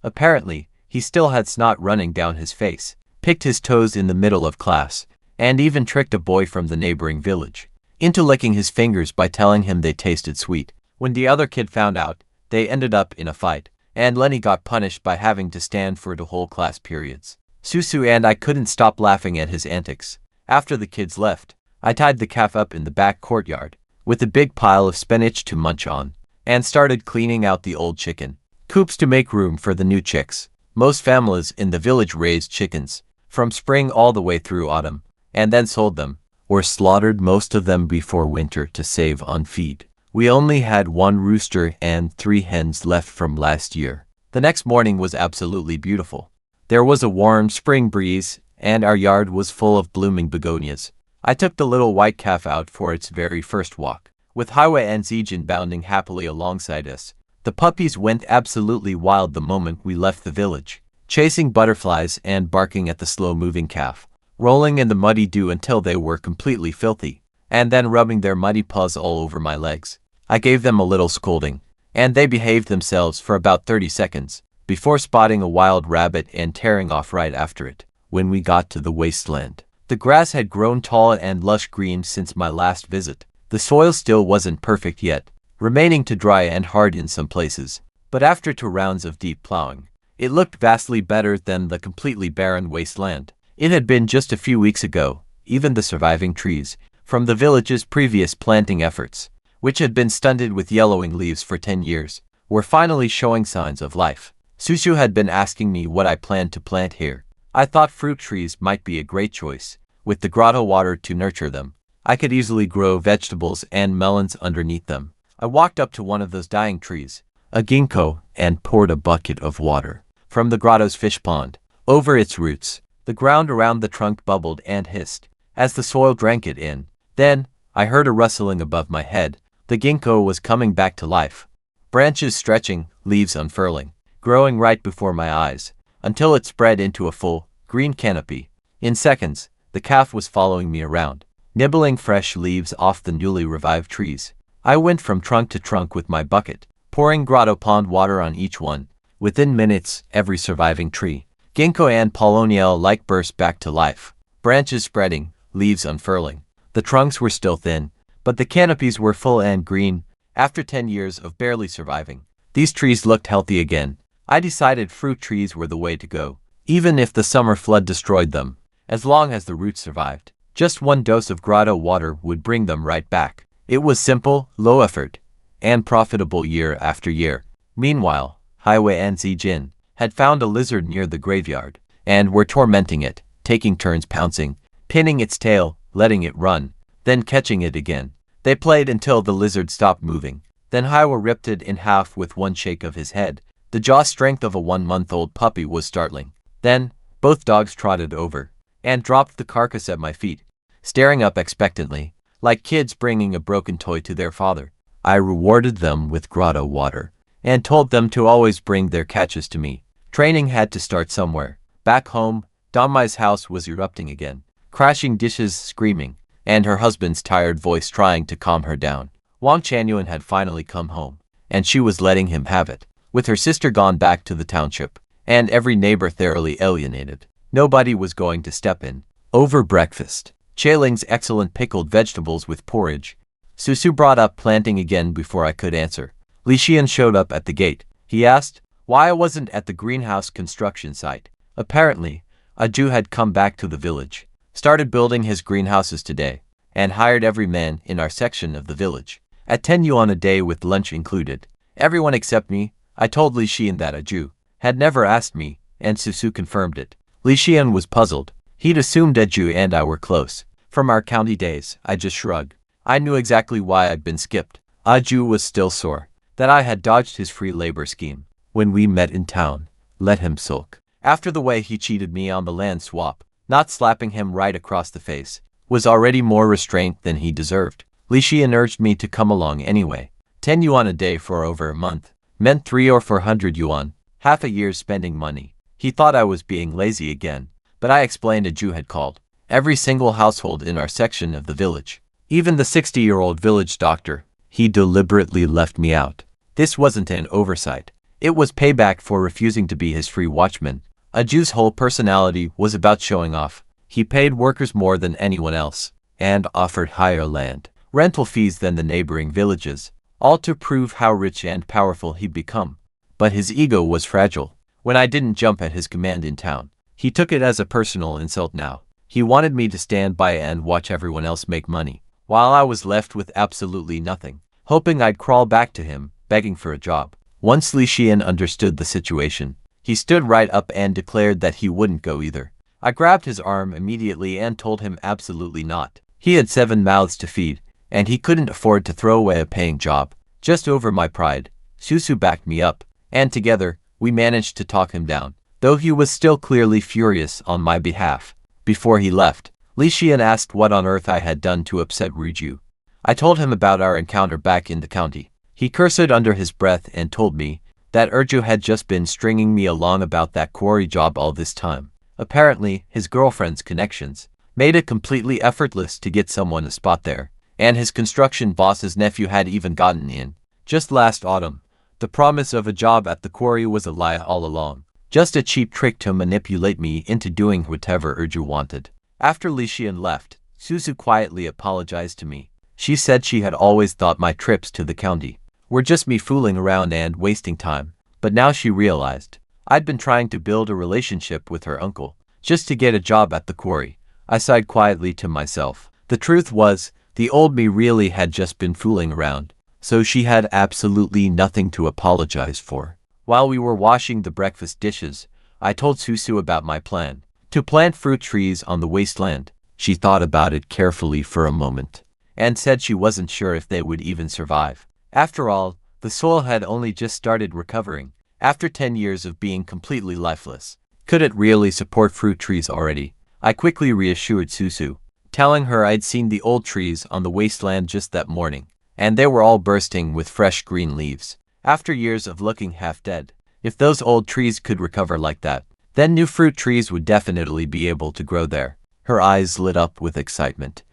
S1: Apparently, he still had snot running down his face, picked his toes in the middle of class, and even tricked a boy from the neighboring village into licking his fingers by telling him they tasted sweet. When the other kid found out, they ended up in a fight, and Lenny got punished by having to stand for the whole class periods. Susu and I couldn't stop laughing at his antics. After the kids left, I tied the calf up in the back courtyard, with a big pile of spinach to munch on, and started cleaning out the old chicken coops to make room for the new chicks. Most families in the village raised chickens, from spring all the way through autumn, and then sold them, or slaughtered most of them before winter to save on feed. We only had 1 rooster and 3 hens left from last year. The next morning was absolutely beautiful. There was a warm spring breeze, and our yard was full of blooming begonias. I took the little white calf out for its very first walk, with Highway and Zijin bounding happily alongside us. The puppies went absolutely wild the moment we left the village, chasing butterflies and barking at the slow-moving calf, rolling in the muddy dew until they were completely filthy, and then rubbing their muddy paws all over my legs. I gave them a little scolding, and they behaved themselves for about 30 seconds, before spotting a wild rabbit and tearing off right after it. When we got to the wasteland, the grass had grown tall and lush green since my last visit. The soil still wasn't perfect yet, remaining to dry and hard in some places, but after 2 rounds of deep plowing, it looked vastly better than the completely barren wasteland it had been just a few weeks ago. Even the surviving trees, from the village's previous planting efforts, which had been stunted with yellowing leaves for 10 years, were finally showing signs of life. Susu had been asking me what I planned to plant here. I thought fruit trees might be a great choice, with the grotto water to nurture them. I could easily grow vegetables and melons underneath them. I walked up to one of those dying trees, a ginkgo, and poured a bucket of water from the grotto's fish pond over its roots. The ground around the trunk bubbled and hissed as the soil drank it in. Then, I heard a rustling above my head. The ginkgo was coming back to life, branches stretching, leaves unfurling, growing right before my eyes, until it spread into a full, green canopy. In seconds, the calf was following me around, nibbling fresh leaves off the newly revived trees. I went from trunk to trunk with my bucket, pouring grotto pond water on each one. Within minutes, every surviving tree, ginkgo and paulownia alike, burst back to life, branches spreading, leaves unfurling. The trunks were still thin, but the canopies were full and green. After 10 years of barely surviving, these trees looked healthy again. I decided fruit trees were the way to go, even if the summer flood destroyed them. As long as the roots survived, just 1 dose of grotto water would bring them right back. It was simple, low effort, and profitable year after year. Meanwhile, Highway and Zijin had found a lizard near the graveyard, and were tormenting it, taking turns pouncing, pinning its tail, letting it run, then catching it again. They played until the lizard stopped moving. Then Haiwa ripped it in half with one shake of his head. The jaw strength of a 1-month-old puppy was startling. Then, both dogs trotted over and dropped the carcass at my feet, staring up expectantly, like kids bringing a broken toy to their father. I rewarded them with grotto water and told them to always bring their catches to me. Training had to start somewhere. Back home, Donmai's house was erupting again, crashing dishes, screaming, and her husband's tired voice trying to calm her down. Wang Chanyuan had finally come home, and she was letting him have it. With her sister gone back to the township, and every neighbor thoroughly alienated, nobody was going to step in. Over breakfast, Chailing's excellent pickled vegetables with porridge, Susu brought up planting again before I could answer. Li Xian showed up at the gate. He asked why I wasn't at the greenhouse construction site. Apparently, a Jew had come back to the village, started building his greenhouses today, and hired every man in our section of the village, at 10 yuan a day with lunch included. Everyone except me. I told Li Xian that a Jew had never asked me, and Susu confirmed it. Li Xian was puzzled. He'd assumed a Jew and I were close. From our county days, I just shrugged. I knew exactly why I'd been skipped. A Jew was still sore that I had dodged his free labor scheme. When we met in town, let him sulk. After the way he cheated me on the land swap, not slapping him right across the face was already more restraint than he deserved. Li Xian urged me to come along anyway. 10 yuan a day for over a month meant 300 or 400 yuan, half a year's spending money. He thought I was being lazy again, but I explained a Jew had called every single household in our section of the village. Even the 60-year-old village doctor. He deliberately left me out. This wasn't an oversight. It was payback for refusing to be his free watchman. A Jew's whole personality was about showing off. He paid workers more than anyone else, and offered higher land rental fees than the neighboring villages, all to prove how rich and powerful he'd become. But his ego was fragile. When I didn't jump at his command in town, he took it as a personal insult now. He wanted me to stand by and watch everyone else make money, while I was left with absolutely nothing, hoping I'd crawl back to him, begging for a job. Once Li Xian understood the situation, he stood right up and declared that he wouldn't go either. I grabbed his arm immediately and told him absolutely not. He had 7 mouths to feed, and he couldn't afford to throw away a paying job. Just over my pride, Susu backed me up, and together, we managed to talk him down, though he was still clearly furious on my behalf. Before he left, Li Xian asked what on earth I had done to upset Riju. I told him about our encounter back in the county. He cursed under his breath and told me that Urju had just been stringing me along about that quarry job all this time. Apparently, his girlfriend's connections made it completely effortless to get someone a spot there, and his construction boss's nephew had even gotten in. Just last autumn, the promise of a job at the quarry was a lie all along, just a cheap trick to manipulate me into doing whatever Urju wanted. After Li Xian left, Susu quietly apologized to me. She said she had always thought my trips to the county were just me fooling around and wasting time, but now she realized I'd been trying to build a relationship with her uncle just to get a job at the quarry. I sighed quietly to myself. The truth was, the old me really had just been fooling around, so she had absolutely nothing to apologize for. While we were washing the breakfast dishes, I told Susu about my plan to plant fruit trees on the wasteland. She thought about it carefully for a moment and said she wasn't sure if they would even survive. After all, the soil had only just started recovering after 10 years of being completely lifeless. Could it really support fruit trees already? I quickly reassured Susu, telling her I'd seen the old trees on the wasteland just that morning, and they were all bursting with fresh green leaves. After years of looking half dead, if those old trees could recover like that, then new fruit trees would definitely be able to grow there. Her eyes lit up with excitement,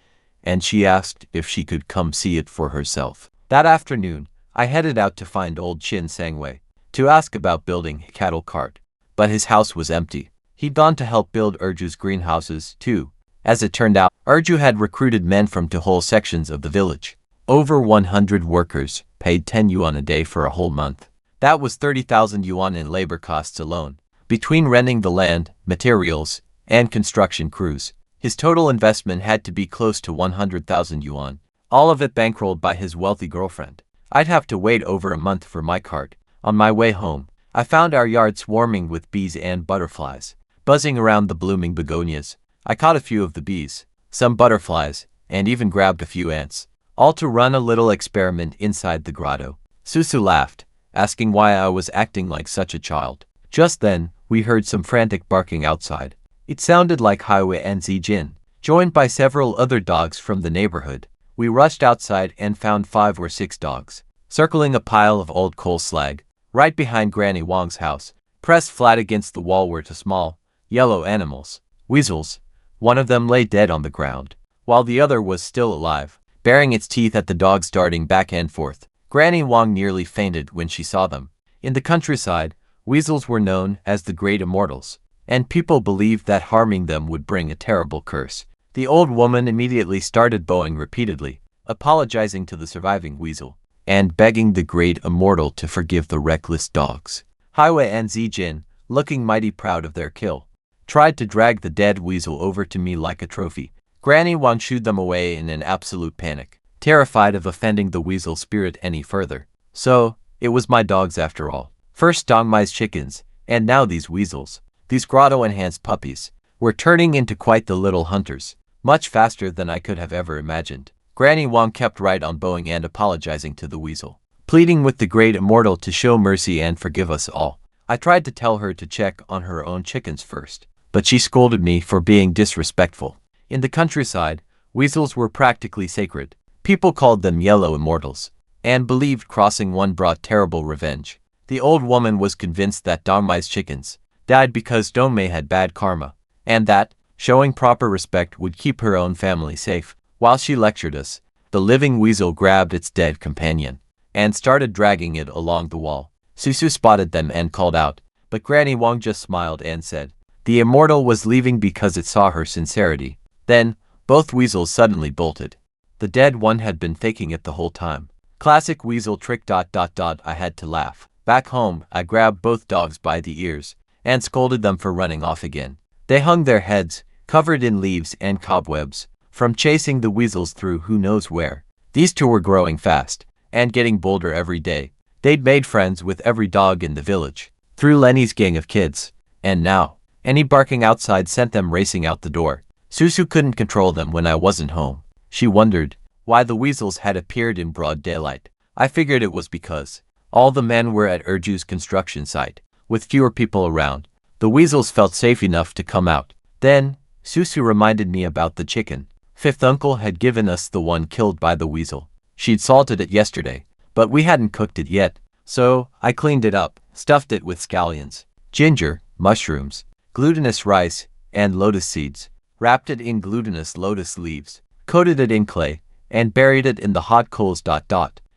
S1: and she asked if she could come see it for herself. That afternoon, I headed out to find old Chin Sangwei to ask about building a cattle cart, but his house was empty. He'd gone to help build Urju's greenhouses, too. As it turned out, Urju had recruited men from 2 whole sections of the village. Over 100 workers, paid 10 yuan a day for a whole month. That was 30,000 yuan in labor costs alone. Between renting the land, materials, and construction crews, his total investment had to be close to 100,000 yuan, all of it bankrolled by his wealthy girlfriend. I'd have to wait over a month for my cart. On my way home, I found our yard swarming with bees and butterflies, buzzing around the blooming begonias. I caught a few of the bees, some butterflies, and even grabbed a few ants, all to run a little experiment inside the grotto. Susu laughed, asking why I was acting like such a child. Just then, we heard some frantic barking outside. It sounded like Highway and Jin, joined by several other dogs from the neighborhood. We rushed outside and found 5 or 6 dogs, circling a pile of old coal slag, right behind Granny Wang's house. Pressed flat against the wall were 2 small, yellow animals, weasels. One of them lay dead on the ground, while the other was still alive, baring its teeth at the dogs darting back and forth. Granny Wang nearly fainted when she saw them. In the countryside, weasels were known as the Great Immortals, and people believed that harming them would bring a terrible curse. The old woman immediately started bowing repeatedly, apologizing to the surviving weasel, and begging the Great Immortal to forgive the reckless dogs. Highway and Jin, looking mighty proud of their kill, tried to drag the dead weasel over to me like a trophy. Granny Wang shooed them away in an absolute panic, terrified of offending the weasel spirit any further. So, it was my dogs after all. First Dongmai's chickens, and now these weasels. These grotto-enhanced puppies were turning into quite the little hunters, much faster than I could have ever imagined. Granny Wang kept right on bowing and apologizing to the weasel, pleading with the Great Immortal to show mercy and forgive us all. I tried to tell her to check on her own chickens first, but she scolded me for being disrespectful. In the countryside, weasels were practically sacred. People called them yellow immortals, and believed crossing one brought terrible revenge. The old woman was convinced that Dongmai's chickens died because Dongmai had bad karma, and that showing proper respect would keep her own family safe. While she lectured us, the living weasel grabbed its dead companion and started dragging it along the wall. Susu spotted them and called out, but Granny Wang just smiled and said the immortal was leaving because it saw her sincerity. Then, both weasels suddenly bolted. The dead one had been faking it the whole time. Classic weasel trick. I had to laugh. Back home, I grabbed both dogs by the ears and scolded them for running off again. They hung their heads, covered in leaves and cobwebs, from chasing the weasels through who knows where. These 2 were growing fast and getting bolder every day. They'd made friends with every dog in the village, through Lenny's gang of kids, and now, any barking outside sent them racing out the door. Susu couldn't control them when I wasn't home. She wondered why the weasels had appeared in broad daylight. I figured it was because all the men were at Urju's construction site, with fewer people around. The weasels felt safe enough to come out. Then, Susu reminded me about the chicken. 5th uncle had given us the one killed by the weasel. She'd salted it yesterday, but we hadn't cooked it yet, so I cleaned it up, stuffed it with scallions, ginger, mushrooms, glutinous rice, and lotus seeds, wrapped it in glutinous lotus leaves, coated it in clay, and buried it in the hot coals.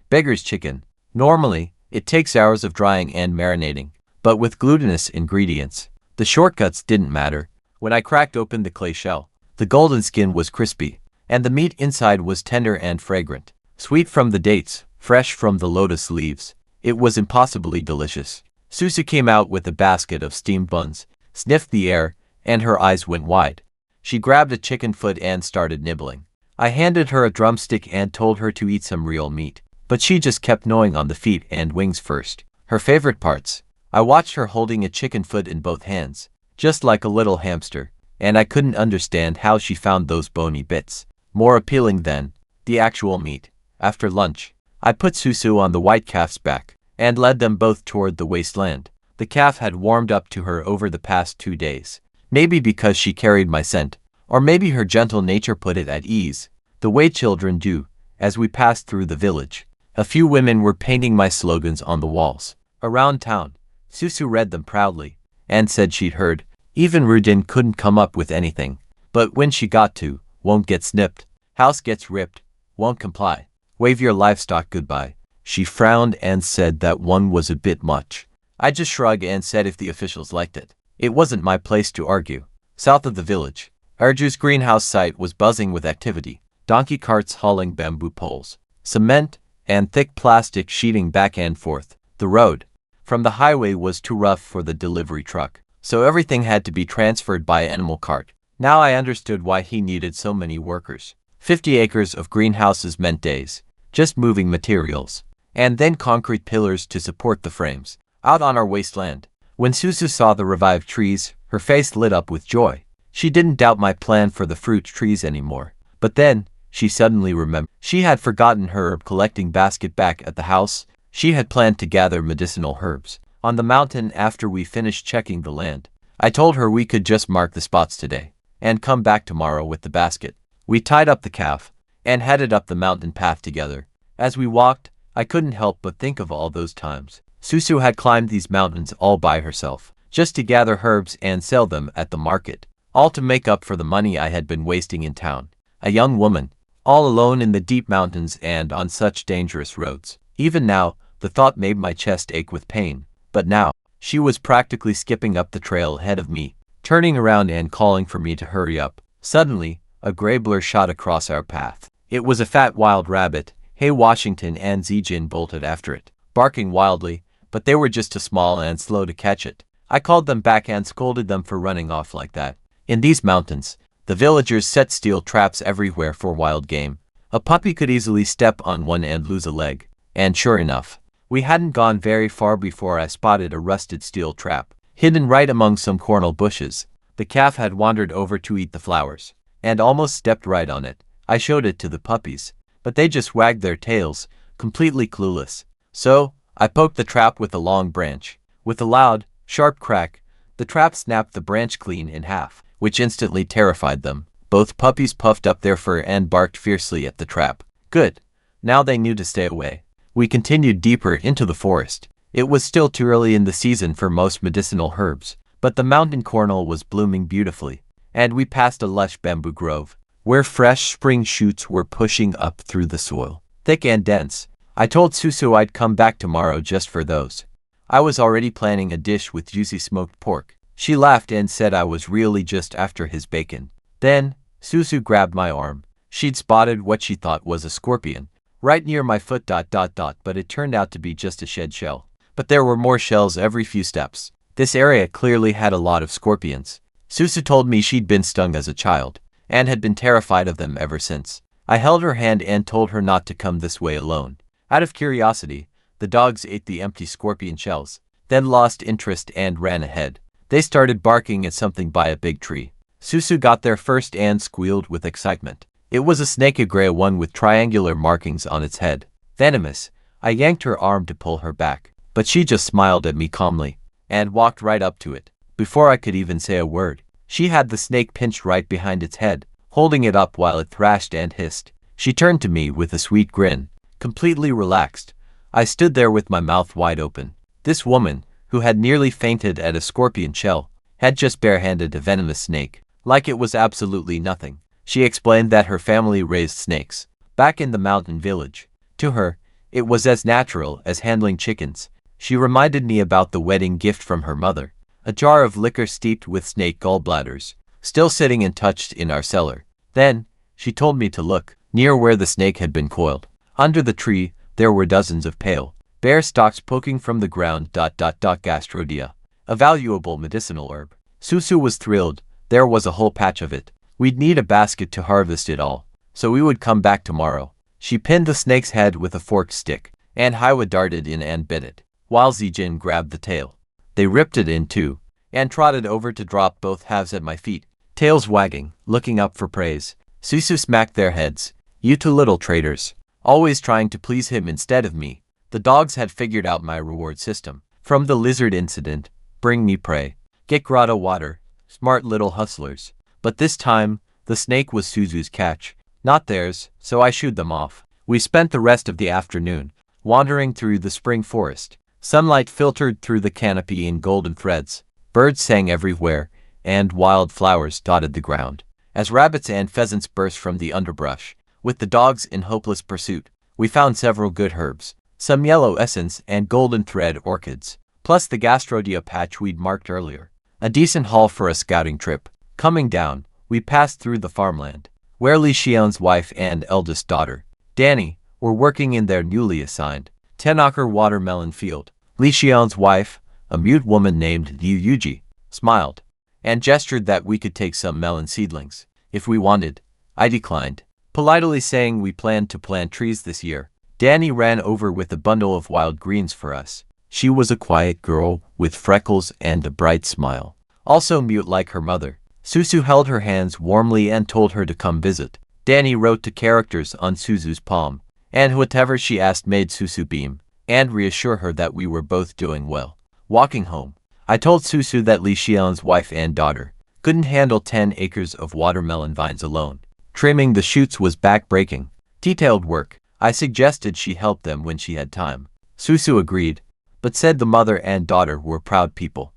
S1: Beggar's chicken. Normally, it takes hours of drying and marinating, but with glutinous ingredients, the shortcuts didn't matter. When I cracked open the clay shell, the golden skin was crispy, and the meat inside was tender and fragrant, sweet from the dates, fresh from the lotus leaves. It was impossibly delicious. Susu came out with a basket of steamed buns, sniffed the air, and her eyes went wide. She grabbed a chicken foot and started nibbling. I handed her a drumstick and told her to eat some real meat, but she just kept gnawing on the feet and wings first, her favorite parts. I watched her holding a chicken foot in both hands, just like a little hamster, and I couldn't understand how she found those bony bits more appealing than the actual meat. After lunch, I put Susu on the white calf's back and led them both toward the wasteland. The calf had warmed up to her over the past 2 days, maybe because she carried my scent, or maybe her gentle nature put it at ease, the way children do. As we passed through the village, a few women were painting my slogans on the walls. Around town, Susu read them proudly and said she'd heard even Rudin couldn't come up with anything, but when she got to won't get snipped, house gets ripped, won't comply, wave your livestock goodbye. She frowned and said that one was a bit much. I just shrugged and said if the officials liked it. It wasn't my place to argue. South of the village, Arju's greenhouse site was buzzing with activity. Donkey carts hauling bamboo poles, cement, and thick plastic sheeting back and forth. The road from the highway was too rough for the delivery truck, so everything had to be transferred by animal cart. Now I understood why he needed so many workers. 50 acres of greenhouses meant days, just moving materials, and then concrete pillars to support the frames. Out on our wasteland, when Susu saw the revived trees, her face lit up with joy. She didn't doubt my plan for the fruit trees anymore. But then, she suddenly remembered. She had forgotten her herb collecting basket back at the house. She had planned to gather medicinal herbs on the mountain after we finished checking the land. I told her we could just mark the spots today and come back tomorrow with the basket. We tied up the calf and headed up the mountain path together. As we walked, I couldn't help but think of all those times Susu had climbed these mountains all by herself, just to gather herbs and sell them at the market, all to make up for the money I had been wasting in town. A young woman, all alone in the deep mountains and on such dangerous roads. Even now, the thought made my chest ache with pain. But now, she was practically skipping up the trail ahead of me, turning around and calling for me to hurry up. Suddenly, a gray blur shot across our path. It was a fat wild rabbit. Hey, Washington and Zijin bolted after it, barking wildly, but they were just too small and slow to catch it. I called them back and scolded them for running off like that. In these mountains, the villagers set steel traps everywhere for wild game. A puppy could easily step on one and lose a leg. And sure enough, we hadn't gone very far before I spotted a rusted steel trap, hidden right among some cornel bushes. The calf had wandered over to eat the flowers, and almost stepped right on it. I showed it to the puppies, but they just wagged their tails, completely clueless. So, I poked the trap with a long branch. With a loud, sharp crack, the trap snapped the branch clean in half, which instantly terrified them. Both puppies puffed up their fur and barked fiercely at the trap. Good. Now they knew to stay away. We continued deeper into the forest. It was still too early in the season for most medicinal herbs, but the mountain cornel was blooming beautifully, and we passed a lush bamboo grove, where fresh spring shoots were pushing up through the soil, thick and dense. I told Susu I'd come back tomorrow just for those. I was already planning a dish with juicy smoked pork. She laughed and said I was really just after his bacon. Then, Susu grabbed my arm. She'd spotted what she thought was a scorpion right near my foot. But it turned out to be just a shed shell. But there were more shells every few steps. This area clearly had a lot of scorpions. Susu told me she'd been stung as a child, and had been terrified of them ever since. I held her hand and told her not to come this way alone. Out of curiosity, the dogs ate the empty scorpion shells, then lost interest and ran ahead. They started barking at something by a big tree. Susu got there first and squealed with excitement. It was a snake, a gray one with triangular markings on its head. Venomous. I yanked her arm to pull her back, but she just smiled at me calmly and walked right up to it. Before I could even say a word, she had the snake pinched right behind its head, holding it up while it thrashed and hissed. She turned to me with a sweet grin, completely relaxed. I stood there with my mouth wide open. This woman, who had nearly fainted at a scorpion shell, had just barehanded a venomous snake, like it was absolutely nothing. She explained that her family raised snakes back in the mountain village. To her, it was as natural as handling chickens. She reminded me about the wedding gift from her mother, a jar of liquor steeped with snake gallbladders, still sitting untouched in our cellar. Then, she told me to look near where the snake had been coiled. Under the tree, there were dozens of pale, bare stalks poking from the ground. Gastrodia, a valuable medicinal herb. Susu was thrilled. There was a whole patch of it. We'd need a basket to harvest it all, so we would come back tomorrow. She pinned the snake's head with a forked stick, and Haiwa darted in and bit it, while Zijin grabbed the tail. They ripped it in two, and trotted over to drop both halves at my feet, tails wagging, looking up for praise. Susu smacked their heads. You two little traitors, always trying to please him instead of me. The dogs had figured out my reward system. From the lizard incident, bring me prey, get grotto water, smart little hustlers. But this time, the snake was Suzu's catch, not theirs, so I shooed them off. We spent the rest of the afternoon wandering through the spring forest. Sunlight filtered through the canopy in golden threads. Birds sang everywhere, and wild flowers dotted the ground. As rabbits and pheasants burst from the underbrush, with the dogs in hopeless pursuit, we found several good herbs, some yellow essence and golden thread orchids, plus the gastrodia patch we'd marked earlier. A decent haul for a scouting trip. Coming down, we passed through the farmland, where Li Xian's wife and eldest daughter, Danny, were working in their newly assigned 10-acre watermelon field. Li Xian's wife, a mute woman named Liu Yuji, smiled and gestured that we could take some melon seedlings if we wanted. I declined, politely saying we planned to plant trees this year. Danny ran over with a bundle of wild greens for us. She was a quiet girl with freckles and a bright smile, also mute like her mother. Susu held her hands warmly and told her to come visit. Danny wrote to characters on Suzu's palm, and whatever she asked made Susu beam and reassure her that we were both doing well. Walking home, I told Susu that Li Xian's wife and daughter couldn't handle 10 acres of watermelon vines alone. Trimming the shoots was back-breaking. Detailed work. I suggested she help them when she had time. Susu agreed, but said the mother and daughter were proud people,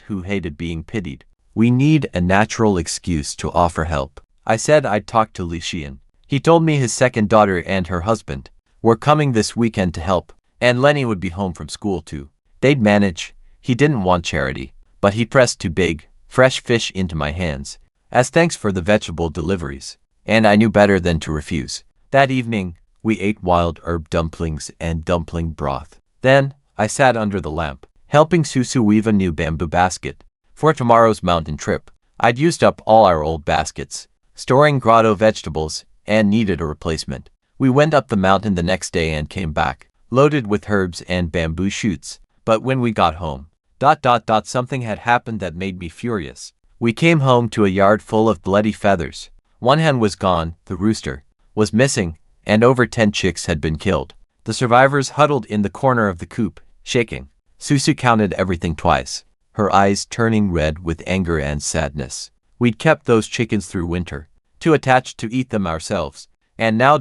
S1: who hated being pitied. We need a natural excuse to offer help. I said I'd talk to Li Xian. He told me his second daughter and her husband were coming this weekend to help, and Lenny would be home from school too. They'd manage. He didn't want charity, but he pressed 2 big, fresh fish into my hands, as thanks for the vegetable deliveries, and I knew better than to refuse. That evening, we ate wild herb dumplings and dumpling broth. Then, I sat under the lamp, helping Susu weave a new bamboo basket. For tomorrow's mountain trip, I'd used up all our old baskets, storing grotto vegetables, and needed a replacement. We went up the mountain the next day and came back, loaded with herbs and bamboo shoots. But when we got home, something had happened that made me furious. We came home to a yard full of bloody feathers. One hen was gone, the rooster was missing, and over 10 chicks had been killed. The survivors huddled in the corner of the coop, shaking. Susu counted everything twice, her eyes turning red with anger and sadness. We'd kept those chickens through winter, too attached to eat them ourselves, and now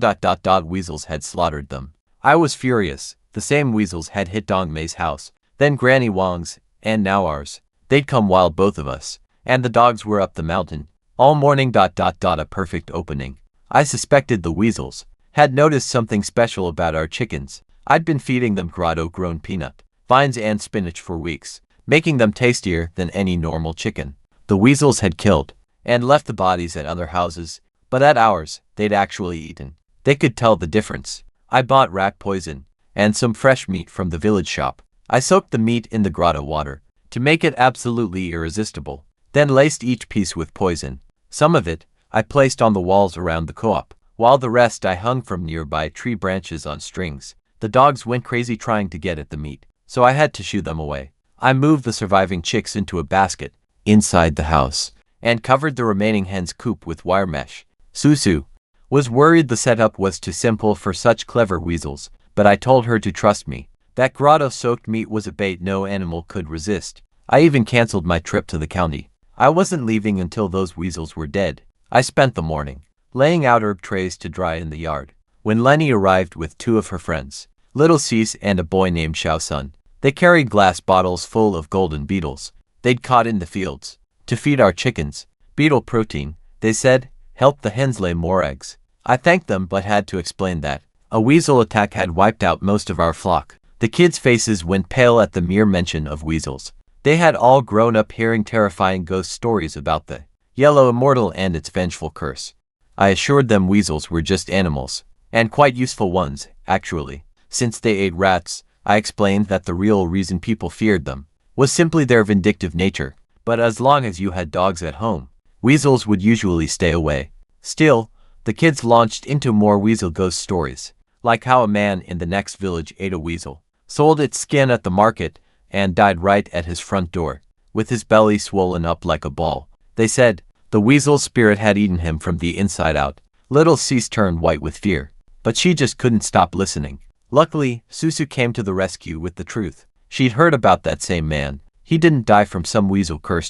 S1: weasels had slaughtered them. I was furious. The same weasels had hit Dong Mei's house, then Granny Wang's, and now ours. They'd come while both of us, and the dogs were up the mountain, all morning. A perfect opening. I suspected the weasels had noticed something special about our chickens. I'd been feeding them grotto-grown peanut vines and spinach for weeks, making them tastier than any normal chicken. The weasels had killed and left the bodies at other houses, but at ours, they'd actually eaten. They could tell the difference. I bought rat poison and some fresh meat from the village shop. I soaked the meat in the grotto water to make it absolutely irresistible, then laced each piece with poison. Some of it I placed on the walls around the co-op, while the rest I hung from nearby tree branches on strings. The dogs went crazy trying to get at the meat, so I had to shoo them away. I moved the surviving chicks into a basket inside the house and covered the remaining hen's coop with wire mesh. Susu was worried the setup was too simple for such clever weasels, but I told her to trust me. That grotto-soaked meat was a bait no animal could resist. I even canceled my trip to the county. I wasn't leaving until those weasels were dead. I spent the morning laying out herb trays to dry in the yard. When Lenny arrived with 2 of her friends, Little Cease and a boy named Xiao Sun, they carried glass bottles full of golden beetles they'd caught in the fields to feed our chickens. Beetle protein, they said, helped the hens lay more eggs. I thanked them but had to explain that a weasel attack had wiped out most of our flock. The kids' faces went pale at the mere mention of weasels. They had all grown up hearing terrifying ghost stories about the Yellow Immortal and its vengeful curse. I assured them weasels were just animals, and quite useful ones, actually. Since they ate rats, I explained that the real reason people feared them was simply their vindictive nature. But as long as you had dogs at home, weasels would usually stay away. Still, the kids launched into more weasel ghost stories, like how a man in the next village ate a weasel, sold its skin at the market, and died right at his front door, with his belly swollen up like a ball. They said the weasel's spirit had eaten him from the inside out. Little Cease turned white with fear, but she just couldn't stop listening. Luckily, Susu came to the rescue with the truth. She'd heard about that same man. He didn't die from some weasel curse.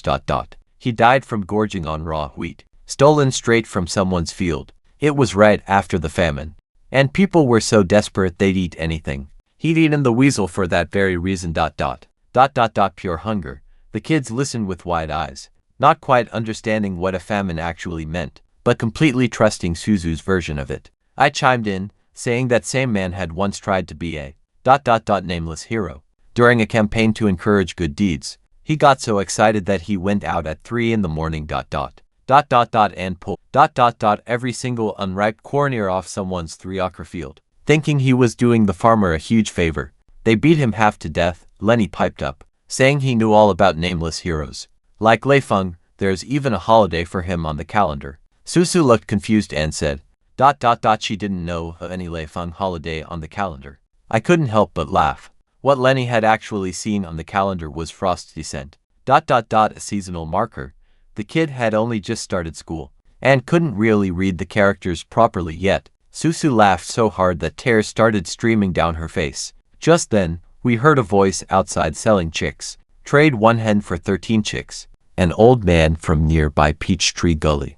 S1: He died from gorging on raw wheat, stolen straight from someone's field. It was right after the famine, and people were so desperate they'd eat anything. He'd eaten the weasel for that very reason. Pure hunger. The kids listened with wide eyes, not quite understanding what a famine actually meant, but completely trusting Suzu's version of it. I chimed in, saying that same man had once tried to be a nameless hero. During a campaign to encourage good deeds, he got so excited that he went out at 3 in the morning and pulled every single unripe corn ear off someone's 3-acre field, thinking he was doing the farmer a huge favor. They beat him half to death, Lenny piped up, saying he knew all about nameless heroes. Like Lei Feng, there's even a holiday for him on the calendar. Susu looked confused and said, she didn't know of any Lei Feng holiday on the calendar. I couldn't help but laugh. What Lenny had actually seen on the calendar was Frost's Descent. A seasonal marker, The kid had only just started school and couldn't really read the characters properly yet. Susu laughed so hard that tears started streaming down her face. Just then, we heard a voice outside selling chicks. Trade 1 hen for 13 chicks. An old man from nearby Peachtree Gully.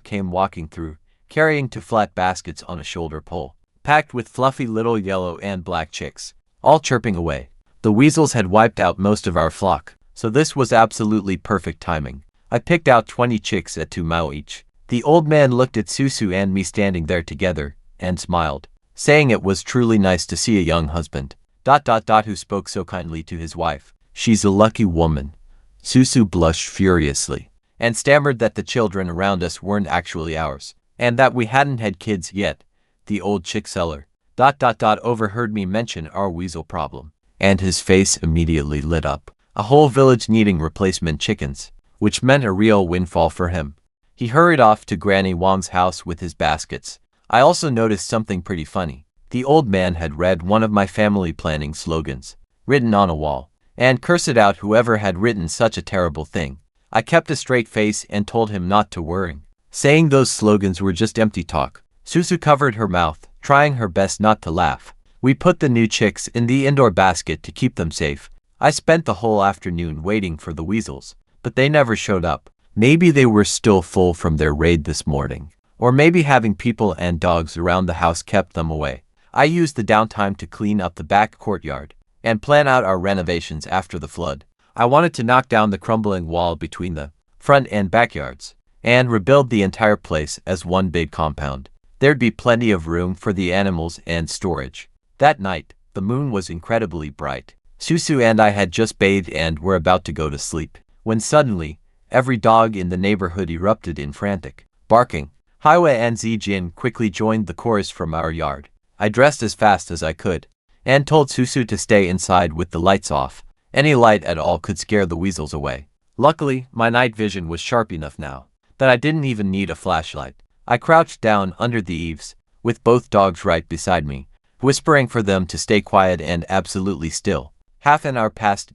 S1: Came walking through, carrying 2 flat baskets on a shoulder pole, packed with fluffy little yellow and black chicks, all chirping away. The weasels had wiped out most of our flock, so this was absolutely perfect timing. I picked out 20 chicks at 2 mao each. The old man looked at Susu and me standing there together, and smiled, saying it was truly nice to see a young husband. Who spoke so kindly to his wife. She's a lucky woman. Susu blushed furiously, and stammered that the children around us weren't actually ours, and that we hadn't had kids yet. The old chick seller. Overheard me mention our weasel problem, and his face immediately lit up. A whole village needing replacement chickens, which meant a real windfall for him. He hurried off to Granny Wang's house with his baskets. I also noticed something pretty funny. The old man had read one of my family planning slogans, written on a wall, and cursed out whoever had written such a terrible thing. I kept a straight face and told him not to worry, saying those slogans were just empty talk. Susu covered her mouth, trying her best not to laugh. We put the new chicks in the indoor basket to keep them safe. I spent the whole afternoon waiting for the weasels, but they never showed up. Maybe they were still full from their raid this morning, or maybe having people and dogs around the house kept them away. I used the downtime to clean up the back courtyard and plan out our renovations after the flood. I wanted to knock down the crumbling wall between the front and backyards and rebuild the entire place as one big compound. There'd be plenty of room for the animals and storage. That night, the moon was incredibly bright. Susu and I had just bathed and were about to go to sleep, when suddenly, every dog in the neighborhood erupted in frantic barking. Hiwa and Zijin quickly joined the chorus from our yard. I dressed as fast as I could, and told Susu to stay inside with the lights off. Any light at all could scare the weasels away. Luckily, my night vision was sharp enough now that I didn't even need a flashlight. I crouched down under the eaves, with both dogs right beside me, whispering for them to stay quiet and absolutely still. Half an hour passed.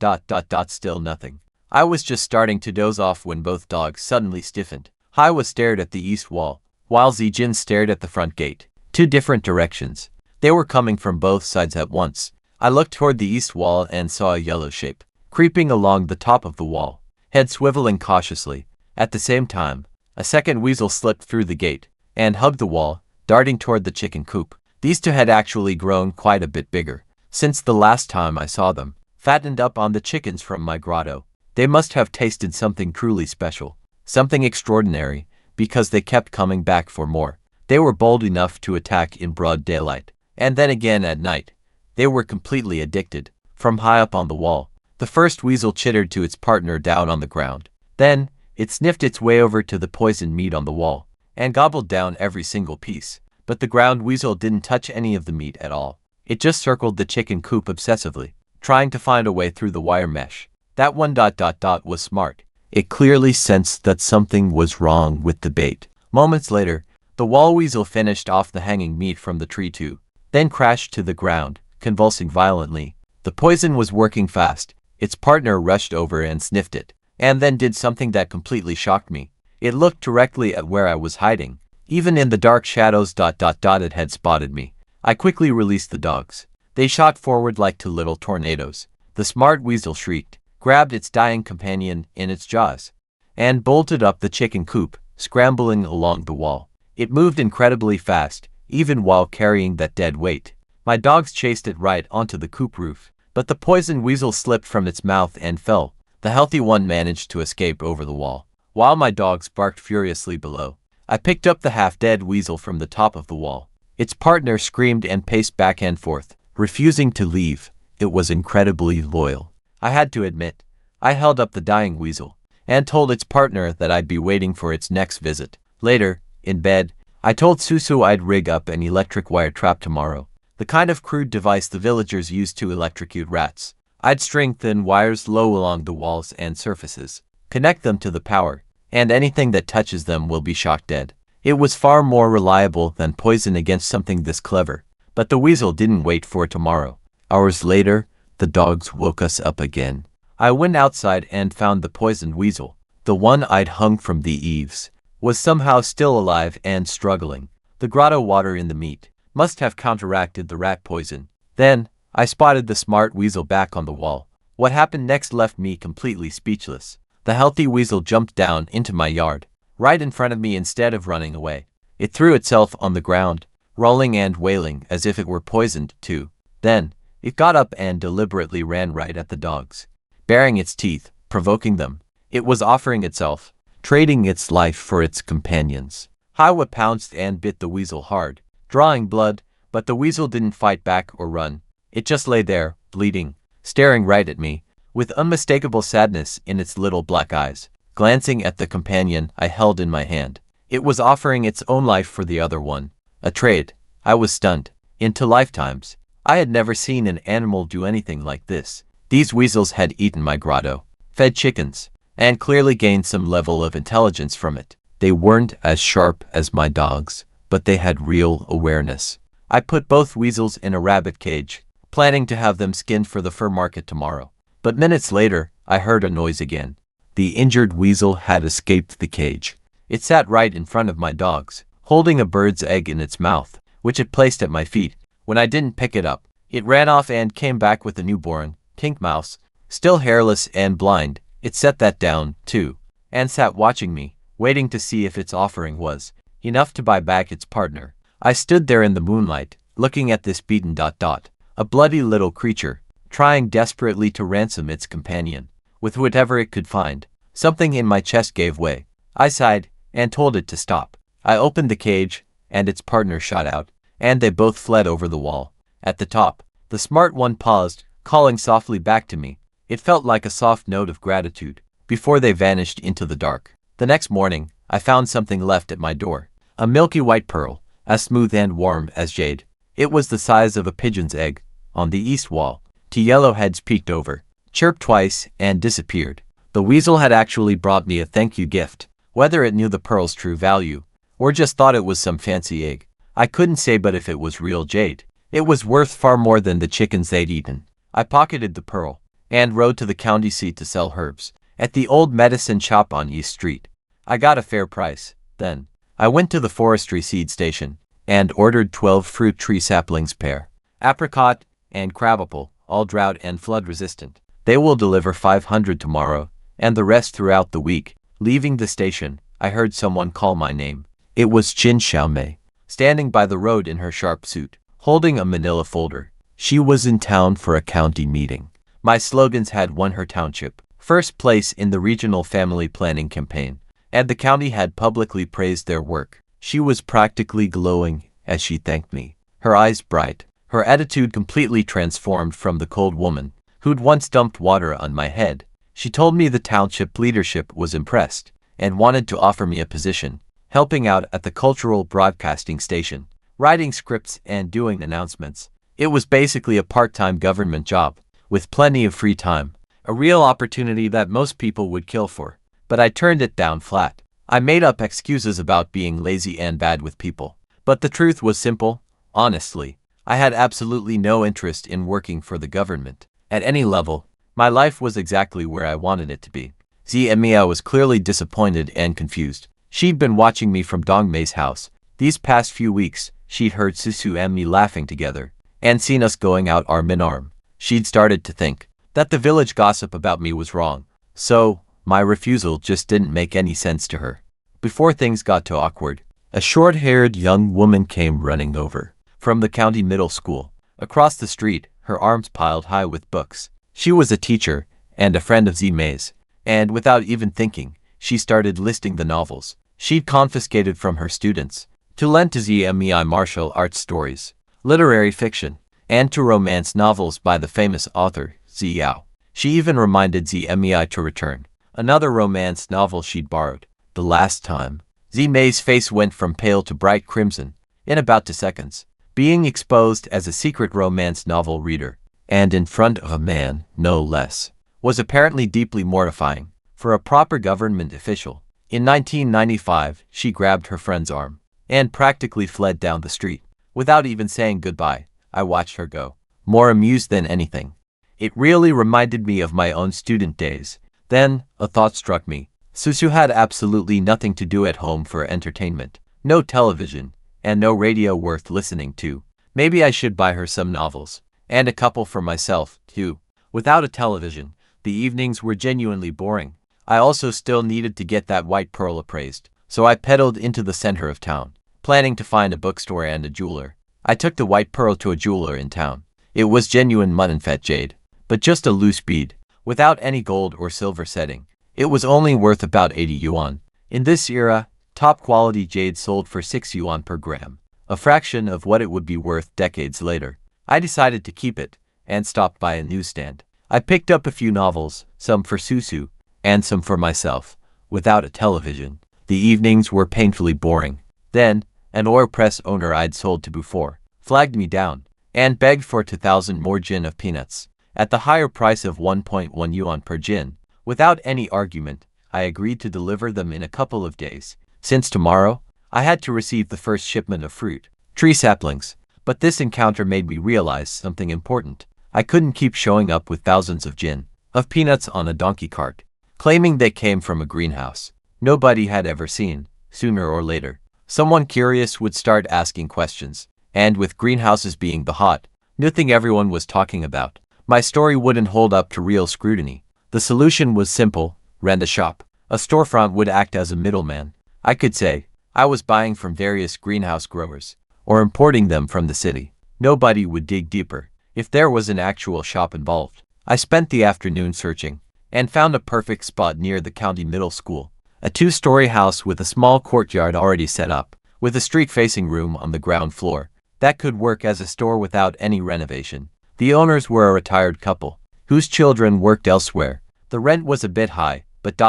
S1: Still nothing. I was just starting to doze off when both dogs suddenly stiffened. Hiwa stared at the east wall, while Zijin stared at the front gate. 2 different directions. They were coming from both sides at once. I looked toward the east wall and saw a yellow shape, creeping along the top of the wall, head swiveling cautiously. At the same time, a second weasel slipped through the gate and hugged the wall, darting toward the chicken coop. These 2 had actually grown quite a bit bigger since the last time I saw them, fattened up on the chickens from my grotto. They must have tasted something truly special, something extraordinary, because they kept coming back for more. They were bold enough to attack in broad daylight, and then again at night. They were completely addicted. From high up on the wall, the first weasel chittered to its partner down on the ground. Then, it sniffed its way over to the poisoned meat on the wall, and gobbled down every single piece. But the ground weasel didn't touch any of the meat at all. It just circled the chicken coop obsessively, trying to find a way through the wire mesh. That one was smart. It clearly sensed that something was wrong with the bait. Moments later, the wall weasel finished off the hanging meat from the tree too, then crashed to the ground, convulsing violently. The poison was working fast. Its partner rushed over and sniffed it, and then did something that completely shocked me. It looked directly at where I was hiding. Even in the dark shadows, it had spotted me. I quickly released the dogs. They shot forward like 2 little tornadoes. The smart weasel shrieked, grabbed its dying companion in its jaws, and bolted up the chicken coop, scrambling along the wall. It moved incredibly fast, even while carrying that dead weight. My dogs chased it right onto the coop roof, but the poison weasel slipped from its mouth and fell. The healthy one managed to escape over the wall, while my dogs barked furiously below. I picked up the half-dead weasel from the top of the wall. Its partner screamed and paced back and forth, refusing to leave. It was incredibly loyal. I had to admit, I held up the dying weasel, and told its partner that I'd be waiting for its next visit. Later, in bed, I told Susu I'd rig up an electric wire trap tomorrow, the kind of crude device the villagers use to electrocute rats. I'd string thin wires low along the walls and surfaces, connect them to the power, and anything that touches them will be shocked dead. It was far more reliable than poison against something this clever. But the weasel didn't wait for tomorrow. Hours later, the dogs woke us up again. I went outside and found the poisoned weasel, The one I'd hung from the eaves was somehow still alive and struggling. The grotto water in the meat must have counteracted the rat poison. Then, I spotted the smart weasel back on the wall. What happened next left me completely speechless. The healthy weasel jumped down into my yard, right in front of me instead of running away. It threw itself on the ground, rolling and wailing as if it were poisoned too. Then, it got up and deliberately ran right at the dogs, baring its teeth, provoking them. It was offering itself, trading its life for its companions. Hiwa pounced and bit the weasel hard, drawing blood, but the weasel didn't fight back or run. It just lay there, bleeding, staring right at me, with unmistakable sadness in its little black eyes, glancing at the companion I held in my hand. It was offering its own life for the other one. A trade. I was stunned. Into lifetimes, I had never seen an animal do anything like this. These weasels had eaten my grotto, fed chickens, and clearly gained some level of intelligence from it. They weren't as sharp as my dogs, but they had real awareness. I put both weasels in a rabbit cage, planning to have them skinned for the fur market tomorrow. But minutes later, I heard a noise again. The injured weasel had escaped the cage. It sat right in front of my dogs, holding a bird's egg in its mouth, which it placed at my feet. When I didn't pick it up, it ran off and came back with a newborn, pink mouse, still hairless and blind. It set that down, too, and sat watching me, waiting to see if its offering was enough to buy back its partner. I stood there in the moonlight, looking at this beaten ... a bloody little creature, trying desperately to ransom its companion, with whatever it could find. Something in my chest gave way. I sighed, and told it to stop. I opened the cage, and its partner shot out, and they both fled over the wall. At the top, the smart one paused, calling softly back to me. It felt like a soft note of gratitude, before they vanished into the dark. The next morning, I found something left at my door. A milky white pearl, as smooth and warm as jade. It was the size of a pigeon's egg. On the east wall, two yellow heads peeked over, chirped twice, and disappeared. The weasel had actually brought me a thank you gift. Whether it knew the pearl's true value, or just thought it was some fancy egg, I couldn't say, but if it was real jade, it was worth far more than the chickens they'd eaten. I pocketed the pearl, and rode to the county seat to sell herbs, at the old medicine shop on East Street. I got a fair price. Then, I went to the forestry seed station, and ordered 12 fruit tree saplings, pear, apricot, and crabapple, all drought and flood resistant. They will deliver 500 tomorrow, and the rest throughout the week. Leaving the station, I heard someone call my name. It was Chin Xiaomei, standing by the road in her sharp suit, holding a manila folder. She was in town for a county meeting. My slogans had won her township first place in the regional family planning campaign, and the county had publicly praised their work. She was practically glowing as she thanked me, her eyes bright, her attitude completely transformed from the cold woman who'd once dumped water on my head. She told me the township leadership was impressed and wanted to offer me a position, helping out at the cultural broadcasting station, writing scripts and doing announcements. It was basically a part-time government job, with plenty of free time, a real opportunity that most people would kill for. But I turned it down flat. I made up excuses about being lazy and bad with people. But the truth was simple. Honestly, I had absolutely no interest in working for the government. At any level, my life was exactly where I wanted it to be. Zia was clearly disappointed and confused. She'd been watching me from Dongmei's house. These past few weeks, she'd heard Susu and me laughing together, and seen us going out arm in arm. She'd started to think that the village gossip about me was wrong. So, my refusal just didn't make any sense to her. Before things got too awkward, a short-haired young woman came running over from the county middle school. Across the street, her arms piled high with books. She was a teacher and a friend of Zimei's, and without even thinking, she started listing the novels she'd confiscated from her students to lend to Zimei: martial arts stories, literary fiction, and to romance novels by the famous author Ziyao. She even reminded Zimei to return another romance novel she'd borrowed. The last time, Zimei's face went from pale to bright crimson in about 2 seconds. Being exposed as a secret romance novel reader, and in front of a man, no less, was apparently deeply mortifying for a proper government official. In 1995, she grabbed her friend's arm and practically fled down the street. Without even saying goodbye, I watched her go, more amused than anything. It really reminded me of my own student days. Then, a thought struck me. Susu had absolutely nothing to do at home for entertainment. No television, and no radio worth listening to. Maybe I should buy her some novels. And a couple for myself, too. Without a television, the evenings were genuinely boring. I also still needed to get that white pearl appraised, so I pedaled into the center of town, planning to find a bookstore and a jeweler. I took the white pearl to a jeweler in town. It was genuine mutton-fat jade, but just a loose bead, without any gold or silver setting. It was only worth about 80 yuan. In this era, top-quality jade sold for 6 yuan per gram, a fraction of what it would be worth decades later. I decided to keep it, and stopped by a newsstand. I picked up a few novels, some for Susu, and some for myself. Without a television, the evenings were painfully boring. Then, an oil press owner I'd sold to before flagged me down and begged for 2,000 more gin of peanuts at the higher price of 1.1 yuan per gin. Without any argument, I agreed to deliver them in a couple of days. Since tomorrow, I had to receive the first shipment of fruit, tree saplings. But this encounter made me realize something important. I couldn't keep showing up with thousands of gin, of peanuts on a donkey cart, claiming they came from a greenhouse nobody had ever seen. Sooner or later, someone curious would start asking questions, and with greenhouses being the hot new thing everyone was talking about, my story wouldn't hold up to real scrutiny. The solution was simple: rent a shop. A storefront would act as a middleman. I could say I was buying from various greenhouse growers, or importing them from the city. Nobody would dig deeper if there was an actual shop involved. I spent the afternoon searching, and found a perfect spot near the county middle school. A 2-story house with a small courtyard already set up, with a street-facing room on the ground floor. That could work as a store without any renovation. The owners were a retired couple, whose children worked elsewhere. The rent was a bit high, but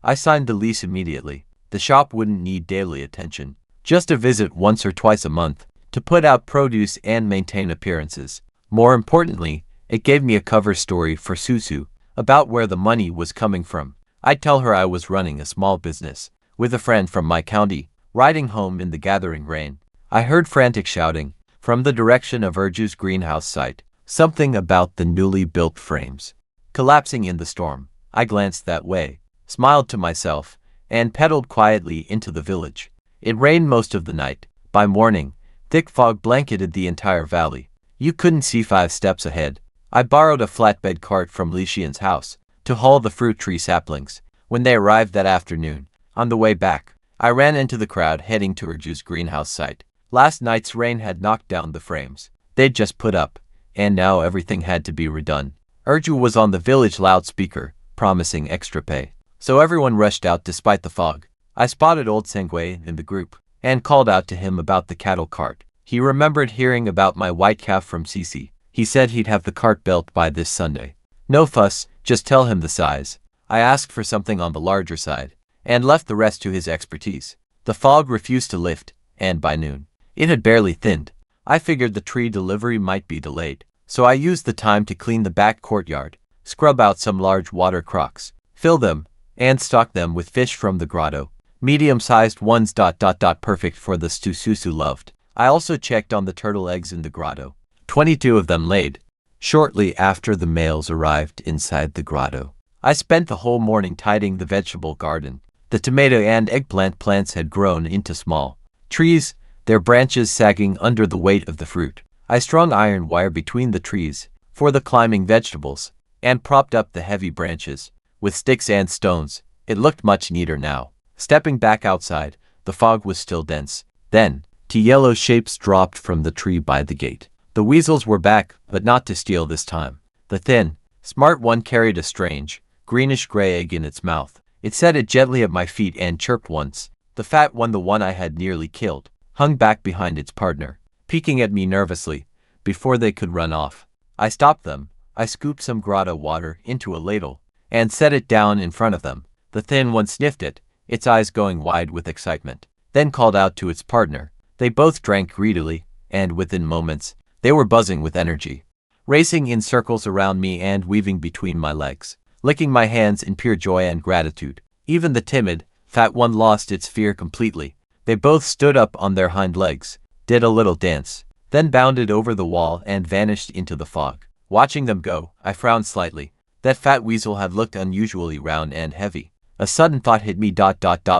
S1: I signed the lease immediately. The shop wouldn't need daily attention, just a visit once or twice a month, to put out produce and maintain appearances. More importantly, it gave me a cover story for Susu, about where the money was coming from. I'd tell her I was running a small business, with a friend from my county. Riding home in the gathering rain, I heard frantic shouting from the direction of Urju's greenhouse site, something about the newly built frames collapsing in the storm. I glanced that way, smiled to myself, and pedaled quietly into the village. It rained most of the night. By morning, thick fog blanketed the entire valley. You couldn't see 5 steps ahead. I borrowed a flatbed cart from Li Xian's house to haul the fruit tree saplings. When they arrived that afternoon, on the way back, I ran into the crowd heading to Urju's greenhouse site. Last night's rain had knocked down the frames they'd just put up, and now everything had to be redone. Urju was on the village loudspeaker, promising extra pay. So everyone rushed out despite the fog. I spotted old Sengui in the group, and called out to him about the cattle cart. He remembered hearing about my white calf from Cici. He said he'd have the cart built by this Sunday. No fuss, just tell him the size. I asked for something on the larger side, and left the rest to his expertise. The fog refused to lift, and by noon, it had barely thinned. I figured the tree delivery might be delayed, so I used the time to clean the back courtyard, scrub out some large water crocks, fill them, and stock them with fish from the grotto. Medium-sized ones. Perfect for the stew Susu loved. I also checked on the turtle eggs in the grotto. 22 of them laid. Shortly after the males arrived inside the grotto, I spent the whole morning tidying the vegetable garden. The tomato and eggplant plants had grown into small trees, their branches sagging under the weight of the fruit. I strung iron wire between the trees for the climbing vegetables, and propped up the heavy branches with sticks and stones. It looked much neater now. Stepping back outside, the fog was still dense. Then, 2 yellow shapes dropped from the tree by the gate. The weasels were back, but not to steal this time. The thin, smart one carried a strange, greenish-gray egg in its mouth. It set it gently at my feet and chirped once. The fat one, the one I had nearly killed, hung back behind its partner, peeking at me nervously. Before they could run off, I stopped them. I scooped some grotto water into a ladle, and set it down in front of them. The thin one sniffed it, its eyes going wide with excitement, then called out to its partner. They both drank greedily, and within moments, they were buzzing with energy, racing in circles around me and weaving between my legs, licking my hands in pure joy and gratitude. Even the timid, fat one lost its fear completely. They both stood up on their hind legs, did a little dance, then bounded over the wall and vanished into the fog. Watching them go, I frowned slightly. That fat weasel had looked unusually round and heavy. A sudden thought hit me.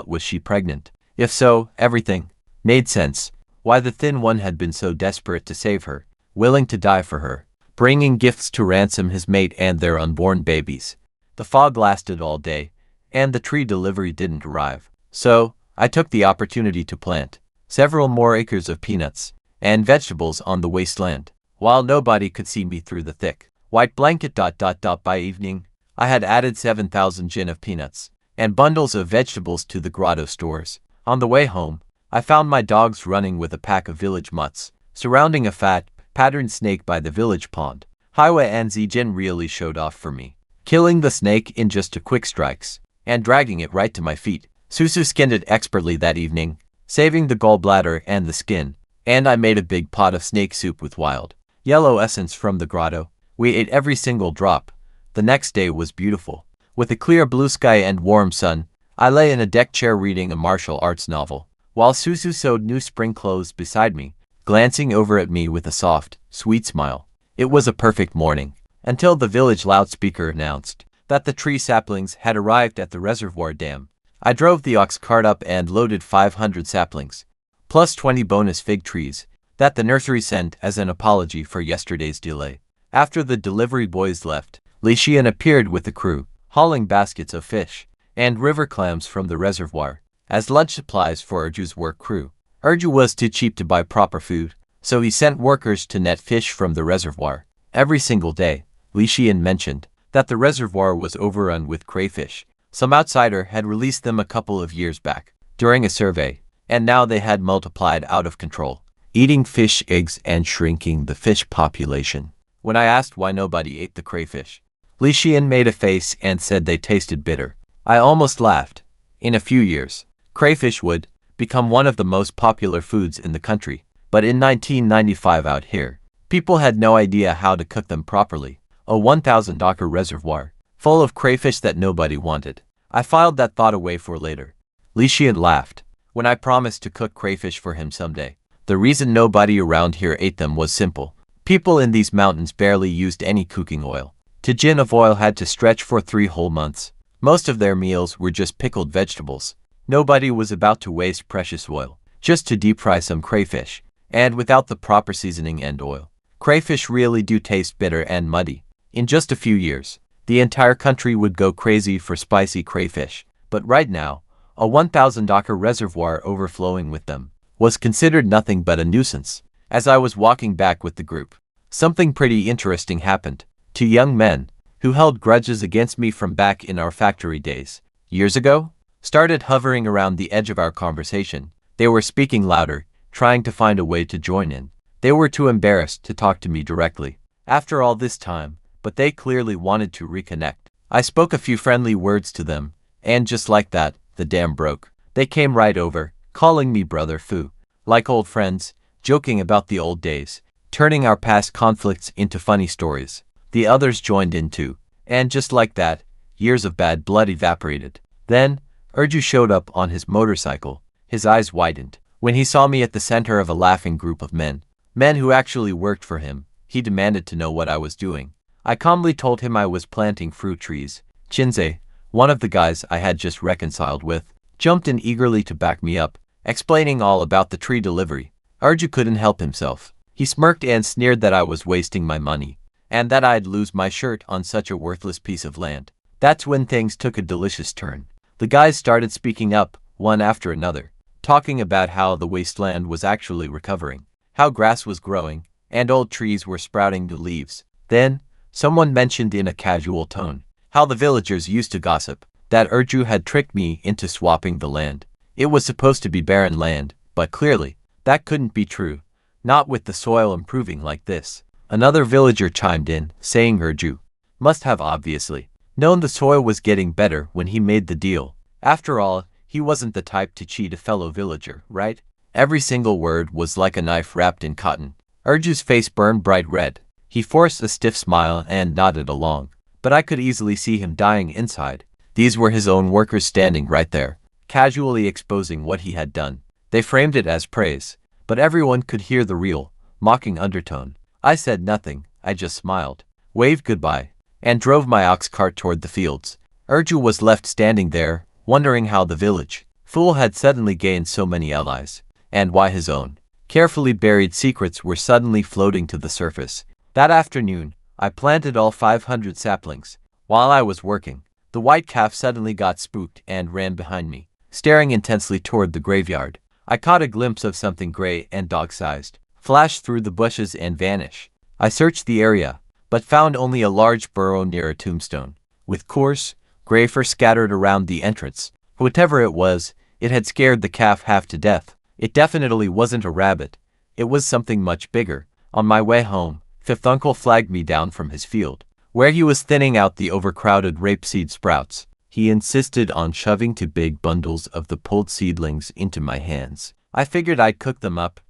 S1: Was she pregnant? If so, everything made sense. Why the thin one had been so desperate to save her, willing to die for her, bringing gifts to ransom his mate and their unborn babies. The fog lasted all day, and the tree delivery didn't arrive. So, I took the opportunity to plant several more acres of peanuts and vegetables on the wasteland, while nobody could see me through the thick white blanket. By evening, I had added 7,000 jin of peanuts and bundles of vegetables to the grotto stores. On the way home, I found my dogs running with a pack of village mutts, surrounding a fat, patterned snake by the village pond. Hiwa and Zijin really showed off for me, killing the snake in just 2 quick strikes and dragging it right to my feet. Susu skinned it expertly that evening, saving the gallbladder and the skin, and I made a big pot of snake soup with wild yellow essence from the grotto. We ate every single drop. The next day was beautiful. With a clear blue sky and warm sun, I lay in a deck chair reading a martial arts novel, while Susu sewed new spring clothes beside me, glancing over at me with a soft, sweet smile. It was a perfect morning, until the village loudspeaker announced that the tree saplings had arrived at the reservoir dam. I drove the ox cart up and loaded 500 saplings, plus 20 bonus fig trees, that the nursery sent as an apology for yesterday's delay. After the delivery boys left, Li Xian appeared with the crew, hauling baskets of fish and river clams from the reservoir as lunch supplies for Erju's work crew. Erju was too cheap to buy proper food, so he sent workers to net fish from the reservoir. Every single day, Li Xian mentioned that the reservoir was overrun with crayfish. Some outsider had released them a couple of years back during a survey, and now they had multiplied out of control, eating fish eggs and shrinking the fish population. When I asked why nobody ate the crayfish, Li Xian made a face and said they tasted bitter. I almost laughed. In a few years, crayfish would become one of the most popular foods in the country, but in 1995 out here, people had no idea how to cook them properly. A 1,000-acre reservoir, full of crayfish that nobody wanted. I filed that thought away for later. Li Xian laughed when I promised to cook crayfish for him someday. The reason nobody around here ate them was simple. People in these mountains barely used any cooking oil. The jin of oil had to stretch for 3 whole months. Most of their meals were just pickled vegetables. Nobody was about to waste precious oil just to deep fry some crayfish, and without the proper seasoning and oil. Crayfish really do taste bitter and muddy. In just a few years, the entire country would go crazy for spicy crayfish, but right now, a 1,000-acre reservoir overflowing with them was considered nothing but a nuisance. As I was walking back with the group, something pretty interesting happened. 2 young men, who held grudges against me from back in our factory days, years ago, started hovering around the edge of our conversation. They were speaking louder, trying to find a way to join in. They were too embarrassed to talk to me directly. After all this time, but they clearly wanted to reconnect. I spoke a few friendly words to them, and just like that, the dam broke. They came right over, calling me Brother Fu, like old friends, joking about the old days, turning our past conflicts into funny stories. The others joined in too, and just like that, years of bad blood evaporated. Then, Erju showed up on his motorcycle. His eyes widened when he saw me at the center of a laughing group of men who actually worked for him. He demanded to know what I was doing. I calmly told him I was planting fruit trees. Chinze, one of the guys I had just reconciled with, jumped in eagerly to back me up, explaining all about the tree delivery. Erju couldn't help himself. He smirked and sneered that I was wasting my money, and that I'd lose my shirt on such a worthless piece of land. That's when things took a delicious turn. The guys started speaking up, one after another, talking about how the wasteland was actually recovering, how grass was growing, and old trees were sprouting new leaves. Then, someone mentioned in a casual tone how the villagers used to gossip that Erju had tricked me into swapping the land. It was supposed to be barren land, but clearly, that couldn't be true, not with the soil improving like this. Another villager chimed in, saying Erju must have obviously known the soil was getting better when he made the deal. After all, he wasn't the type to cheat a fellow villager, right? Every single word was like a knife wrapped in cotton. Erju's face burned bright red. He forced a stiff smile and nodded along, but I could easily see him dying inside. These were his own workers standing right there, casually exposing what he had done. They framed it as praise, but everyone could hear the real, mocking undertone. I said nothing, I just smiled, waved goodbye, and drove my ox cart toward the fields. Erju was left standing there, wondering how the village fool had suddenly gained so many allies, and why his own carefully buried secrets were suddenly floating to the surface. That afternoon, I planted all 500 saplings. While I was working, the white calf suddenly got spooked and ran behind me, staring intensely toward the graveyard. I caught a glimpse of something gray and dog-sized flash through the bushes and vanish. I searched the area, but found only a large burrow near a tombstone, with coarse, gray fur scattered around the entrance. Whatever it was, it had scared the calf half to death. It definitely wasn't a rabbit. It was something much bigger. On my way home, Fifth Uncle flagged me down from his field, where he was thinning out the overcrowded rapeseed sprouts. He insisted on shoving two big bundles of the pulled seedlings into my hands. I figured I'd cook them up.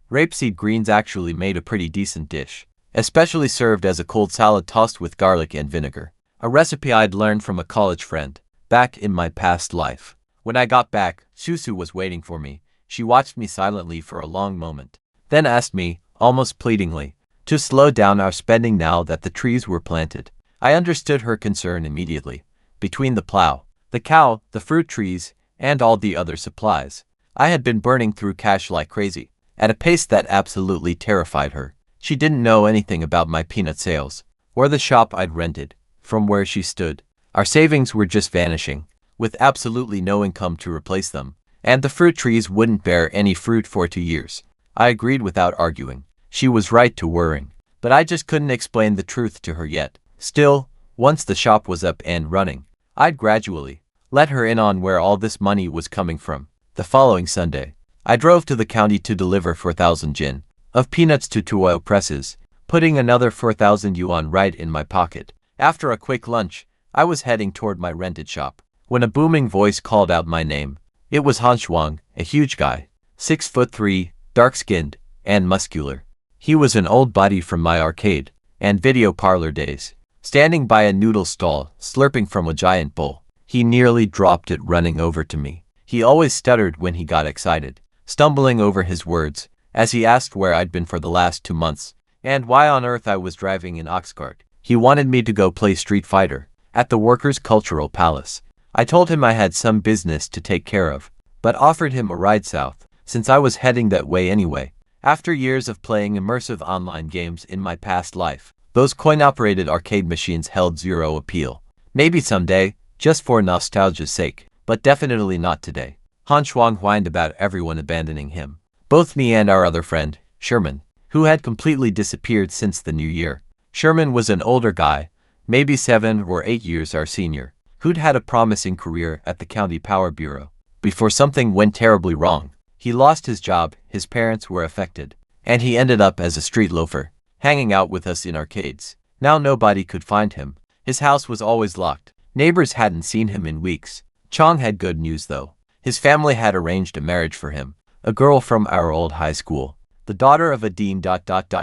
S1: Rapeseed greens actually made a pretty decent dish, especially served as a cold salad tossed with garlic and vinegar, a recipe I'd learned from a college friend back in my past life. When I got back, Susu was waiting for me. She watched me silently for a long moment, then asked me, almost pleadingly, to slow down our spending now that the trees were planted. I understood her concern immediately. Between the plow, the cow, the fruit trees, and all the other supplies, I had been burning through cash like crazy, at a pace that absolutely terrified her. She didn't know anything about my peanut sales, or the shop I'd rented. From where she stood, our savings were just vanishing, with absolutely no income to replace them, and the fruit trees wouldn't bear any fruit for 2 years. I agreed without arguing. She was right to worrying, but I just couldn't explain the truth to her yet. Still, once the shop was up and running, I'd gradually let her in on where all this money was coming from. The following Sunday, I drove to the county to deliver 4,000 jin of peanuts to two oil presses, putting another 4,000 yuan right in my pocket. After a quick lunch, I was heading toward my rented shop, when a booming voice called out my name. It was Han Shuang, a huge guy, 6'3", dark-skinned, and muscular. He was an old buddy from my arcade and video parlor days, standing by a noodle stall, slurping from a giant bowl. He nearly dropped it running over to me. He always stuttered when he got excited, stumbling over his words, as he asked where I'd been for the last 2 months, and why on earth I was driving an ox cart. He wanted me to go play Street Fighter at the Workers' Cultural Palace. I told him I had some business to take care of, but offered him a ride south, since I was heading that way anyway. After years of playing immersive online games in my past life, those coin-operated arcade machines held zero appeal. Maybe someday, just for nostalgia's sake, but definitely not today. Han Shuang whined about everyone abandoning him, both me and our other friend, Sherman, who had completely disappeared since the new year. Sherman was an older guy, maybe 7 or 8 years our senior, who'd had a promising career at the County Power Bureau, before something went terribly wrong. He lost his job, his parents were affected, and he ended up as a street loafer, hanging out with us in arcades. Now nobody could find him. His house was always locked. Neighbors hadn't seen him in weeks. Chong had good news though. His family had arranged a marriage for him, a girl from our old high school, the daughter of a dean.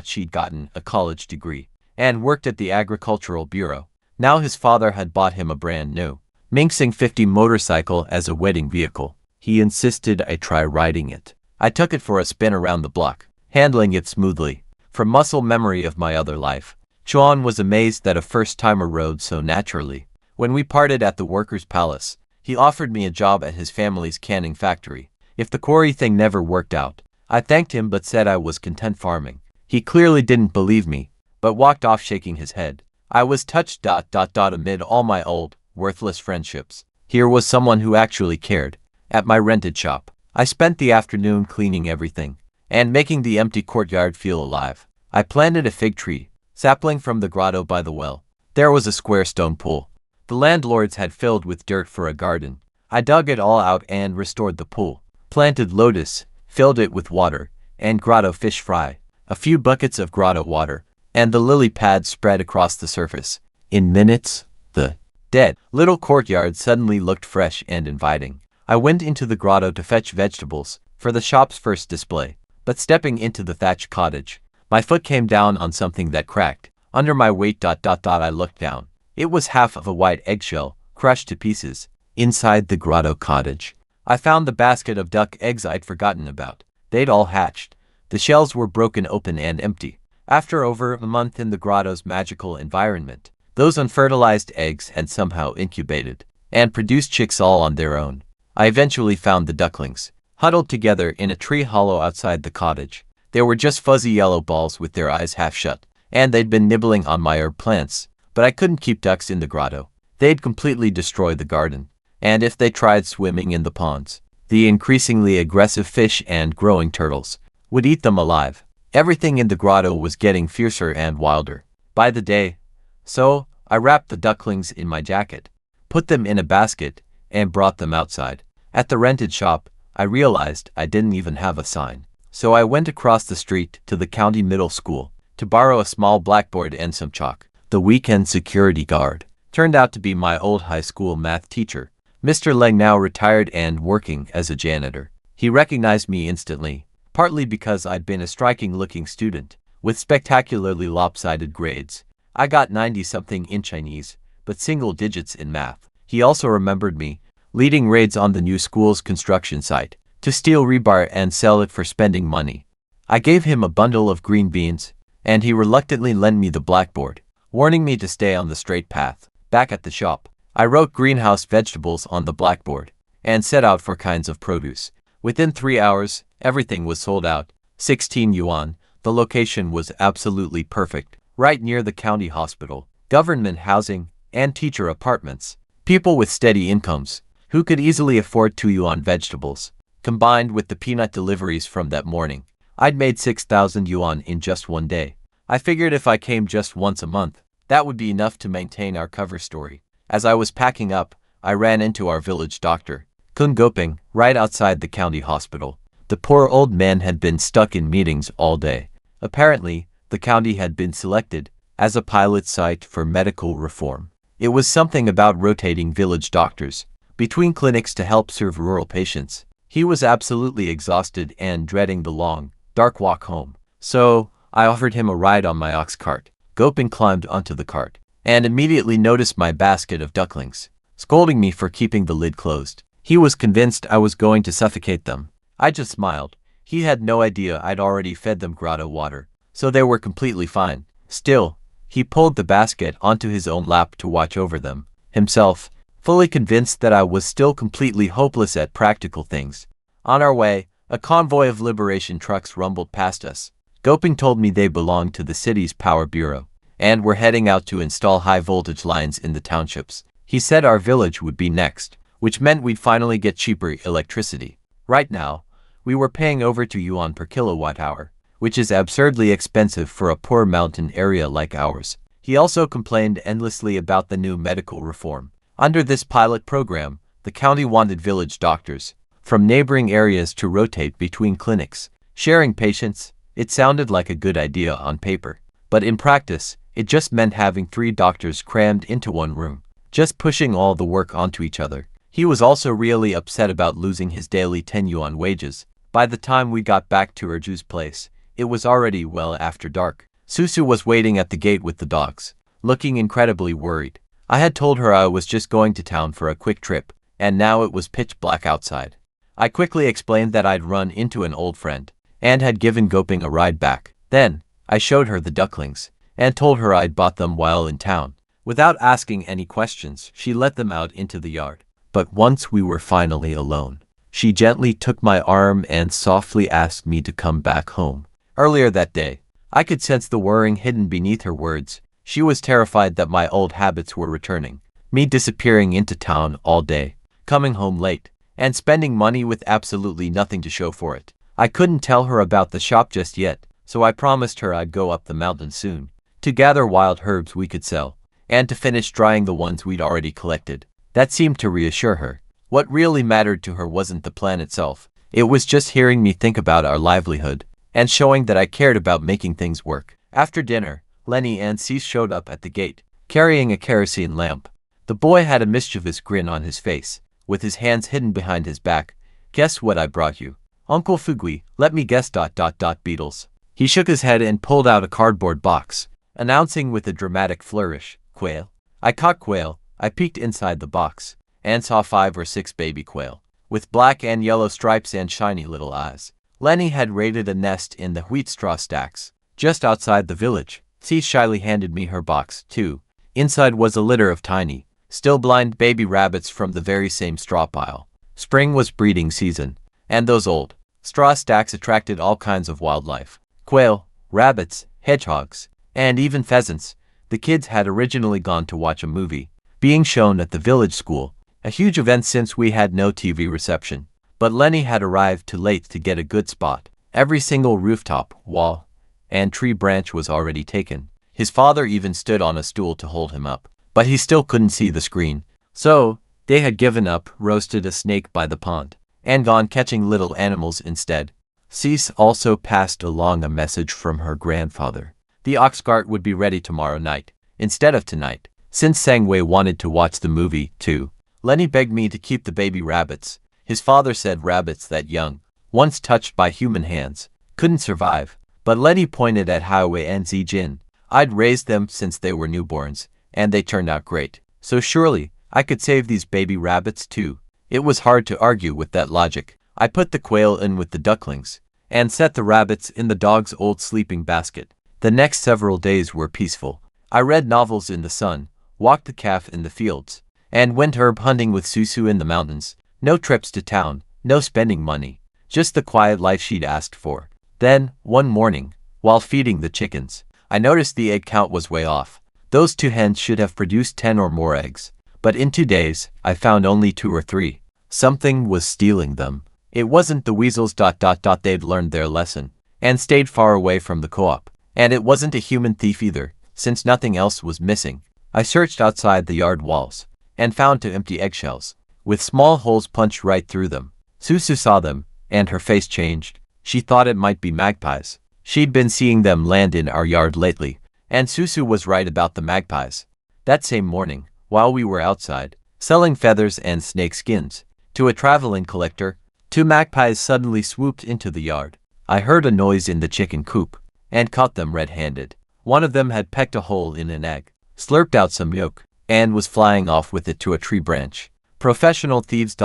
S1: She'd gotten a college degree and worked at the Agricultural Bureau. Now his father had bought him a brand new Mingsing 50 motorcycle as a wedding vehicle. He insisted I try riding it. I took it for a spin around the block, handling it smoothly. From muscle memory of my other life, Chuan was amazed that a first-timer rode so naturally. When we parted at the Workers' Palace, he offered me a job at his family's canning factory. If the quarry thing never worked out, I thanked him but said I was content farming. He clearly didn't believe me, but walked off shaking his head. I was touched. Amid all my old, worthless friendships, here was someone who actually cared. At my rented shop, I spent the afternoon cleaning everything and making the empty courtyard feel alive. I planted a fig tree, sapling from the grotto by the well. There was a square stone pool the landlords had filled with dirt for a garden. I dug it all out and restored the pool, planted lotus, filled it with water, and grotto fish fry, a few buckets of grotto water, and the lily pads spread across the surface. In minutes, the dead little courtyard suddenly looked fresh and inviting. I went into the grotto to fetch vegetables for the shop's first display, but stepping into the thatched cottage, my foot came down on something that cracked. Under my weight. I looked down. It was half of a white eggshell, crushed to pieces. Inside the grotto cottage, I found the basket of duck eggs I'd forgotten about. They'd all hatched. The shells were broken open and empty. After over a month in the grotto's magical environment, those unfertilized eggs had somehow incubated. and produce chicks all on their own. I eventually found the ducklings, huddled together in a tree hollow outside the cottage. They were just fuzzy yellow balls with their eyes half shut, and they'd been nibbling on my herb plants. But I couldn't keep ducks in the grotto. They'd completely destroy the garden. And if they tried swimming in the ponds, the increasingly aggressive fish and growing turtles would eat them alive. Everything in the grotto was getting fiercer and wilder by the day. So, I wrapped the ducklings in my jacket, put them in a basket, and brought them outside. At the rented shop, I realized I didn't even have a sign. So I went across the street to the county middle school to borrow a small blackboard and some chalk. The weekend security guard turned out to be my old high school math teacher, Mr. Leng, now retired and working as a janitor. He recognized me instantly, partly because I'd been a striking-looking student with spectacularly lopsided grades. I got 90-something in Chinese, but single digits in math. He also remembered me, leading raids on the new school's construction site to steal rebar and sell it for spending money. I gave him a bundle of green beans, and he reluctantly lent me the blackboard, warning me to stay on the straight path. Back at the shop, I wrote greenhouse vegetables on the blackboard and set out for kinds of produce. Within 3 hours, everything was sold out. 16 yuan. The location was absolutely perfect, right near the county hospital, government housing, and teacher apartments. People with steady incomes, who could easily afford 2 yuan vegetables. Combined with the peanut deliveries from that morning, I'd made 6,000 yuan in just one day. I figured if I came just once a month, that would be enough to maintain our cover story. As I was packing up, I ran into our village doctor, Kun Goping, right outside the county hospital. The poor old man had been stuck in meetings all day. Apparently, the county had been selected as a pilot site for medical reform. It was something about rotating village doctors between clinics to help serve rural patients. He was absolutely exhausted and dreading the long, dark walk home. So, I offered him a ride on my ox cart. Goping climbed onto the cart and immediately noticed my basket of ducklings, scolding me for keeping the lid closed. He was convinced I was going to suffocate them. I just smiled. He had no idea I'd already fed them grotto water, so they were completely fine. Still, he pulled the basket onto his own lap to watch over them, himself, fully convinced that I was still completely hopeless at practical things. On our way, a convoy of liberation trucks rumbled past us. Goping told me they belonged to the city's power bureau and were heading out to install high-voltage lines in the townships. He said our village would be next, which meant we'd finally get cheaper electricity. Right now, we were paying over 2 yuan per kilowatt-hour, which is absurdly expensive for a poor mountain area like ours. He also complained endlessly about the new medical reform. Under this pilot program, the county wanted village doctors from neighboring areas to rotate between clinics, sharing patients. It sounded like a good idea on paper, but in practice, it just meant having 3 doctors crammed into one room, just pushing all the work onto each other. He was also really upset about losing his daily 10 yuan wages. By the time we got back to Erju's place, it was already well after dark. Susu was waiting at the gate with the dogs, looking incredibly worried. I had told her I was just going to town for a quick trip, and now it was pitch black outside. I quickly explained that I'd run into an old friend and had given Goping a ride back. Then, I showed her the ducklings and told her I'd bought them while in town. Without asking any questions, she let them out into the yard. But once we were finally alone, she gently took my arm and softly asked me to come back home. Earlier that day, I could sense the worrying hidden beneath her words. She was terrified that my old habits were returning. Me disappearing into town all day, coming home late, and spending money with absolutely nothing to show for it. I couldn't tell her about the shop just yet, so I promised her I'd go up the mountain soon to gather wild herbs we could sell, and to finish drying the ones we'd already collected. That seemed to reassure her. What really mattered to her wasn't the plan itself. It was just hearing me think about our livelihood and showing that I cared about making things work. After dinner, Lenny and Cease showed up at the gate, carrying a kerosene lamp. The boy had a mischievous grin on his face, with his hands hidden behind his back. "Guess what I brought you?" "Uncle Fugui, let me guess ... Beetles." He shook his head and pulled out a cardboard box, announcing with a dramatic flourish, "Quail." I caught quail. I peeked inside the box and saw 5 or 6 baby quail, with black and yellow stripes and shiny little eyes. Lenny had raided a nest in the wheat straw stacks, just outside the village. Cease shyly handed me her box, too. Inside was a litter of tiny, still blind baby rabbits from the very same straw pile. Spring was breeding season, and those old straw stacks attracted all kinds of wildlife. Quail, rabbits, hedgehogs, and even pheasants. The kids had originally gone to watch a movie, being shown at the village school, a huge event since we had no TV reception. But Lenny had arrived too late to get a good spot. Every single rooftop, wall, and tree branch was already taken. His father even stood on a stool to hold him up, but he still couldn't see the screen. So, they had given up, roasted a snake by the pond, and gone catching little animals instead. Cease also passed along a message from her grandfather. The ox cart would be ready tomorrow night, instead of tonight. Since Sangwei wanted to watch the movie, too, Lenny begged me to keep the baby rabbits. His father said rabbits that young, once touched by human hands, couldn't survive. But Lenny pointed at Highway and Zijin. I'd raised them since they were newborns, and they turned out great. So surely, I could save these baby rabbits too. It was hard to argue with that logic. I put the quail in with the ducklings, and set the rabbits in the dog's old sleeping basket. The next several days were peaceful. I read novels in the sun, walked the calf in the fields, and went herb hunting with Susu in the mountains. No trips to town, no spending money, just the quiet life she'd asked for. Then, one morning, while feeding the chickens, I noticed the egg count was way off. Those 2 hens should have produced 10 or more eggs, but in 2 days, I found only 2 or 3. Something was stealing them. It wasn't the weasels. They'd learned their lesson, and stayed far away from the co-op. And it wasn't a human thief either, since nothing else was missing. I searched outside the yard walls, and found 2 empty eggshells, with small holes punched right through them. Susu saw them, and her face changed. She thought it might be magpies. She'd been seeing them land in our yard lately, and Susu was right about the magpies. That same morning, while we were outside, selling feathers and snake skins to a traveling collector, 2 magpies suddenly swooped into the yard. I heard a noise in the chicken coop, and caught them red-handed. One of them had pecked a hole in an egg, slurped out some yolk, and was flying off with it to a tree branch. Professional thieves.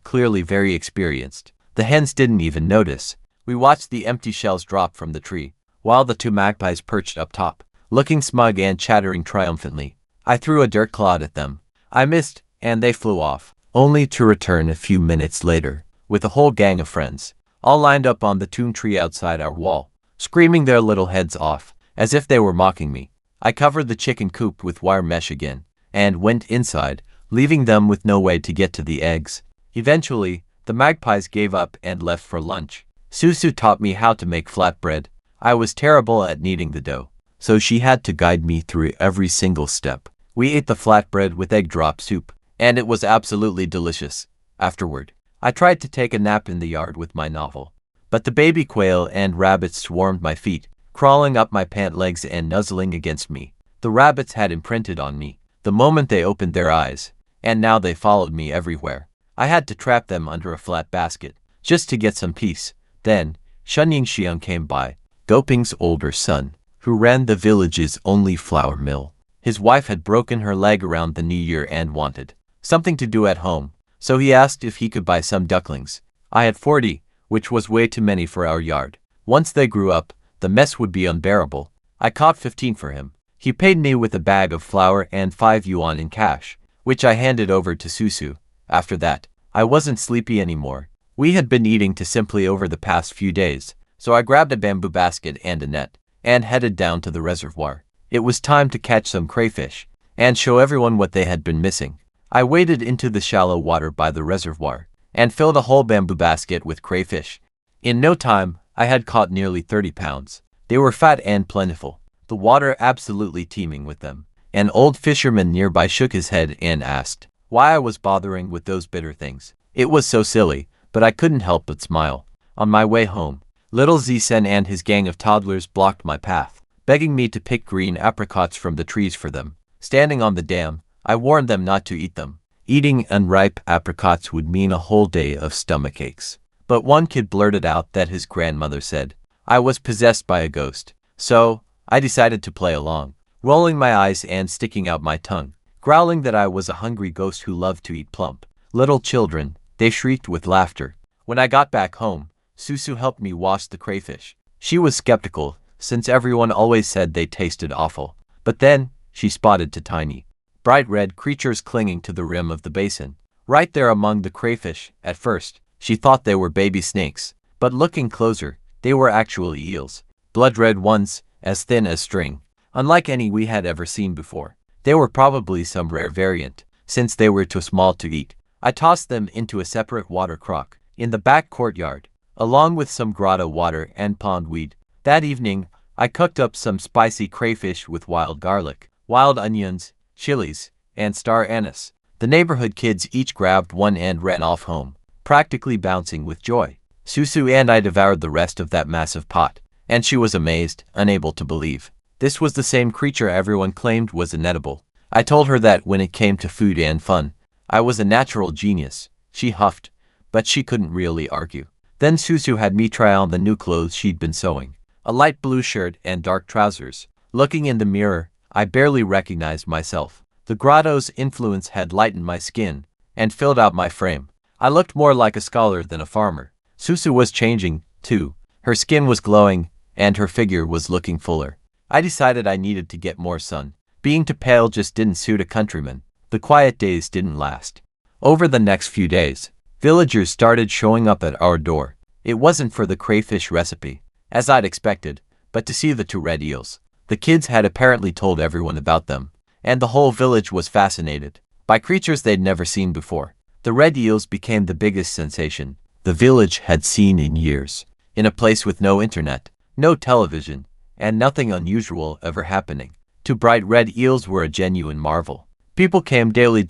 S1: Clearly very experienced. The hens didn't even notice. We watched the empty shells drop from the tree, while the 2 magpies perched up top, looking smug and chattering triumphantly. I threw a dirt clod at them. I missed, and they flew off, only to return a few minutes later, with a whole gang of friends, all lined up on the toon tree outside our wall, screaming their little heads off, as if they were mocking me. I covered the chicken coop with wire mesh again, and went inside, leaving them with no way to get to the eggs. Eventually, the magpies gave up and left for lunch. Susu taught me how to make flatbread. I was terrible at kneading the dough, so she had to guide me through every single step. We ate the flatbread with egg drop soup, and it was absolutely delicious. Afterward, I tried to take a nap in the yard with my novel, but the baby quail and rabbits swarmed my feet, crawling up my pant legs and nuzzling against me. The rabbits had imprinted on me the moment they opened their eyes, and now they followed me everywhere. I had to trap them under a flat basket, just to get some peace. Then, Shun Yingxiang came by, Goping's older son, who ran the village's only flour mill. His wife had broken her leg around the new year and wanted something to do at home, so he asked if he could buy some ducklings. I had 40, which was way too many for our yard. Once they grew up, the mess would be unbearable. I caught 15 for him. He paid me with a bag of flour and 5 yuan in cash, which I handed over to Susu. After that, I wasn't sleepy anymore. We had been eating too simply over the past few days, so I grabbed a bamboo basket and a net, and headed down to the reservoir. It was time to catch some crayfish, and show everyone what they had been missing. I waded into the shallow water by the reservoir, and filled a whole bamboo basket with crayfish. In no time, I had caught nearly 30 pounds. They were fat and plentiful, the water absolutely teeming with them. An old fisherman nearby shook his head and asked why I was bothering with those bitter things. It was so silly, but I couldn't help but smile. On my way home, little Zisen and his gang of toddlers blocked my path, begging me to pick green apricots from the trees for them. Standing on the dam, I warned them not to eat them. Eating unripe apricots would mean a whole day of stomach aches. But one kid blurted out that his grandmother said I was possessed by a ghost. So, I decided to play along, rolling my eyes and sticking out my tongue, growling that I was a hungry ghost who loved to eat plump little children. They shrieked with laughter. When I got back home, Susu helped me wash the crayfish. She was skeptical, since everyone always said they tasted awful. But then, she spotted 2 tiny bright red creatures clinging to the rim of the basin. Right there among the crayfish, at first, she thought they were baby snakes, but looking closer, they were actually eels. Blood-red ones, as thin as string. Unlike any we had ever seen before. They were probably some rare variant, since they were too small to eat. I tossed them into a separate water crock, in the back courtyard, along with some grotto water and pondweed. That evening, I cooked up some spicy crayfish with wild garlic, wild onions, chilies, and star anise. The neighborhood kids each grabbed one and ran off home, practically bouncing with joy. Susu and I devoured the rest of that massive pot, and she was amazed, unable to believe. This was the same creature everyone claimed was inedible. I told her that when it came to food and fun, I was a natural genius. She huffed, but she couldn't really argue. Then Susu had me try on the new clothes she'd been sewing. A light blue shirt and dark trousers. Looking in the mirror, I barely recognized myself. The grotto's influence had lightened my skin and filled out my frame. I looked more like a scholar than a farmer. Susu was changing, too. Her skin was glowing, and her figure was looking fuller. I decided I needed to get more sun. Being too pale just didn't suit a countryman. The quiet days didn't last. Over the next few days, villagers started showing up at our door. It wasn't for the crayfish recipe, as I'd expected, but to see the two red eels. The kids had apparently told everyone about them, and the whole village was fascinated by creatures they'd never seen before. The red eels became the biggest sensation the village had seen in years. In a place with no internet, no television, and nothing unusual ever happening, two bright red eels were a genuine marvel. People came daily.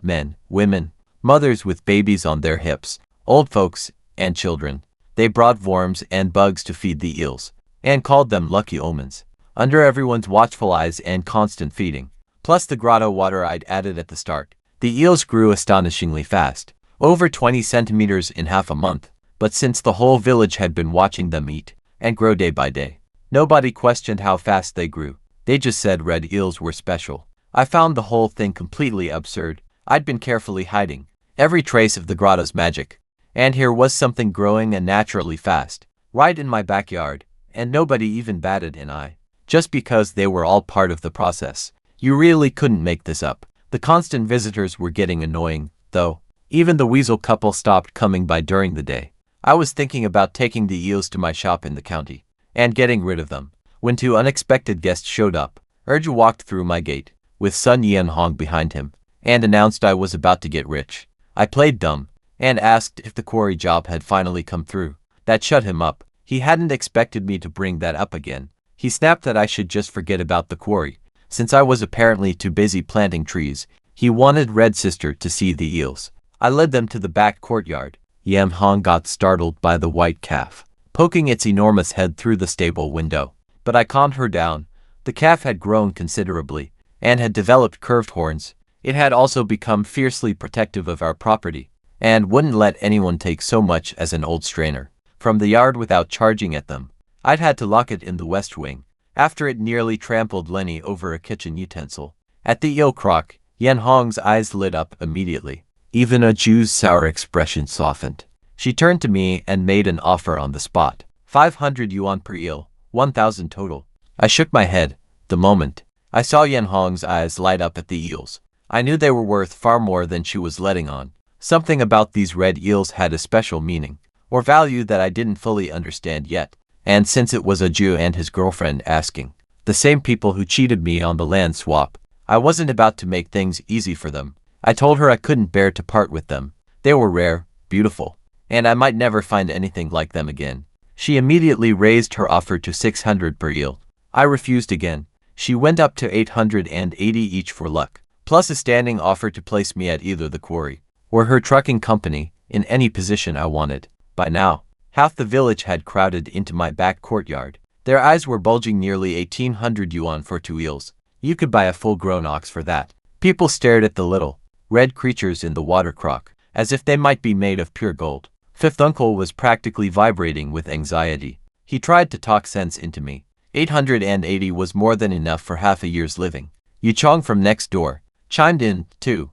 S1: Men, women, mothers with babies on their hips, old folks, and children. They brought worms and bugs to feed the eels, and called them lucky omens. Under everyone's watchful eyes and constant feeding, plus the grotto water I'd added at the start, the eels grew astonishingly fast, over 20 centimeters in half a month. But since the whole village had been watching them eat and grow day by day, nobody questioned how fast they grew. They just said red eels were special. I found the whole thing completely absurd. I'd been carefully hiding every trace of the grotto's magic, and here was something growing unnaturally fast, right in my backyard, and nobody even batted an eye. Just because they were all part of the process. You really couldn't make this up. The constant visitors were getting annoying, though. Even the weasel couple stopped coming by during the day. I was thinking about taking the eels to my shop in the county and getting rid of them, when two unexpected guests showed up. Urju walked through my gate, with Sun Yen Hong behind him, and announced I was about to get rich. I played dumb, and asked if the quarry job had finally come through. That shut him up. He hadn't expected me to bring that up again. He snapped that I should just forget about the quarry, since I was apparently too busy planting trees. He wanted Red Sister to see the eels. I led them to the back courtyard. Yam Hong got startled by the white calf, poking its enormous head through the stable window. But I calmed her down. The calf had grown considerably, and had developed curved horns. It had also become fiercely protective of our property, and wouldn't let anyone take so much as an old strainer from the yard without charging at them. I'd had to lock it in the west wing, after it nearly trampled Lenny over a kitchen utensil. At the eel crock, Yen Hong's eyes lit up immediately. Even a Jew's sour expression softened. She turned to me and made an offer on the spot. 500 yuan per eel, 1,000 total. I shook my head. The moment I saw Yen Hong's eyes light up at the eels, I knew they were worth far more than she was letting on. Something about these red eels had a special meaning, or value that I didn't fully understand yet. And since it was a Jew and his girlfriend asking, the same people who cheated me on the land swap, I wasn't about to make things easy for them. I told her I couldn't bear to part with them. They were rare, beautiful, and I might never find anything like them again. She immediately raised her offer to 600 per eel. I refused again. She went up to 880 each for luck, plus a standing offer to place me at either the quarry or her trucking company, in any position I wanted. By now, half the village had crowded into my back courtyard. Their eyes were bulging. Nearly 1,800 yuan for 2 eels. You could buy a full-grown ox for that. People stared at the little, red creatures in the water crock, as if they might be made of pure gold. Fifth uncle was practically vibrating with anxiety. He tried to talk sense into me. 880 was more than enough for half a year's living. Yu Chong from next door chimed in, too,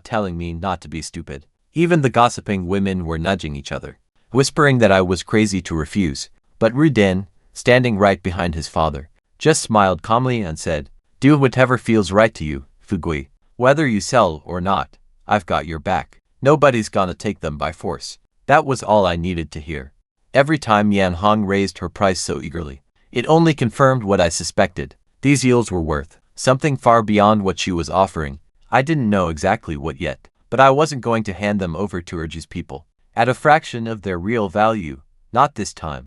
S1: telling me not to be stupid. Even the gossiping women were nudging each other, whispering that I was crazy to refuse. But Ru Den, standing right behind his father, just smiled calmly and said, "Do whatever feels right to you, Fugui. Whether you sell or not, I've got your back. Nobody's gonna take them by force. That was all I needed to hear. Every time Yan Hong raised her price so eagerly, it only confirmed what I suspected. These eels were worth something far beyond what she was offering. I didn't know exactly what yet, but I wasn't going to hand them over to Urju's people at a fraction of their real value. Not this time.